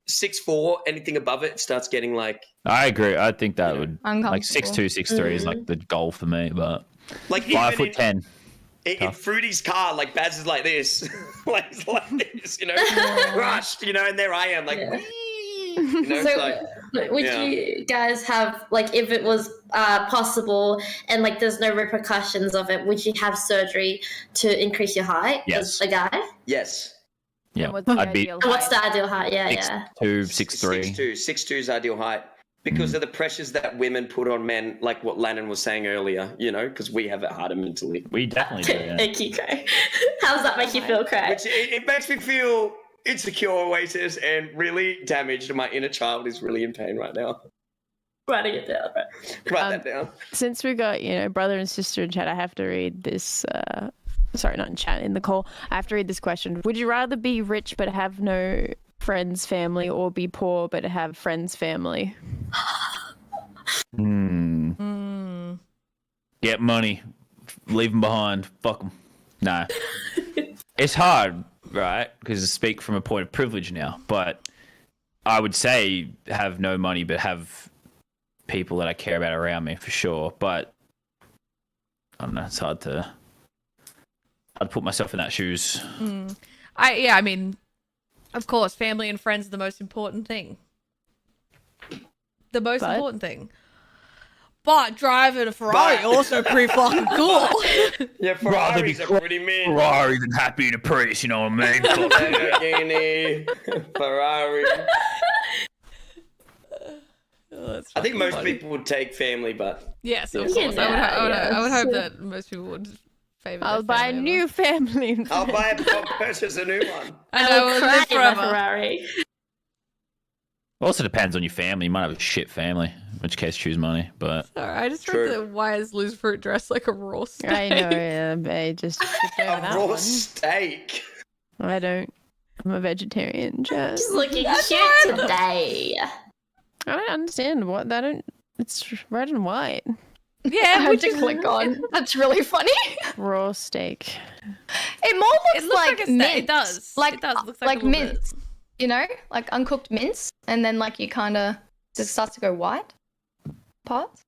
Speaker 7: 6'4", anything above it starts getting like.
Speaker 2: I agree. I think that would like
Speaker 6: Uncomfortable.
Speaker 2: 6'2", 6'3" is like the goal for me, but
Speaker 7: Like
Speaker 2: 5'10".
Speaker 7: In Fruity's car, like Baz is like this, like this, crushed, and there I am, like,
Speaker 4: Would you guys have like if it was possible and like there's no repercussions of it, would you have surgery to increase your height
Speaker 2: Yes.
Speaker 4: as a guy?
Speaker 7: Yes.
Speaker 2: Yeah,
Speaker 3: what's the
Speaker 2: I'd be
Speaker 3: ideal
Speaker 4: What's
Speaker 3: height?
Speaker 4: the ideal height? Yeah.
Speaker 2: 6'2", 6'3".
Speaker 7: 6'2" is ideal height because of the pressures that women put on men, like what Lannon was saying earlier, because we have it harder mentally.
Speaker 2: We definitely do, yeah.
Speaker 4: Thank you, Craig. How does that make you feel, Craig?
Speaker 7: Which it makes me feel insecure, Oasis, and really damaged. My inner child is really in pain right now.
Speaker 4: Writing it down.
Speaker 7: Write that down.
Speaker 3: Since we got brother and sister in chat, I have to read this. Sorry, not in chat, in the call. I have to read this question. Would you rather be rich but have no friends, family, or be poor but have friends, family?
Speaker 2: Get money, leave them behind, fuck them. No, it's hard, right? Because I speak from a point of privilege now, but I would say have no money but have people that I care about around me for sure. But I don't know, it's hard to put myself in that shoes.
Speaker 1: I mean, of course, family and friends are the most important thing. Important thing. But driving a Ferrari also pretty fucking cool.
Speaker 7: Yeah, Ferraris are pretty mean.
Speaker 2: Ferrari than happy in a Prius, you know what I mean?
Speaker 7: Lamborghini, Ferrari. I think most people would take family, but
Speaker 1: yes, of course. I would hope that most people would favor.
Speaker 3: I'll buy a new family.
Speaker 7: I'll purchase a new one.
Speaker 1: And I will live
Speaker 4: in a
Speaker 1: forever.
Speaker 4: Ferrari.
Speaker 2: Also depends on your family. You might have a shit family, in which case choose money. But
Speaker 1: Sorry, I just read the why is loose fruit dressed like a raw steak?
Speaker 3: I know, yeah, but just
Speaker 7: A raw steak.
Speaker 3: I don't. I'm a vegetarian, just.
Speaker 4: Just looking cute today.
Speaker 3: I don't understand what that don't. It's red and white.
Speaker 1: Yeah,
Speaker 6: I had
Speaker 1: which
Speaker 6: to
Speaker 1: is
Speaker 6: click on. That's really funny.
Speaker 3: Raw steak.
Speaker 6: It more looks,
Speaker 1: It looks like a steak.
Speaker 6: mince.
Speaker 1: It does.
Speaker 6: Like,
Speaker 1: It does. It looks like a little
Speaker 6: mince. Like uncooked mince, and then like you kind of just starts to go white parts.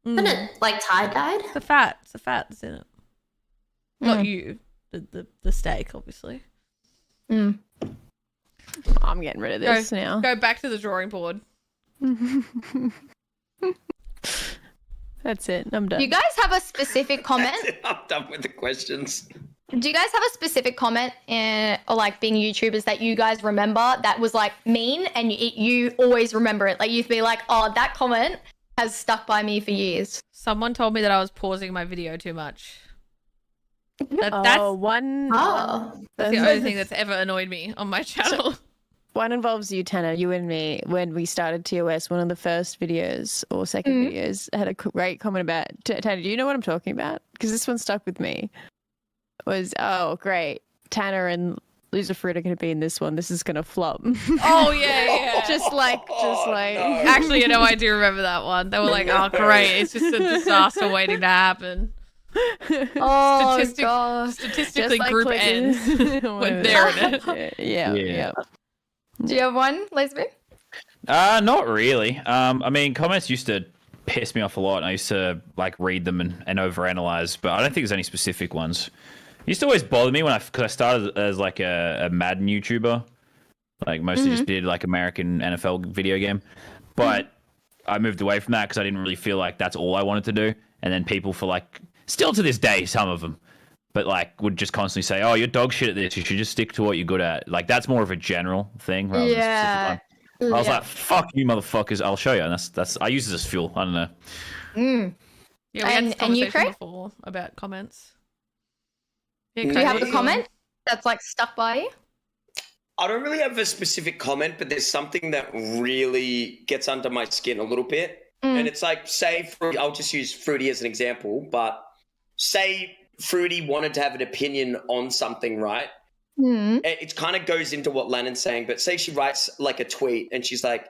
Speaker 4: Isn't it like tie-dyed?
Speaker 1: The fat. It's the fat that's in it. Not you. The steak, obviously.
Speaker 3: I'm getting rid of this now.
Speaker 1: Go back to the drawing board.
Speaker 3: That's it. I'm done.
Speaker 6: Do you guys have a specific comment?
Speaker 7: I'm done with the questions.
Speaker 6: Do you guys have a specific comment or like being YouTubers that you guys remember that was like mean and you always remember it? Like you'd be like, oh, that comment has stuck by me for years.
Speaker 1: Someone told me that I was pausing my video too much. That's
Speaker 3: one.
Speaker 1: that's the only thing that's ever annoyed me on my channel.
Speaker 3: One involves you, Tanner. You and me, when we started TOS, one of the first videos or second videos had a great comment about Tanner. Do you know what I'm talking about? Because this one stuck with me. Was great, Tanner and Loser Fruit are going to be in this one. This is going to flop.
Speaker 1: Oh yeah.
Speaker 3: just like.
Speaker 1: Actually, I do remember that one. They were like, "Oh, great! It's just a disaster waiting to happen."
Speaker 6: Oh god!
Speaker 1: Statistically,
Speaker 3: Just like
Speaker 1: group
Speaker 3: clicking.
Speaker 1: ends when they're in it.
Speaker 3: Yeah.
Speaker 6: Do you have one, Lesbian?
Speaker 2: not really. I mean, comments used to piss me off a lot, and I used to like read them and overanalyze, but I don't think there's any specific ones. It used to always bother me because I started as like a Madden YouTuber, like mostly just did like American NFL video game, but I moved away from that because I didn't really feel like that's all I wanted to do. And then people for like, still to this day, some of them but like would just constantly say, "Oh, you're dog shit at this. You should just stick to what you're good at." Like that's more of a general thing. Rather than a specific one. I was like, "Fuck you, motherfuckers! I'll show you." And that's I use it as fuel. I don't know.
Speaker 1: Yeah, we had this
Speaker 6: And you,
Speaker 1: conversation
Speaker 6: Craig?
Speaker 1: before about comments. Yeah,
Speaker 6: Do
Speaker 1: Craig,
Speaker 6: you have
Speaker 1: what's
Speaker 6: a
Speaker 1: your-
Speaker 6: comment that's like stuck by you?
Speaker 7: I don't really have a specific comment, but there's something that really gets under my skin a little bit. And it's like, say, I'll just use Fruity as an example, but say Fruity wanted to have an opinion on something, right? It kind of goes into what Lannon's saying, but say she writes like a tweet and she's like,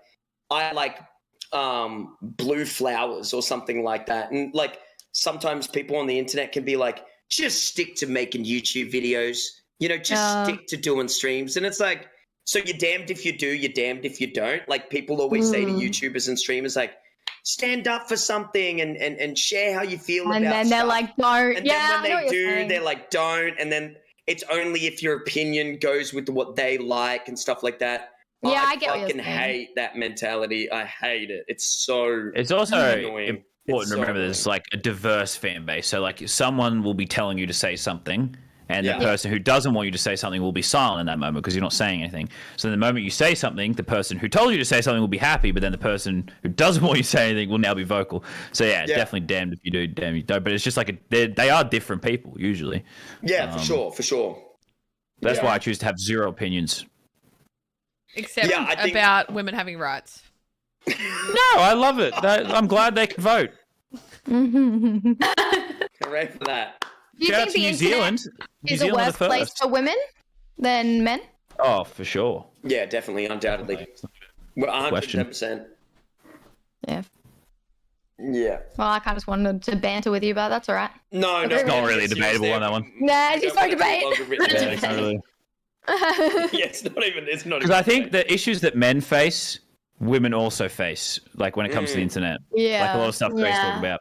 Speaker 7: I like blue flowers or something like that. And like sometimes people on the internet can be like, just stick to making YouTube videos. You know, just stick to doing streams. And it's like, so you're damned if you do, you're damned if you don't. Like people always say to YouTubers and streamers, like, stand up for something and share how you feel about
Speaker 6: And then they're
Speaker 7: stuff.
Speaker 6: like, don't.
Speaker 7: And
Speaker 6: Yeah,
Speaker 7: then
Speaker 6: I know
Speaker 7: when
Speaker 6: what
Speaker 7: they
Speaker 6: you're
Speaker 7: do,
Speaker 6: saying.
Speaker 7: they're like, don't. And then it's only if your opinion goes with what they like and stuff like that.
Speaker 6: Yeah, I get what you're
Speaker 7: fucking
Speaker 6: saying.
Speaker 7: hate that mentality. I hate it. It's so
Speaker 2: It's also
Speaker 7: annoying.
Speaker 2: important
Speaker 7: It's
Speaker 2: to
Speaker 7: so
Speaker 2: remember there's like a diverse fan base. So like someone will be telling you to say something, and
Speaker 7: Yeah.
Speaker 2: the person who doesn't want you to say something will be silent in that moment because you're not saying anything. So the moment you say something, the person who told you to say something will be happy, but then the person who doesn't want you to say anything will now be vocal. So yeah,
Speaker 7: Yeah.
Speaker 2: definitely damned if you do, damned if you don't. But it's just like they are different people usually.
Speaker 7: Yeah, for sure.
Speaker 2: That's
Speaker 7: Yeah.
Speaker 2: why I choose to have zero opinions.
Speaker 1: Except
Speaker 7: Yeah, I think-
Speaker 1: about women having rights.
Speaker 2: No, I love it. I'm glad they can vote.
Speaker 7: Hooray for that.
Speaker 6: Do you
Speaker 2: Shout out
Speaker 6: think
Speaker 2: to
Speaker 6: the
Speaker 2: New
Speaker 6: internet
Speaker 2: Zealand. New
Speaker 6: is a
Speaker 2: Zealand are
Speaker 6: worse
Speaker 2: the
Speaker 6: place
Speaker 2: first.
Speaker 6: for women than men?
Speaker 2: Oh, for sure.
Speaker 7: Yeah, definitely, undoubtedly. We're 110%.
Speaker 6: Yeah.
Speaker 7: Yeah.
Speaker 6: Well, I kind of just wanted to banter with you, but that's all right.
Speaker 7: No,
Speaker 6: It's
Speaker 2: not really debatable on that one.
Speaker 6: Nah, it's no debate.
Speaker 2: Yeah, it's not really.
Speaker 7: Yeah, it's not even.
Speaker 2: Because I think the issues that men face, women also face, like when it comes to the internet.
Speaker 6: Yeah.
Speaker 2: Like a lot of stuff Grace
Speaker 4: Yeah.
Speaker 2: talked about.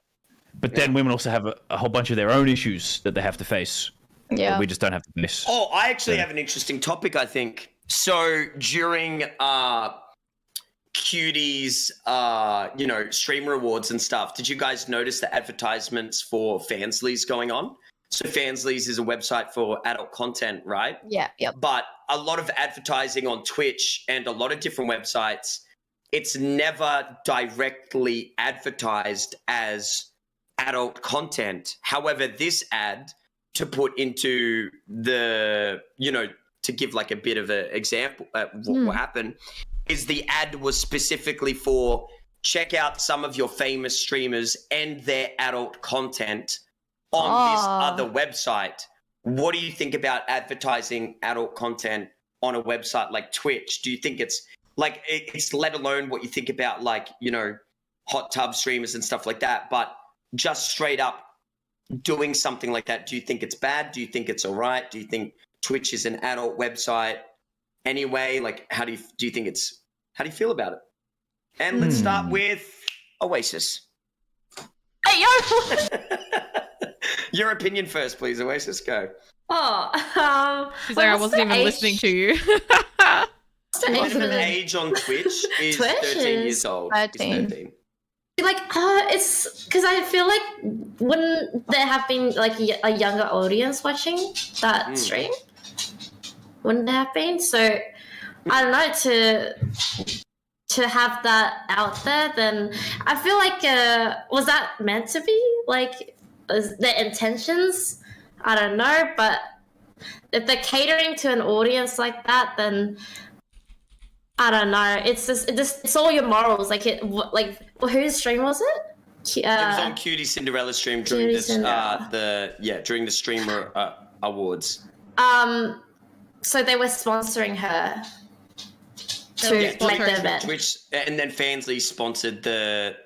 Speaker 2: But then women also have a whole bunch of their own issues that they have to face.
Speaker 6: Yeah.
Speaker 2: That we just don't have to face.
Speaker 7: Oh, I actually have an interesting topic, I think. So during Cutie's, streamer awards and stuff, did you guys notice the advertisements for Fansly's going on? So Fansly's is a website for adult content, right?
Speaker 6: Yeah. Yep.
Speaker 7: But a lot of advertising on Twitch and a lot of different websites, it's never directly advertised as adult content. However, this ad, to put into the, to give like a bit of an example of what happened, is the ad was specifically for check out some of your famous streamers and their adult content on this other website. What do you think about advertising adult content on a website like Twitch? Do you think it's like, it's let alone what you think about like, hot tub streamers and stuff like that, but just straight up doing something like that, do you think it's bad? Do you think it's all right? Do you think Twitch is an adult website anyway? Like, how do you feel about it? And let's start with Oasis.
Speaker 4: Hey, yo!
Speaker 7: Your opinion first, please, Oasis. Go.
Speaker 1: She's like, I wasn't even listening to you.
Speaker 4: What's the age
Speaker 7: Minimum
Speaker 4: limit?
Speaker 7: age on Twitch is
Speaker 4: Twitch
Speaker 7: 13 years
Speaker 4: is
Speaker 7: old.
Speaker 6: 13.
Speaker 7: It's 13.
Speaker 4: Like, it's because I feel like wouldn't there have been like a younger audience watching that stream? Wouldn't there have been? So I don't know, to have that out there, then I feel like was that meant to be? Like, is their intentions? I don't know, but if they're catering to an audience like that, then I don't know. It's just it's all your morals. Like whose stream was it?
Speaker 7: It was on Cutie Cinderella's stream during
Speaker 4: Cutie
Speaker 7: this
Speaker 4: Cinderella.
Speaker 7: during the streamer awards.
Speaker 4: So they were sponsoring her to
Speaker 1: Yeah,
Speaker 4: make the event.
Speaker 7: Twitch, and then Fansly sponsored the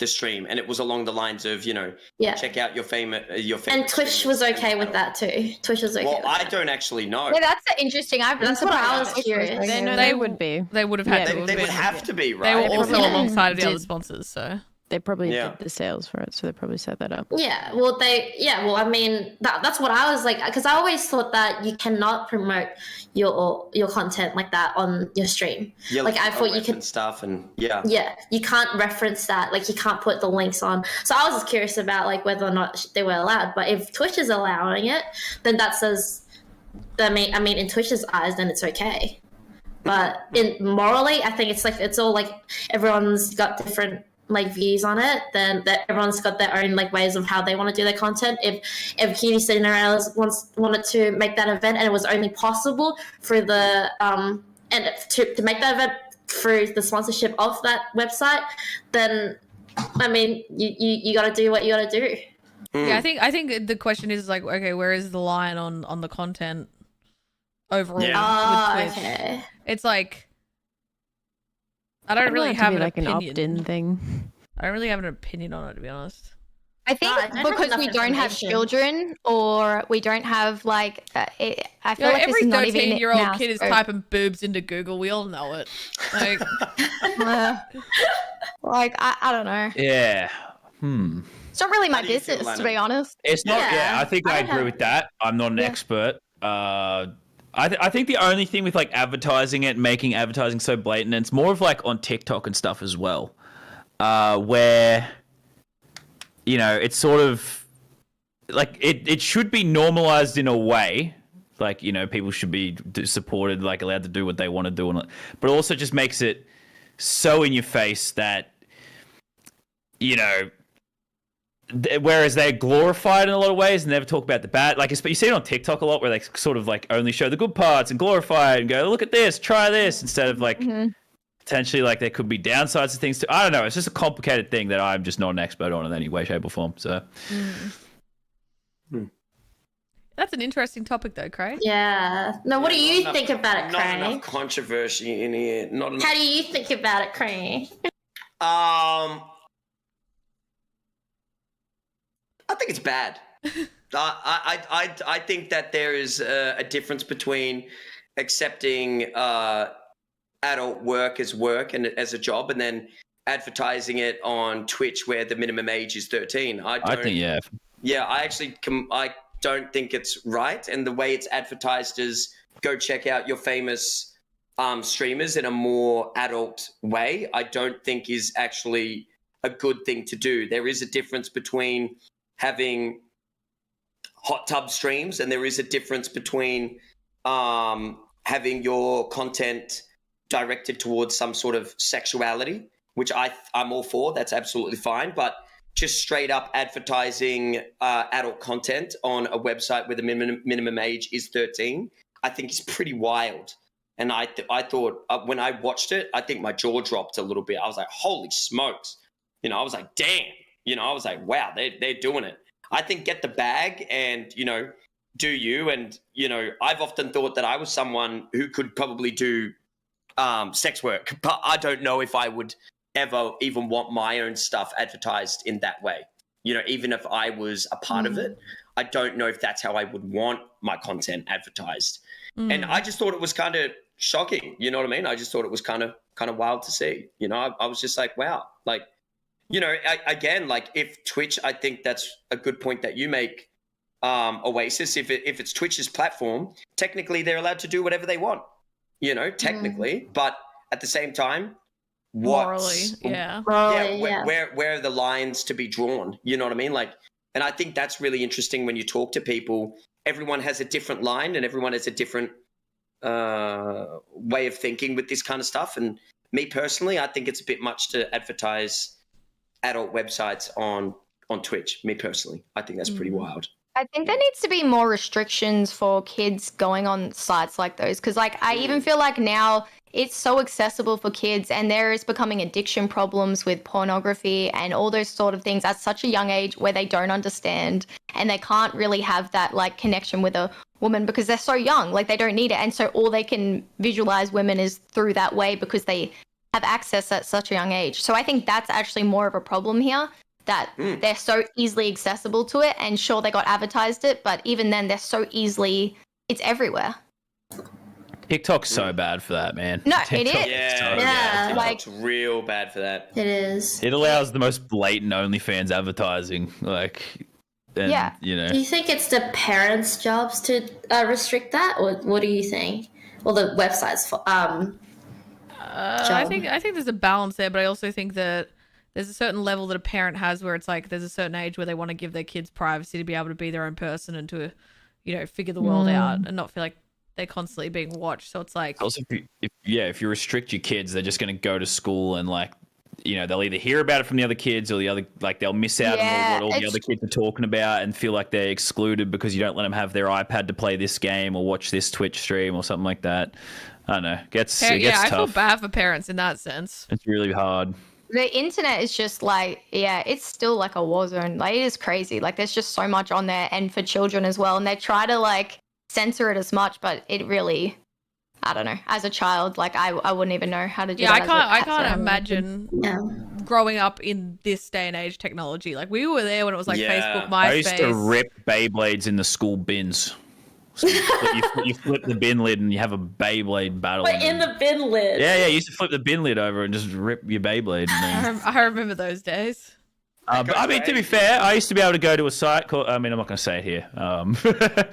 Speaker 7: stream, and it was along the lines of
Speaker 4: Yeah.
Speaker 7: check out your favorite
Speaker 4: And Twitch was okay with that too. Twitch was okay
Speaker 7: Well,
Speaker 4: with
Speaker 7: I
Speaker 4: that.
Speaker 7: don't actually know.
Speaker 6: Yeah, that's interesting.
Speaker 4: That's what I was curious.
Speaker 3: They would be.
Speaker 1: They would have had
Speaker 3: Yeah,
Speaker 1: to.
Speaker 7: They would have to be,
Speaker 1: They
Speaker 7: right?
Speaker 1: were also
Speaker 3: probably
Speaker 1: alongside of the
Speaker 3: did.
Speaker 1: other sponsors, so
Speaker 3: They probably did the sales for it, so they probably set that up.
Speaker 4: Yeah, well, I mean, that's what I was like, because I always thought that you cannot promote your content like that on your stream.
Speaker 7: Yeah,
Speaker 4: like I thought you could
Speaker 7: stuff and
Speaker 4: yeah, you can't reference that, like you can't put the links on. So I was just curious about like whether or not they were allowed. But if Twitch is allowing it, then that says, I mean, in Twitch's eyes, then it's okay. But morally, I think it's like it's all like everyone's got different like views on it, then that everyone's got their own like ways of how they want to do their content. If Cutie Cinderella wanted to make that event and it was only possible through the and to make that event through the sponsorship of that website, then I mean you got to do what you got to do.
Speaker 1: Yeah, I think the question is like, okay, where is the line on the content overall? With Twitch?
Speaker 4: Okay.
Speaker 1: It's like I don't really have
Speaker 3: like
Speaker 1: an
Speaker 3: an
Speaker 1: opinion.
Speaker 3: open thing.
Speaker 1: I don't really have an opinion on it, to be honest.
Speaker 6: I think
Speaker 4: I don't have
Speaker 6: because we
Speaker 4: enough
Speaker 6: don't have
Speaker 4: information.
Speaker 6: children, or we don't have like, I feel
Speaker 1: You know,
Speaker 6: like
Speaker 1: every
Speaker 6: this is not even
Speaker 1: 13-year-old
Speaker 6: now,
Speaker 1: kid is
Speaker 6: so-
Speaker 1: typing boobs into Google. We all know it. Like,
Speaker 6: like I don't know.
Speaker 2: Yeah.
Speaker 6: It's not really my
Speaker 7: How do you feel,
Speaker 6: business, to
Speaker 7: Lana?
Speaker 6: be honest.
Speaker 2: It's not.
Speaker 4: Yeah,
Speaker 2: Yeah, I think I
Speaker 4: I don't
Speaker 2: agree
Speaker 4: have-
Speaker 2: with that. I'm not an expert. I think the only thing with like advertising it, making advertising so blatant, and it's more of like on TikTok and stuff as well, where you know it's sort of like it should be normalized in a way. Like, you know, people should be supported, like allowed to do what they want to do, but it also just makes it so in your face that, you know, whereas they're glorified in a lot of ways and never talk about the bad. Like, you see it on TikTok a lot where they sort of like only show the good parts and glorify it and go, look at this, try this, instead of like potentially like there could be downsides to things too. I don't know. It's just a complicated thing that I'm just not an expert on in any way, shape, or form. So.
Speaker 1: that's an interesting topic, though, Craig.
Speaker 4: Yeah. No, what do you think about it,
Speaker 7: Not
Speaker 4: Craig?
Speaker 7: enough controversy in here. Not enough.
Speaker 4: How do you think about it, Craig?
Speaker 7: I think it's bad. I think that there is a difference between accepting adult work as work and as a job, and then advertising it on Twitch where the minimum age is 13. I think yeah. I don't think it's right, and the way it's advertised is go check out your famous streamers in a more adult way. I don't think is actually a good thing to do. There is a difference between having hot tub streams, and there is a difference between having your content directed towards some sort of sexuality, which I'm all for. That's absolutely fine. But just straight up advertising adult content on a website where the minimum age is 13, I think is pretty wild. And I thought when I watched it, I think my jaw dropped a little bit. I was like, holy smokes. You know, I was like, damn. You know, I was like, wow, they're doing it. I think get the bag and, you know, do you. And, you know, I've often thought that I was someone who could probably do sex work, but I don't know if I would ever even want my own stuff advertised in that way. You know, even if I was a part of it, I don't know if that's how I would want my content advertised. And I just thought it was kind of shocking. You know what I mean? I just thought it was kind of wild to see. You know, I was just like, wow, like, you know, again, like if Twitch, I think that's a good point that you make, Oasis. If it's Twitch's platform, technically they're allowed to do whatever they want, you know, technically. But at the same time,
Speaker 1: Morally, yeah.
Speaker 7: Where are the lines to be drawn? You know what I mean? Like, and I think that's really interesting when you talk to people. Everyone has a different line and everyone has a different way of thinking with this kind of stuff. And me personally, I think it's a bit much to advertise adult websites on Twitch. Me personally, I think that's pretty wild.
Speaker 6: I think there needs to be more restrictions for kids going on sites like those, because like I even feel like now it's so accessible for kids, and there is becoming addiction problems with pornography and all those sort of things at such a young age where they don't understand and they can't really have that like connection with a woman because they're so young, like they don't need it, and so all they can visualize women is through that way because they have access at such a young age. So I think that's actually more of a problem here, that they're so easily accessible to it, and sure they got advertised it, but even then they're so easily, it's everywhere.
Speaker 2: TikTok's so bad for that, man.
Speaker 6: No, it
Speaker 2: TikTok
Speaker 6: is.
Speaker 7: Yeah,
Speaker 4: Yeah.
Speaker 7: TikTok's real bad for that.
Speaker 4: It is.
Speaker 2: It allows the most blatant OnlyFans advertising, and,
Speaker 6: Yeah.
Speaker 2: you know.
Speaker 4: Do you think it's the parents' jobs to restrict that, or what do you think? Or the websites for
Speaker 1: I think there's a balance there, but I also think that there's a certain level that a parent has where it's like there's a certain age where they want to give their kids privacy to be able to be their own person and to, figure the world out and not feel like they're constantly being watched. So it's like
Speaker 2: Also, if you restrict your kids, they're just going to go to school and they'll either hear about it from the other kids or the other they'll miss out on what all the other kids are talking about and feel like they're excluded because you don't let them have their iPad to play this game or watch this Twitch stream or something like that. I don't know. It gets
Speaker 1: I
Speaker 2: tough.
Speaker 1: feel bad for parents in that sense.
Speaker 2: It's really hard.
Speaker 6: The internet is just it's still like a war zone. Like, it is crazy. Like, there's just so much on there, and for children as well. And they try to censor it as much, but it really, I don't know. As a child, I wouldn't even know how to do that.
Speaker 1: I can't imagine growing up in this day and age technology. Like, we were there when it was Facebook, MySpace.
Speaker 2: I used to rip Beyblades in the school bins. So you flip the bin lid and you have a Beyblade battle.
Speaker 4: Wait, in the bin lid?
Speaker 2: Yeah, you used to flip the bin lid over and just rip your Beyblade.
Speaker 1: I remember those days.
Speaker 2: But I mean, to be fair, I used to be able to go to a site called. I mean, I'm not going to say it here. But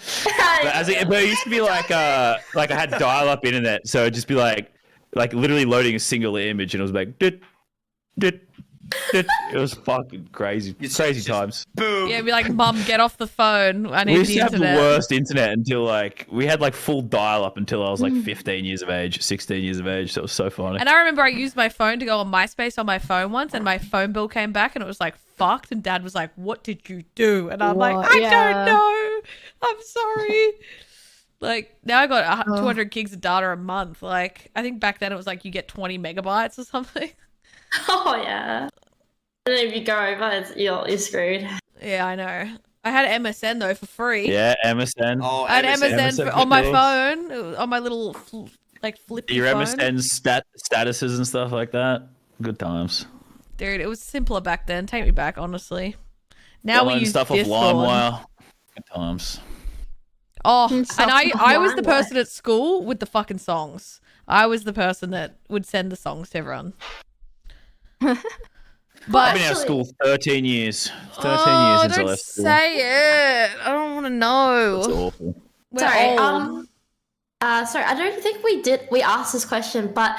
Speaker 2: it used to be like I had dial-up internet, so it'd just be like literally loading a single image, and it was like, dit, dit, dit. It was fucking crazy, crazy times.
Speaker 7: Boom.
Speaker 1: Yeah, it'd be like, Mum, get off the phone. I need
Speaker 2: We used
Speaker 1: the
Speaker 2: to have the
Speaker 1: internet.
Speaker 2: worst internet until we had full dial-up until I was 15 years of age, 16 years of age. So it was so funny.
Speaker 1: And I remember I used my phone to go on MySpace on my phone once, and my phone bill came back, and it was fucked. And Dad was like, "What did you do?" And I'm like, "I don't know. I'm sorry." Now I got 200 gigs of data a month. I think back then it was you get 20 megabytes or something.
Speaker 4: Oh yeah. And then if you go over, you're screwed.
Speaker 1: Yeah, I know. I had MSN though for free.
Speaker 2: Yeah, MSN.
Speaker 7: Oh,
Speaker 1: I had MSN on my
Speaker 2: for
Speaker 1: phone, on my little flippy
Speaker 2: your
Speaker 1: phone.
Speaker 2: MSN statuses and stuff like that. Good times.
Speaker 1: Dude, it was simpler back then. Take me back, honestly. Now we
Speaker 2: Downloading
Speaker 1: use
Speaker 2: stuff
Speaker 1: Discord.
Speaker 2: off LimeWire. Good times.
Speaker 1: Oh, and I was the
Speaker 4: LimeWire.
Speaker 1: person at school with the fucking songs. I was the person that would send the songs to everyone.
Speaker 2: I've been out of
Speaker 4: Actually-
Speaker 2: school 13 years. 13 years since I
Speaker 1: don't
Speaker 2: left school.
Speaker 1: say it. I don't want to know.
Speaker 2: It's awful.
Speaker 1: We're
Speaker 4: Sorry.
Speaker 1: old.
Speaker 4: Sorry. I don't think we asked this question, but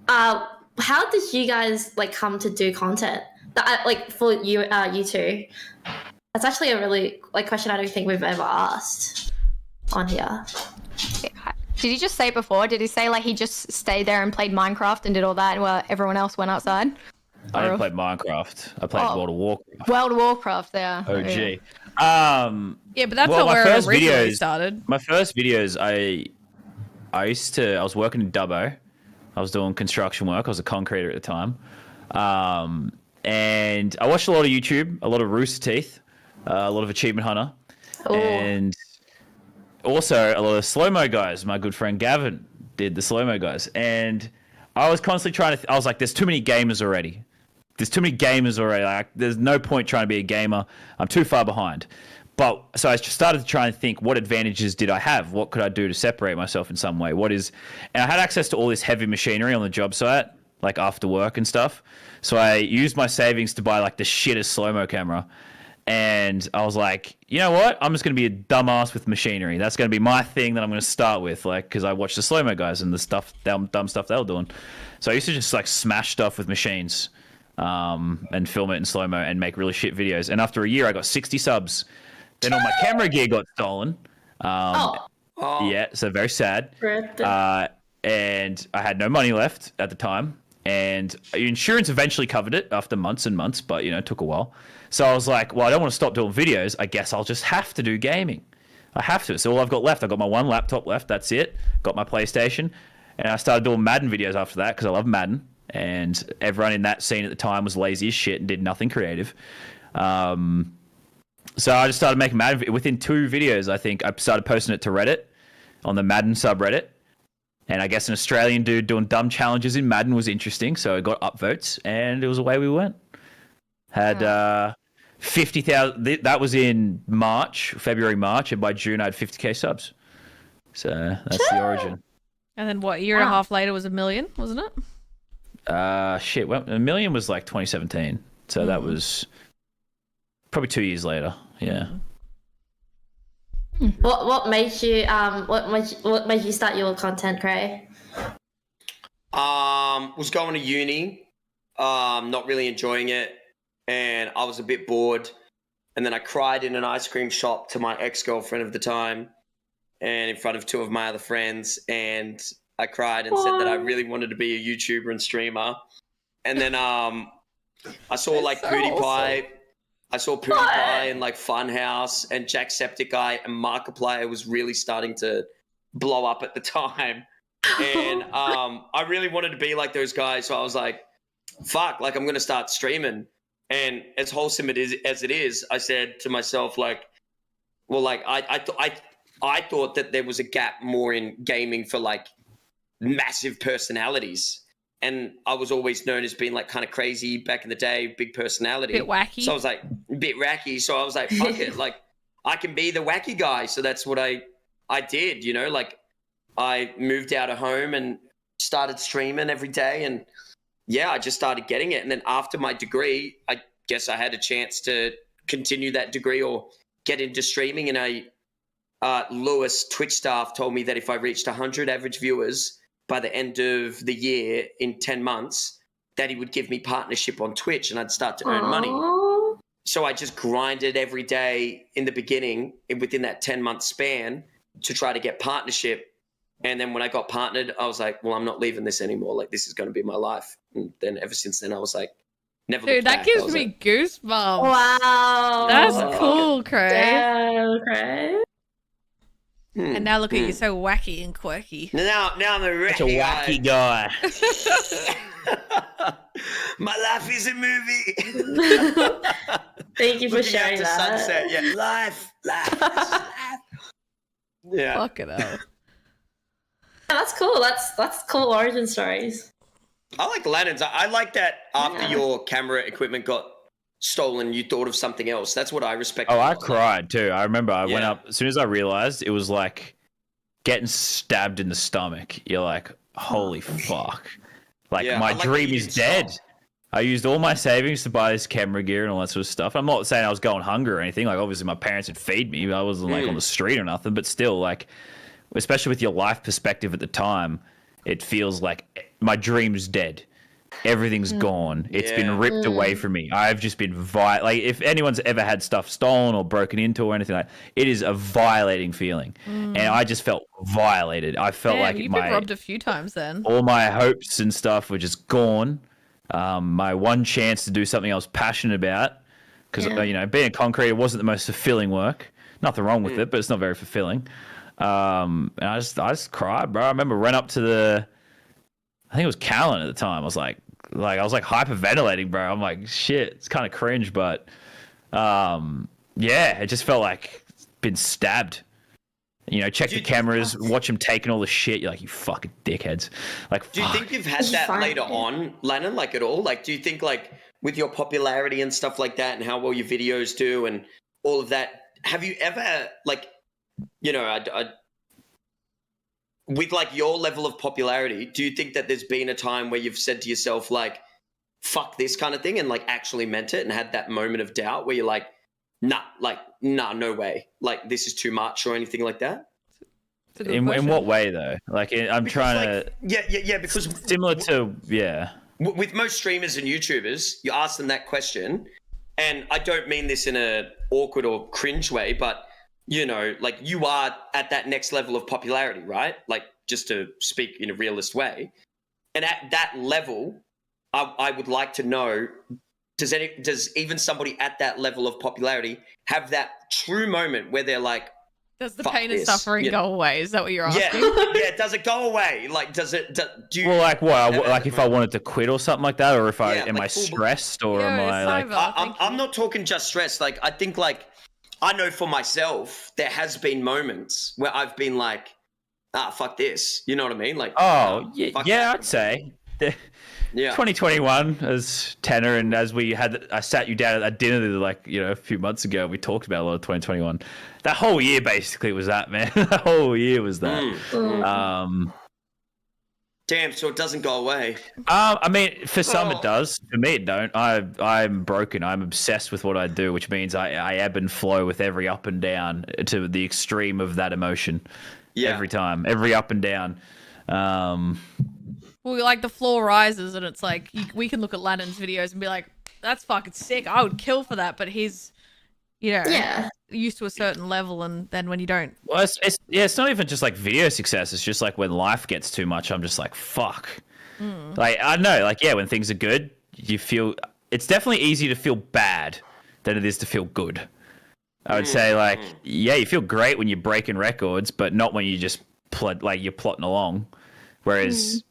Speaker 4: how did you guys come to do content? For you two. That's actually a really question I don't think we've ever asked on here.
Speaker 6: Did he just say it before? Did he say he just stayed there and played Minecraft and did all that while everyone else went outside?
Speaker 2: I didn't play Minecraft. I played World of Warcraft.
Speaker 6: World of Warcraft, yeah.
Speaker 2: OG.
Speaker 6: Yeah.
Speaker 1: Yeah, but that's
Speaker 2: well,
Speaker 1: not
Speaker 2: my
Speaker 1: where it
Speaker 2: first
Speaker 1: originally
Speaker 2: videos-
Speaker 1: started.
Speaker 2: My first videos, I was working in Dubbo. I was doing construction work. I was a concreter at the time. And I watched a lot of YouTube, a lot of Rooster Teeth, a lot of Achievement Hunter, and also a lot of slow-mo guys. My good friend Gavin did the slow-mo guys. And I was constantly I was like, there's too many gamers already. There's no point trying to be a gamer. I'm too far behind. But so I started to try and think, what advantages did I have? What could I do to separate myself in some way? And I had access to all this heavy machinery on the job site, after work and stuff. So I used my savings to buy the shittest slow-mo camera. And I was like, you know what? I'm just going to be a dumbass with machinery. That's going to be my thing that I'm going to start with, because I watched the slow-mo guys and the dumb stuff they were doing. So I used to just smash stuff with machines and film it in slow-mo and make really shit videos. And after a year, I got 60 subs. Then all my camera gear got stolen. Yeah, so very sad. And I had no money left at the time. And insurance eventually covered it after months and months, but it took a while. So I was like, well, I don't want to stop doing videos. I guess I'll just have to do gaming. I have to. So all I've got left, I've got my one laptop left. That's it. Got my PlayStation. And I started doing Madden videos after that because I love Madden. And everyone in that scene at the time was lazy as shit and did nothing creative. So I just started making Madden. Within 2 videos, I think, I started posting it to Reddit on the Madden subreddit. And I guess an Australian dude doing dumb challenges in Madden was interesting. So it got upvotes and it was away we went. Had 50,000. That was in February, March. And by June, I had 50K subs. So that's the origin.
Speaker 1: And then what? A year and a half later was 1 million, wasn't it?
Speaker 2: Shit. Well, 1 million was like 2017, so that was probably 2 years later. Yeah.
Speaker 4: What made you what made you start your content, Cray?
Speaker 7: Was going to uni, not really enjoying it, and I was a bit bored. And then I cried in an ice cream shop to my ex-girlfriend of the time, and in front of 2 of my other friends. And I cried and said that I really wanted to be a YouTuber and streamer. And then I saw like PewDiePie. I saw PewDiePie and like Funhouse and Jacksepticeye and Markiplier was really starting to blow up at the time. And I really wanted to be like those guys. So I was like, fuck, like I'm going to start streaming. And as wholesome as it is, I said to myself, like, well, like I thought that there was a gap more in gaming for like massive personalities. And I was always known as being like kind of crazy back in the day, big personality.
Speaker 1: Bit wacky.
Speaker 7: So I was like, a bit wacky. So I was like, fuck it. Like, I can be the wacky guy. So that's what I did, you know, like I moved out of home and started streaming every day. And yeah, I just started getting it. And then after my degree, I guess I had a chance to continue that degree or get into streaming. And Lewis, Twitch staff, told me that if I reached 100 average viewers by the end of the year in 10 months, that he would give me partnership on Twitch and I'd start to earn money. So I just grinded every day in the beginning within that 10-month span to try to get partnership. And then when I got partnered, I was like, well, I'm not leaving this anymore. Like, this is going to be my life. And then ever since then, I was like, never
Speaker 1: Dude,
Speaker 7: looked
Speaker 1: that
Speaker 7: back.
Speaker 1: gives me goosebumps.
Speaker 4: Wow.
Speaker 1: That's cool, Craig.
Speaker 4: Damn, Cray.
Speaker 1: And now look at you, so wacky and quirky.
Speaker 7: Now I'm a
Speaker 2: Such a wacky guy.
Speaker 7: My life is a movie.
Speaker 4: Thank you for
Speaker 7: Looking
Speaker 4: sharing
Speaker 7: out to
Speaker 4: that.
Speaker 7: sunset. Yeah, life. Yeah.
Speaker 1: Fuck it up.
Speaker 4: Yeah, that's cool. That's cool origin stories.
Speaker 7: I like Lannon's. I like that after your camera equipment got stolen, you thought of something else. That's what I respect.
Speaker 2: Oh, I cried too. I remember I went up as soon as I realized it was like getting stabbed in the stomach. You're like, holy fuck. Like my dream is dead. I used all my savings to buy this camera gear and all that sort of stuff. I'm not saying I was going hungry or anything. Like obviously my parents would feed me. I wasn't like on the street or nothing, but still like, especially with your life perspective at the time, it feels like my dream's dead. Everything's gone. It's been ripped away from me. I've just been like if anyone's ever had stuff stolen or broken into or anything like that, it is a violating feeling. And I just felt violated. I felt like
Speaker 1: you've been robbed a few times then.
Speaker 2: All my hopes and stuff were just gone. My one chance to do something I was passionate about, because you know, being a concrete wasn't the most fulfilling work. Nothing wrong with it, but it's not very fulfilling. And I just cried, bro. I remember ran up to I think it was Callan at the time. I was like I was hyperventilating, bro. I'm like, shit, it's kind of cringe, but yeah, it just felt like been stabbed. You know, check the cameras, watch them taking all the shit. You're like, you fucking dickheads. Like,
Speaker 7: do you think you've had that later on, Lannon, like at all? Like, do you think like with your popularity and stuff like that and how well your videos do and all of that, have you ever like, you know, with like your level of popularity, do you think that there's been a time where you've said to yourself like, fuck this kind of thing and like actually meant it and had that moment of doubt where you're like, nah, no way. Like this is too much or anything like that?
Speaker 2: In what way though? Like I'm trying to...
Speaker 7: Yeah, because...
Speaker 2: Similar to,
Speaker 7: with most streamers and YouTubers, you ask them that question, and I don't mean this in a awkward or cringe way, but you know, like you are at that next level of popularity, right? Like just to speak in a realist way. And at that level, I would like to know, does even somebody at that level of popularity have that true moment where they're like,
Speaker 1: does the pain and suffering go away? Is that what you're asking?
Speaker 7: Yeah, does it go away? Like, do you...
Speaker 2: Well, like what? Like if I wanted to quit or something like that, or if am I stressed or am I like...
Speaker 7: I'm not talking just stress. Like, I think like, I know for myself, there has been moments where I've been like, fuck this. You know what I mean? Like,
Speaker 2: yeah, I'd say.
Speaker 7: Yeah.
Speaker 2: 2021 as Tanner, and as I sat you down at dinner like, you know, a few months ago, we talked about a lot of 2021. That whole year basically was that, man. That whole year was that.
Speaker 7: Damn, so it doesn't go away.
Speaker 2: I mean, for some it does. For me, it don't. I'm broken. I'm obsessed with what I do, which means I ebb and flow with every up and down to the extreme of that emotion.
Speaker 7: Yeah.
Speaker 2: Every time, every up and down.
Speaker 1: Well, like the floor rises, and it's like we can look at Lannon's videos and be like, "That's fucking sick. I would kill for that." But he's, used to a certain level, and then when you don't,
Speaker 2: Well, it's not even just like video success. It's just like when life gets too much, I'm just like, fuck. Like, I don't know, like, yeah, when things are good, you feel, it's definitely easier to feel bad than it is to feel good. I would say, like, yeah, you feel great when you're breaking records, but not when you just you're plotting along. Whereas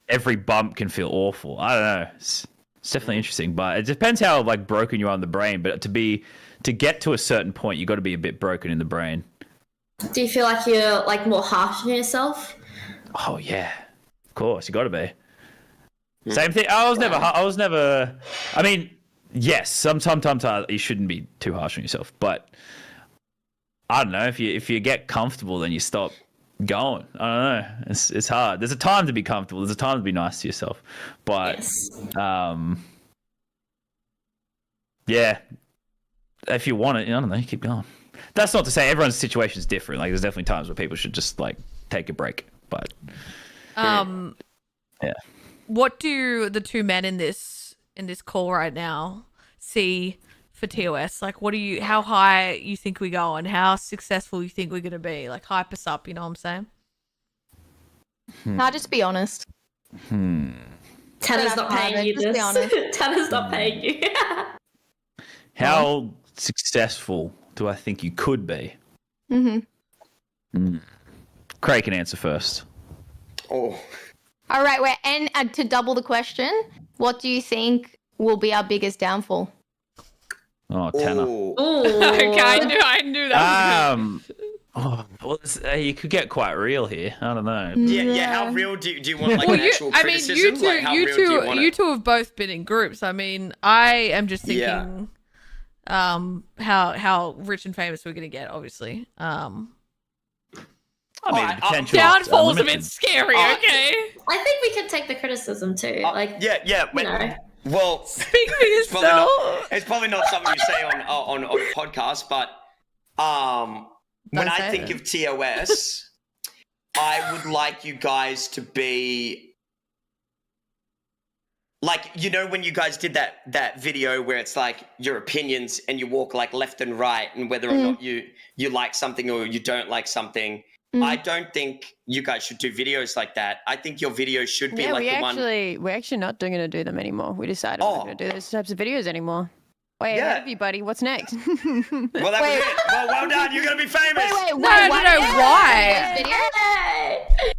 Speaker 2: every bump can feel awful. I don't know. It's definitely interesting, but it depends how like broken you are in the brain. But to get to a certain point, you got to be a bit broken in the brain.
Speaker 4: Do you feel like you're like more harsh on yourself?
Speaker 2: Oh yeah, of course, you got to be. Same thing. I was never. I mean, yes, sometimes you shouldn't be too harsh on yourself, but I don't know. If you get comfortable, then you stop going. I don't know. It's hard. There's a time to be comfortable. There's a time to be nice to yourself, but yeah. If you want it, I don't know, keep going. That's not to say everyone's situation is different. Like, there's definitely times where people should just like take a break. But yeah.
Speaker 1: What do the two men in this call right now see for TOS? Like, how high you think we go and how successful you think we're gonna be? Like, hype us up. You know what I'm saying?
Speaker 6: Nah, just be honest.
Speaker 4: Tanner's not paying you
Speaker 6: Just be honest.
Speaker 4: this. Tanner's not paying you.
Speaker 2: How successful do I think you could be? Craig can answer first.
Speaker 7: Oh.
Speaker 6: All right, and to double the question, what do you think will be our biggest downfall?
Speaker 2: Oh, Tanner.
Speaker 1: Okay, I knew that.
Speaker 2: You could get quite real here. I don't know.
Speaker 7: Yeah. How real do you want like an actual criticism?
Speaker 1: You two have both been in groups. I mean, I am just thinking, how rich and famous we're gonna get. Obviously,
Speaker 2: the potential
Speaker 1: downfall's a bit scary. Okay,
Speaker 4: I think we can take the criticism too.
Speaker 7: Well,
Speaker 1: speak for yourself.
Speaker 7: It's probably not something you say on a podcast, but when I think of TOS, I would like you guys to be like, when you guys did that video where it's like your opinions and you walk like left and right and whether or not you like something or you don't like something. I don't think you guys should do videos like that. I think your videos should be
Speaker 3: we're actually not going to do them anymore. We decided we're not going to do those types of videos anymore. Wait, ahead of you, buddy. What's next?
Speaker 7: Well, that was it. Well done. You're going to be famous.
Speaker 1: No. Why?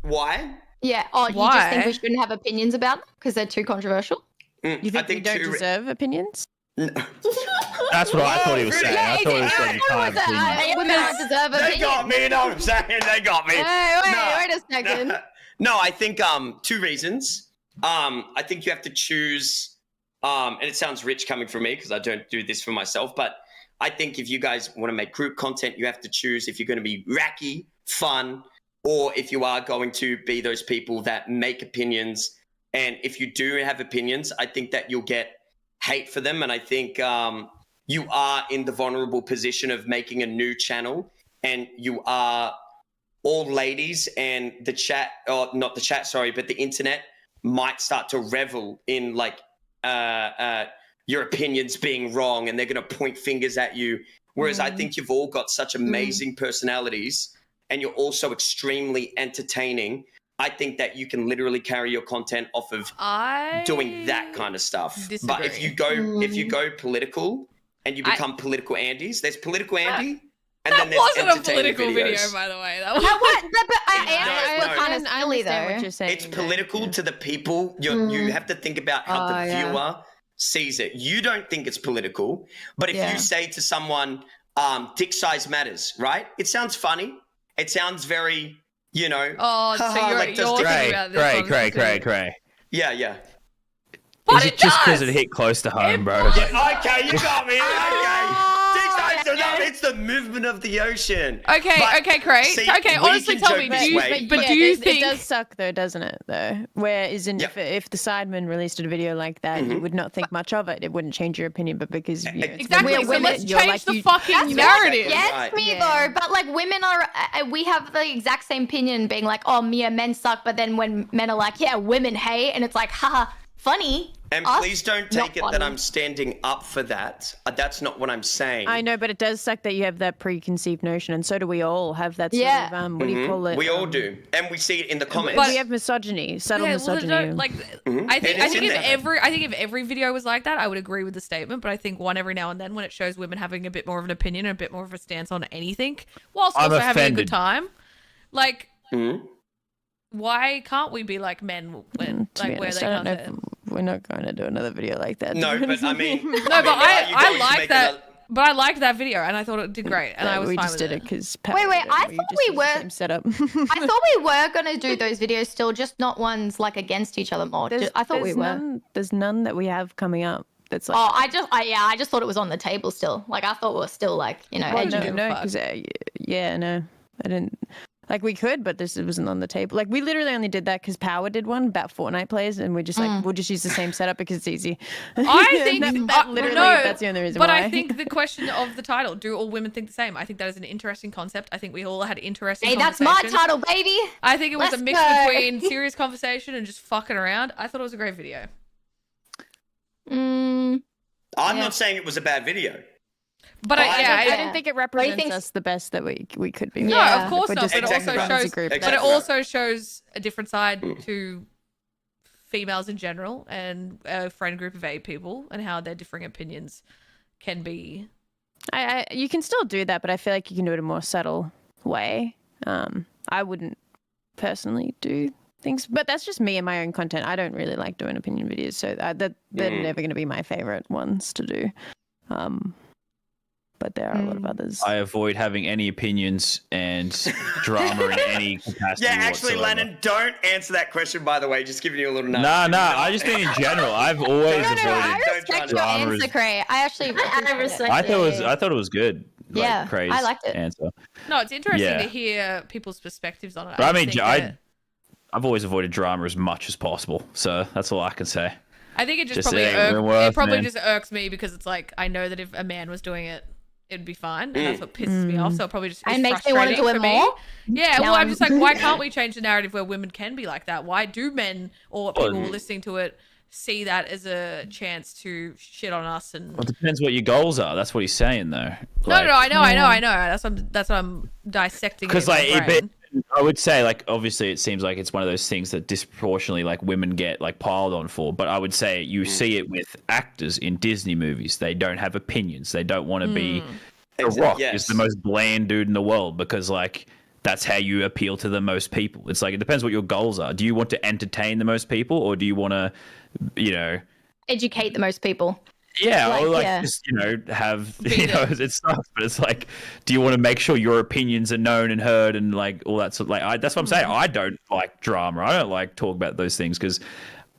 Speaker 7: Why?
Speaker 6: Yeah. Oh, you just think we shouldn't have opinions about them because they're too controversial?
Speaker 3: You think we don't deserve opinions?
Speaker 2: That's what I thought he was saying. I thought he was saying you can't have opinions.
Speaker 6: Women don't deserve opinions.
Speaker 7: They got me. You know what I'm saying? They got me.
Speaker 6: Wait a second.
Speaker 7: No, I think two reasons. I think you have to choose, and it sounds rich coming from me because I don't do this for myself, but I think if you guys want to make group content, you have to choose if you're going to be racky, fun, or if you are going to be those people that make opinions. And if you do have opinions, I think that you'll get hate for them. And I think you are in the vulnerable position of making a new channel, and you are all ladies, and the chat, or not the chat, sorry, but the internet might start to revel in like your opinions being wrong, and they're going to point fingers at you. Whereas I think you've all got such amazing personalities, and you're also extremely entertaining. I think that you can literally carry your content off of doing that kind of stuff.
Speaker 1: Disagree.
Speaker 7: But if you go political and you become political Andes, there's political Andy. And then
Speaker 1: That wasn't a
Speaker 7: entertaining
Speaker 1: political
Speaker 7: videos.
Speaker 1: video, by the way. That was
Speaker 6: But
Speaker 7: No.
Speaker 6: kind of silly though.
Speaker 3: What you're saying,
Speaker 7: It's political to the people. You have to think about how the viewer sees it. You don't think it's political, but if you say to someone, dick size matters, right? It sounds funny. It sounds very,
Speaker 1: Oh, so you're
Speaker 7: like just
Speaker 1: thinking about this.
Speaker 2: Cray.
Speaker 7: Yeah.
Speaker 1: But
Speaker 2: Is it just because it hit close to home, bro?
Speaker 7: Okay, you got me. Okay. Dick size it's the movement of the ocean.
Speaker 1: Okay,
Speaker 7: But,
Speaker 1: okay, Craig.
Speaker 7: see,
Speaker 1: Okay,
Speaker 7: we
Speaker 1: honestly,
Speaker 7: can
Speaker 1: tell
Speaker 7: joke
Speaker 1: me,
Speaker 7: this way.
Speaker 1: do you
Speaker 3: it
Speaker 1: think
Speaker 3: does suck though, doesn't it? Though, whereas
Speaker 7: Yep.
Speaker 3: if the Sidemen released a video like that, you would not think much of it. It wouldn't change your opinion, but because
Speaker 1: exactly?
Speaker 3: we're
Speaker 1: So
Speaker 3: women,
Speaker 1: let's
Speaker 3: you're
Speaker 1: change
Speaker 3: like,
Speaker 1: the
Speaker 3: you-
Speaker 1: fucking narrative.
Speaker 6: Yes,
Speaker 7: Right.
Speaker 6: me
Speaker 3: Yeah.
Speaker 6: though. But like women are, we have the exact same opinion, being like, oh, yeah, men suck. But then when men are like, yeah, women hate, and it's like, haha, funny.
Speaker 7: And
Speaker 6: Us,
Speaker 7: please don't
Speaker 6: not
Speaker 7: take it that
Speaker 6: funny.
Speaker 7: I'm standing up for that. That's not what I'm saying.
Speaker 3: I know, but it does suck that you have that preconceived notion, and so do we all have that sort
Speaker 6: Yeah.
Speaker 3: of what do you call it?
Speaker 7: We all do, and we see it in the comments.
Speaker 1: But-
Speaker 3: We have misogyny, subtle
Speaker 1: Yeah,
Speaker 3: misogyny.
Speaker 1: like
Speaker 7: Mm-hmm.
Speaker 1: I think
Speaker 7: It is in
Speaker 1: if
Speaker 7: there.
Speaker 1: every video was like that, I would agree with the statement. But I think one every now and then, when it shows women having a bit more of an opinion and a bit more of a stance on anything, whilst
Speaker 2: I'm
Speaker 1: also having a good
Speaker 2: offended.
Speaker 1: time, like
Speaker 7: Mhm.
Speaker 1: why can't we be like men when
Speaker 3: To be
Speaker 1: like where
Speaker 3: honest,
Speaker 1: they
Speaker 3: I
Speaker 1: can't?
Speaker 3: don't know if we're not going to do another video like that.
Speaker 7: No, but I mean,
Speaker 1: No, but I like that.
Speaker 7: A,
Speaker 1: But I liked that video, and I thought it did great, and I was
Speaker 3: we
Speaker 1: fine
Speaker 3: just
Speaker 1: with
Speaker 3: did it because
Speaker 6: Wait, I thought we were-
Speaker 3: same setup.
Speaker 6: I thought we were gonna do those videos still, just not ones like against each other more. I thought we were.
Speaker 3: There's none that we have coming up. That's like
Speaker 6: Oh, I just thought it was on the table still. Like I thought we were still like,
Speaker 1: Well,
Speaker 6: edgy.
Speaker 1: give a
Speaker 3: no,
Speaker 1: fuck.
Speaker 3: because no, I didn't. Like we could, but this wasn't on the table. Like we literally only did that because Power did one about Fortnite players, and we're just like we'll just use the same setup because it's easy.
Speaker 1: I think
Speaker 3: that literally
Speaker 1: no,
Speaker 3: that's the only reason
Speaker 1: but
Speaker 3: why.
Speaker 1: I think the question of the title: do all women think the same? I think that is an interesting concept. I think we all had interesting.
Speaker 6: Hey, that's my
Speaker 1: conversations.
Speaker 6: title, baby.
Speaker 1: I think it was
Speaker 6: Let's
Speaker 1: a mix
Speaker 6: go.
Speaker 1: between serious conversation and just fucking around. I thought it was a great video.
Speaker 6: Mm,
Speaker 7: I'm
Speaker 6: Yeah.
Speaker 7: not saying it was a bad video.
Speaker 1: But
Speaker 7: I
Speaker 1: I,
Speaker 7: don't-
Speaker 1: yeah,
Speaker 3: I
Speaker 1: I,
Speaker 3: didn't think it represents
Speaker 6: think-
Speaker 3: us the best that we could be.
Speaker 1: no,
Speaker 6: Yeah.
Speaker 1: of course
Speaker 3: We're
Speaker 1: not.
Speaker 3: just
Speaker 1: But it
Speaker 7: Exactly
Speaker 1: also
Speaker 7: right.
Speaker 1: shows,
Speaker 3: as a group.
Speaker 1: but it
Speaker 7: Exactly right.
Speaker 1: also shows a different side to females in general and a friend group of 8 people and how their differing opinions can be.
Speaker 3: You can still do that, but I feel like you can do it in a more subtle way. I wouldn't personally do things, but that's just me and my own content. I don't really like doing opinion videos, so they're never going to be my favorite ones to do. But there are a lot of others.
Speaker 2: I avoid having any opinions and drama in any capacity.
Speaker 7: Yeah, actually,
Speaker 2: whatsoever.
Speaker 7: Lennon, don't answer that question. By the way, just giving you a little nudge.
Speaker 2: No, I just mean in general. I've always
Speaker 6: no,
Speaker 2: avoided.
Speaker 6: I
Speaker 7: Don't
Speaker 6: respect
Speaker 7: try
Speaker 6: your
Speaker 7: to-
Speaker 2: drama
Speaker 6: answer,
Speaker 2: is-
Speaker 6: Cray. I actually
Speaker 4: respect
Speaker 2: I thought it was good. Like,
Speaker 6: Yeah,
Speaker 2: Craig's
Speaker 6: I liked it.
Speaker 2: Answer.
Speaker 1: No, it's interesting
Speaker 2: Yeah.
Speaker 1: to hear people's perspectives on it.
Speaker 2: But I
Speaker 1: just
Speaker 2: mean,
Speaker 1: think
Speaker 2: I've always avoided drama as much as possible. So that's all I can say.
Speaker 1: I think it just
Speaker 2: Just
Speaker 1: probably
Speaker 2: ain't gonna work, man.
Speaker 1: just irks me because it's like I know that if a man was doing it, it'd be fine, and that's what pisses me off. So it probably just
Speaker 6: And
Speaker 1: is
Speaker 6: makes me wanna do
Speaker 1: frustrating
Speaker 6: it
Speaker 1: for me.
Speaker 6: more?
Speaker 1: Yeah,
Speaker 6: Now
Speaker 1: well, I'm
Speaker 6: I'm-
Speaker 1: just like, why can't we change the narrative where women can be like that? Why do men or people listening to it see that as a chance to shit on us? And
Speaker 2: Well, it depends what your goals are. That's what he's saying, though.
Speaker 1: no, I know. That's what I'm dissecting.
Speaker 2: Because
Speaker 1: in my
Speaker 2: like,
Speaker 1: brain.
Speaker 2: I would say like obviously it seems like it's one of those things that disproportionately like women get like piled on for. But I would say you see it with actors in Disney movies. They don't have opinions. They don't want to be. The Rock
Speaker 7: Yes.
Speaker 2: is the most bland dude in the world because like that's how you appeal to the most people. It's like it depends what your goals are. Do you want to entertain the most people or do you want to,
Speaker 6: educate the most people.
Speaker 2: yeah, or like
Speaker 6: yeah.
Speaker 2: just have it sucks, but it's like, do you want to make sure your opinions are known and heard and like all that sort of like that's what I'm saying. I don't like drama. I don't like talk about those things because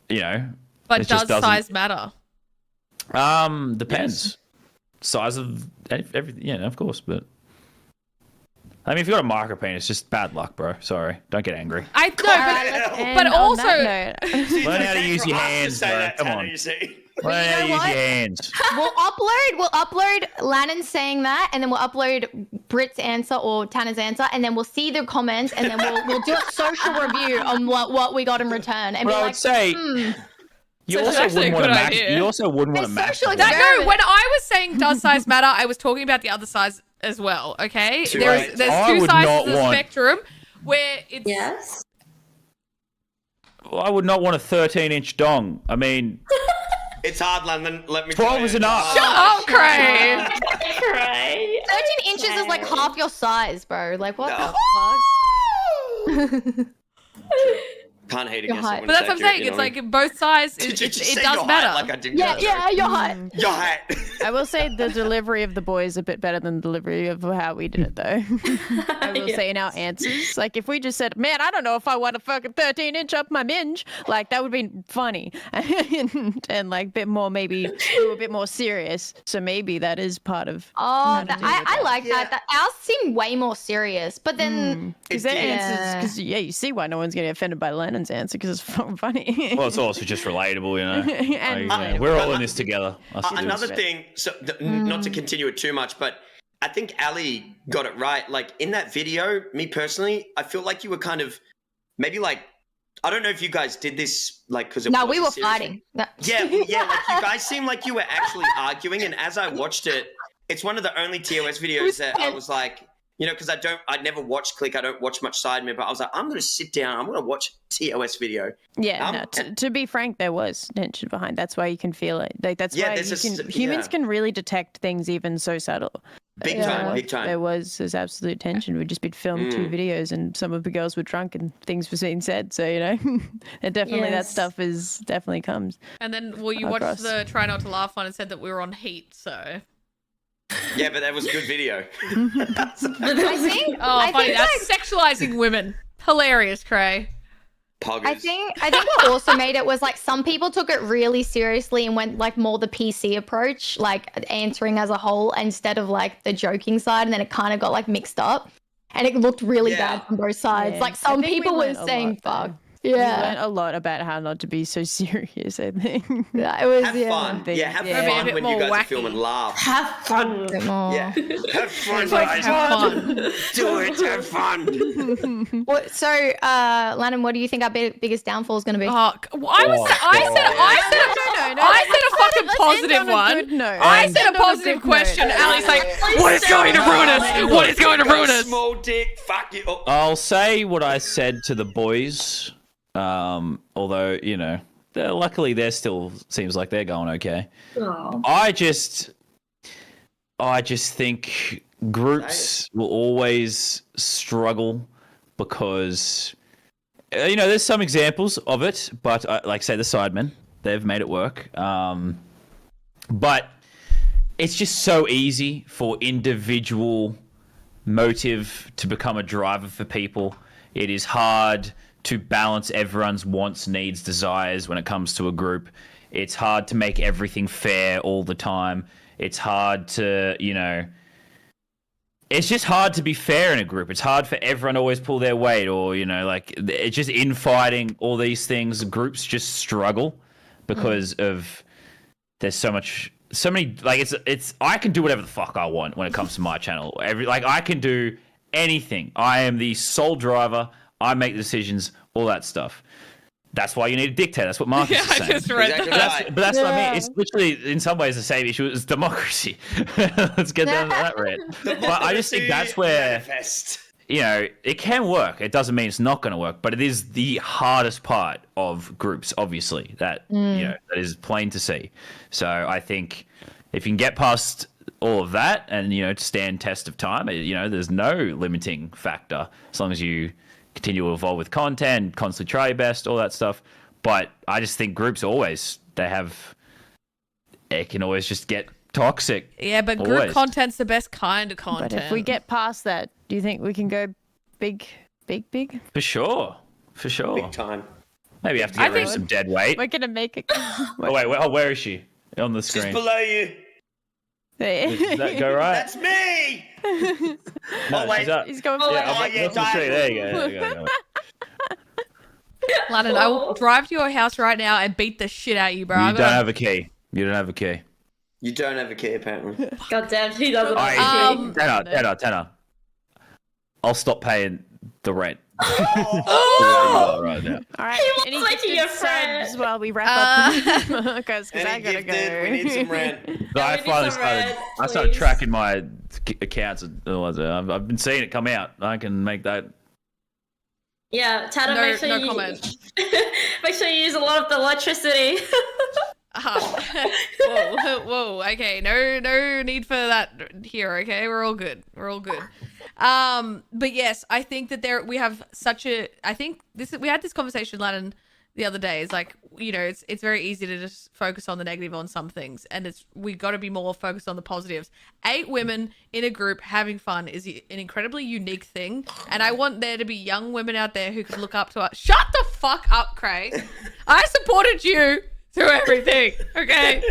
Speaker 1: But
Speaker 2: it just
Speaker 1: does
Speaker 2: doesn't-
Speaker 1: size matter?
Speaker 2: Depends. Size of everything, yeah, of course. But I mean, if you got a micro penis, just bad luck, bro. Sorry, don't get angry.
Speaker 1: I know, but also
Speaker 2: Learn how to use your hands, bro. Come on.
Speaker 7: You see.
Speaker 2: Learn how to
Speaker 6: know
Speaker 2: use
Speaker 6: what?
Speaker 2: your hands.
Speaker 6: We'll upload Lannon saying that, and then we'll upload Britt's answer or Tanner's answer, and then we'll see the comments, and then we'll do a social review on what we got in return, and
Speaker 2: But
Speaker 6: be
Speaker 2: I would
Speaker 6: like,
Speaker 2: say you
Speaker 1: So
Speaker 2: also
Speaker 1: that's actually
Speaker 2: wouldn't
Speaker 1: a
Speaker 2: want to
Speaker 1: good
Speaker 2: match.
Speaker 1: idea.
Speaker 2: You also wouldn't want to
Speaker 6: It's
Speaker 2: match.
Speaker 6: social
Speaker 2: them.
Speaker 6: experiment.
Speaker 1: no, when I was saying does size matter, I was talking about the other size as well. Okay, there's
Speaker 2: I
Speaker 1: two
Speaker 2: would
Speaker 1: sides
Speaker 2: not
Speaker 1: of the
Speaker 2: want-
Speaker 1: spectrum where it's
Speaker 4: Yes.
Speaker 2: Well, I would not want a 13-inch dong. I mean,
Speaker 7: It's hard, London. Let me
Speaker 2: 12
Speaker 7: tell you.
Speaker 2: is enough.
Speaker 1: Shut up, Craig.
Speaker 4: Right.
Speaker 6: 13 inches is like half your size, bro. Like, what
Speaker 7: No.
Speaker 6: the fuck?
Speaker 7: Can't hate
Speaker 6: Your
Speaker 7: against
Speaker 6: height.
Speaker 7: it when
Speaker 1: But that's what I'm
Speaker 7: accurate,
Speaker 1: saying.
Speaker 7: you
Speaker 1: It's
Speaker 7: know?
Speaker 1: like both sides.
Speaker 7: Did you just
Speaker 1: It
Speaker 7: say
Speaker 1: does
Speaker 7: your
Speaker 1: matter.
Speaker 7: height like I didn't
Speaker 6: Yeah,
Speaker 7: know?
Speaker 6: yeah, your height.
Speaker 7: Your height.
Speaker 3: I will say the delivery of the boys is a bit better than the delivery of how we did it, though. I will say in our answers, like if we just said, "Man, I don't know if I want a fucking 13-inch up my minge," like that would be funny, and like a bit more maybe we were a bit more serious. So maybe that is part of.
Speaker 6: Oh,
Speaker 3: to do
Speaker 6: I
Speaker 3: it.
Speaker 6: like that. Ours seemed way more serious, but then
Speaker 3: Because their
Speaker 7: did.
Speaker 3: answers, because you see why no one's getting offended by Lennon's answer because it's fucking funny.
Speaker 2: Well, it's also just relatable, you know.
Speaker 3: And
Speaker 2: We're all in this together. Us
Speaker 7: Another
Speaker 2: dudes.
Speaker 7: thing, so not to continue it too much, but I think Ali got it right. Like in that video, me personally, I feel like you were kind of maybe like I don't know if you guys did this like because
Speaker 6: no, we were fighting. No.
Speaker 7: Yeah, like you guys seemed like you were actually arguing, and as I watched it, it's one of the only TOS videos that I was like, you know, because I never watch Click, I don't watch much Sidemen, but I was like, I'm gonna sit down, I'm gonna watch TOS video.
Speaker 3: Yeah, no, to be frank, there was tension behind. That's why you can feel it. Like that's why humans can really detect things even so subtle.
Speaker 7: Big time.
Speaker 3: There's absolute tension. We'd just been filmed 2 videos, and some of the girls were drunk, and things were being said. So you know, and definitely that stuff definitely comes.
Speaker 1: And then, well, you watched the Try Not to Laugh one and said that we were on heat, so.
Speaker 7: Yeah, but that was a good video.
Speaker 6: I think.
Speaker 1: Oh, funny. That's sexualizing women. Hilarious, Cray.
Speaker 7: Poggers.
Speaker 6: I think what also made it was like some people took it really seriously and went like more the PC approach, like answering as a whole instead of like the joking side, and then it kind of got like mixed up, and it looked really bad from both sides.
Speaker 3: Yeah.
Speaker 6: Like some
Speaker 3: I think
Speaker 6: people
Speaker 3: we
Speaker 6: were
Speaker 3: learned a
Speaker 6: saying
Speaker 3: lot,
Speaker 6: fuck.
Speaker 3: We
Speaker 6: Yeah,
Speaker 3: learned a lot about how not to be so serious. I think.
Speaker 6: yeah, it was.
Speaker 7: Have fun. Yeah, have
Speaker 3: Yeah.
Speaker 7: fun
Speaker 1: Maybe a
Speaker 7: when
Speaker 1: bit
Speaker 7: you
Speaker 1: more
Speaker 7: guys are
Speaker 1: wacky.
Speaker 7: filming. Laugh.
Speaker 4: Have fun.
Speaker 6: A bit more.
Speaker 7: Yeah. Have fun,
Speaker 1: Like,
Speaker 7: guys.
Speaker 1: have fun.
Speaker 7: Do it. Have fun.
Speaker 6: So, Lannon, what do you think our biggest downfall is going to be?
Speaker 1: I said a fucking positive one. I said a positive question. Ali's like, what is going to ruin us? What is going to ruin us?
Speaker 7: Small dick. Fuck you. Oh.
Speaker 2: I'll say what I said to the boys. Although, you know, luckily they're still seems like they're going okay.
Speaker 4: Oh.
Speaker 2: I just think groups will always struggle because, you know, there's some examples of it, but like say the Sidemen, they've made it work. But it's just so easy for individual motive to become a driver for people. It is hard to balance everyone's wants, needs, desires when it comes to a group. It's hard to make everything fair all the time. It's hard to, you know, it's just hard to be fair in a group. It's hard for everyone to always pull their weight, or, you know, like it's just infighting, all these things. Groups just struggle because of there's so many, like it's I can do whatever the fuck I want when it comes to my channel. I can do anything. I am the sole driver. I make the decisions, all that stuff. That's why you need a dictator. That's what Marcus is saying.
Speaker 1: I just read
Speaker 7: Exactly
Speaker 1: that.
Speaker 7: right.
Speaker 2: But that's what I mean. It's literally, in some ways, the same issue as democracy. Let's get down to that rate. But I just think that's where,
Speaker 7: Manifest.
Speaker 2: you know, it can work. It doesn't mean it's not going to work, but it is the hardest part of groups, obviously, that, you know, that is plain to see. So I think if you can get past all of that and, you know, to stand test of time, you know, there's no limiting factor as long as you continue to evolve with content, constantly try your best, all that stuff. But I just think groups always, it can always just get toxic.
Speaker 1: Yeah, but group
Speaker 2: Always.
Speaker 1: content's the best kind of content.
Speaker 3: But if we get past that, do you think we can go big?
Speaker 2: For sure.
Speaker 7: Big time.
Speaker 2: Maybe you have to get rid of some dead weight.
Speaker 3: We're gonna make it.
Speaker 2: Where is she? On the
Speaker 7: She's
Speaker 2: screen.
Speaker 7: below you.
Speaker 2: Does that go right?
Speaker 7: That's me.
Speaker 2: No,
Speaker 7: wait.
Speaker 2: she's up.
Speaker 3: He's going.
Speaker 7: Oh,
Speaker 3: for
Speaker 7: wait.
Speaker 3: it.
Speaker 7: yeah,
Speaker 2: That's the screen. There you go.
Speaker 1: Landon, I will drive to your house right now and beat the shit out of you, bro.
Speaker 2: You don't have a key. You don't have a key.
Speaker 7: You don't have a key, apparently.
Speaker 4: God damn, he doesn't.
Speaker 2: Tenor. I'll stop paying the rent.
Speaker 4: Oh!
Speaker 2: Right now.
Speaker 3: All right.
Speaker 4: He
Speaker 3: Any
Speaker 4: was making
Speaker 3: gifted
Speaker 4: a friend.
Speaker 3: subs while we wrap up? Because I
Speaker 7: Any
Speaker 3: gotta
Speaker 7: gifted?
Speaker 3: go.
Speaker 7: We need some rent.
Speaker 2: So I
Speaker 4: we need
Speaker 2: finally
Speaker 4: some rent,
Speaker 2: I started
Speaker 4: please.
Speaker 2: tracking my accounts. I've been seeing it come out. I can make that.
Speaker 4: Yeah, Tanner, make sure
Speaker 1: No
Speaker 4: you
Speaker 1: comment.
Speaker 4: make sure you use a lot of the electricity.
Speaker 1: Whoa. Okay. No need for that here. Okay, we're all good. But yes, I think that we have such a. I think we had this conversation, Lannon, the other day. It's like, you know, it's very easy to just focus on the negative on some things, and we got to be more focused on the positives. 8 women in a group having fun is an incredibly unique thing, and I want there to be young women out there who can look up to us. Shut the fuck up, Craig. I supported you through everything, okay?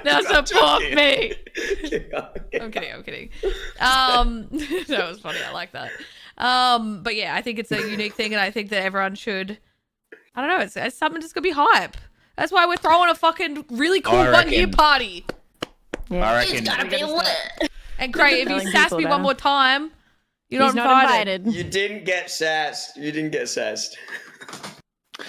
Speaker 1: Now support me. I'm kidding. That was funny. I like that. But yeah, I think it's a unique thing, and I think that everyone should. I don't know. It's something just gonna be hype. That's why we're throwing a fucking really cool 1-year party.
Speaker 3: Yeah.
Speaker 2: I
Speaker 4: It's
Speaker 2: reckon.
Speaker 4: gotta be lit.
Speaker 1: And Craig, if you
Speaker 3: Telling
Speaker 1: sass
Speaker 3: people
Speaker 1: me
Speaker 3: now.
Speaker 1: one more time, you're
Speaker 3: He's
Speaker 1: not invited.
Speaker 7: You didn't get sassed.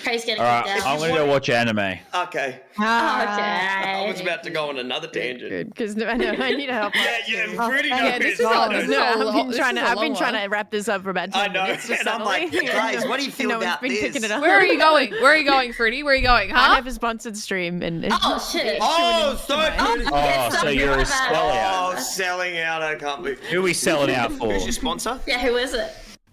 Speaker 4: Craig's getting
Speaker 2: All right,
Speaker 4: kicked
Speaker 2: I'm
Speaker 4: out.
Speaker 2: gonna go watch anime.
Speaker 7: Okay.
Speaker 4: Okay.
Speaker 7: I was about to go on another tangent.
Speaker 3: Good, because I need help.
Speaker 7: Rudy
Speaker 1: Yeah, this is all. This is
Speaker 3: No,
Speaker 1: all.
Speaker 3: I've been
Speaker 1: this
Speaker 3: trying
Speaker 1: is
Speaker 3: to.
Speaker 1: a
Speaker 3: I've been
Speaker 1: long
Speaker 3: trying
Speaker 1: one.
Speaker 3: to wrap this up for about 10
Speaker 7: I know,
Speaker 3: minutes. Just
Speaker 7: and I'm like,
Speaker 3: suddenly.
Speaker 7: guys, what do you feel
Speaker 3: No one's
Speaker 7: about
Speaker 3: been
Speaker 7: this?
Speaker 3: picking it up.
Speaker 1: Where are you going? Where are you going, Fruity? Where are you going?
Speaker 3: I
Speaker 1: Huh?
Speaker 3: have a sponsored stream and
Speaker 4: Oh shit.
Speaker 7: Oh, so
Speaker 2: Oh, so you're a sellout.
Speaker 7: Oh, selling out. I can't believe.
Speaker 2: Who are we selling out for?
Speaker 7: Who's your sponsor?
Speaker 4: Yeah, who is it?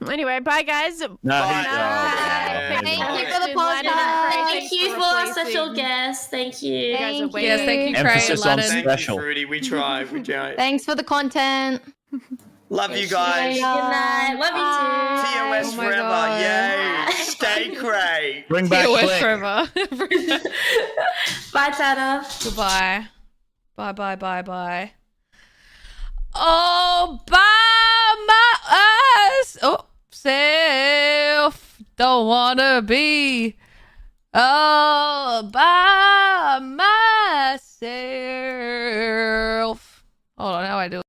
Speaker 3: Anyway, bye guys.
Speaker 2: No,
Speaker 7: Bye.
Speaker 6: Thank you for the podcast.
Speaker 4: Thank you for our special guest. Thank you.
Speaker 3: guys are
Speaker 6: Thank
Speaker 3: way
Speaker 6: you.
Speaker 1: Yes, thank you, Craig.
Speaker 2: Emphasis on
Speaker 1: Lannon.
Speaker 7: Thank
Speaker 2: special.
Speaker 7: you, Fruity. We try. We try.
Speaker 6: Thanks for the content.
Speaker 7: Love you guys.
Speaker 4: Good night. Love you too.
Speaker 7: TOS
Speaker 1: Oh my
Speaker 7: forever.
Speaker 1: God.
Speaker 7: Yay. Stay cray.
Speaker 2: Bring back
Speaker 1: TOS
Speaker 2: Click.
Speaker 1: forever.
Speaker 4: Bye, Tana.
Speaker 1: Goodbye. Bye. Oh, by myself, don't wanna be all by myself.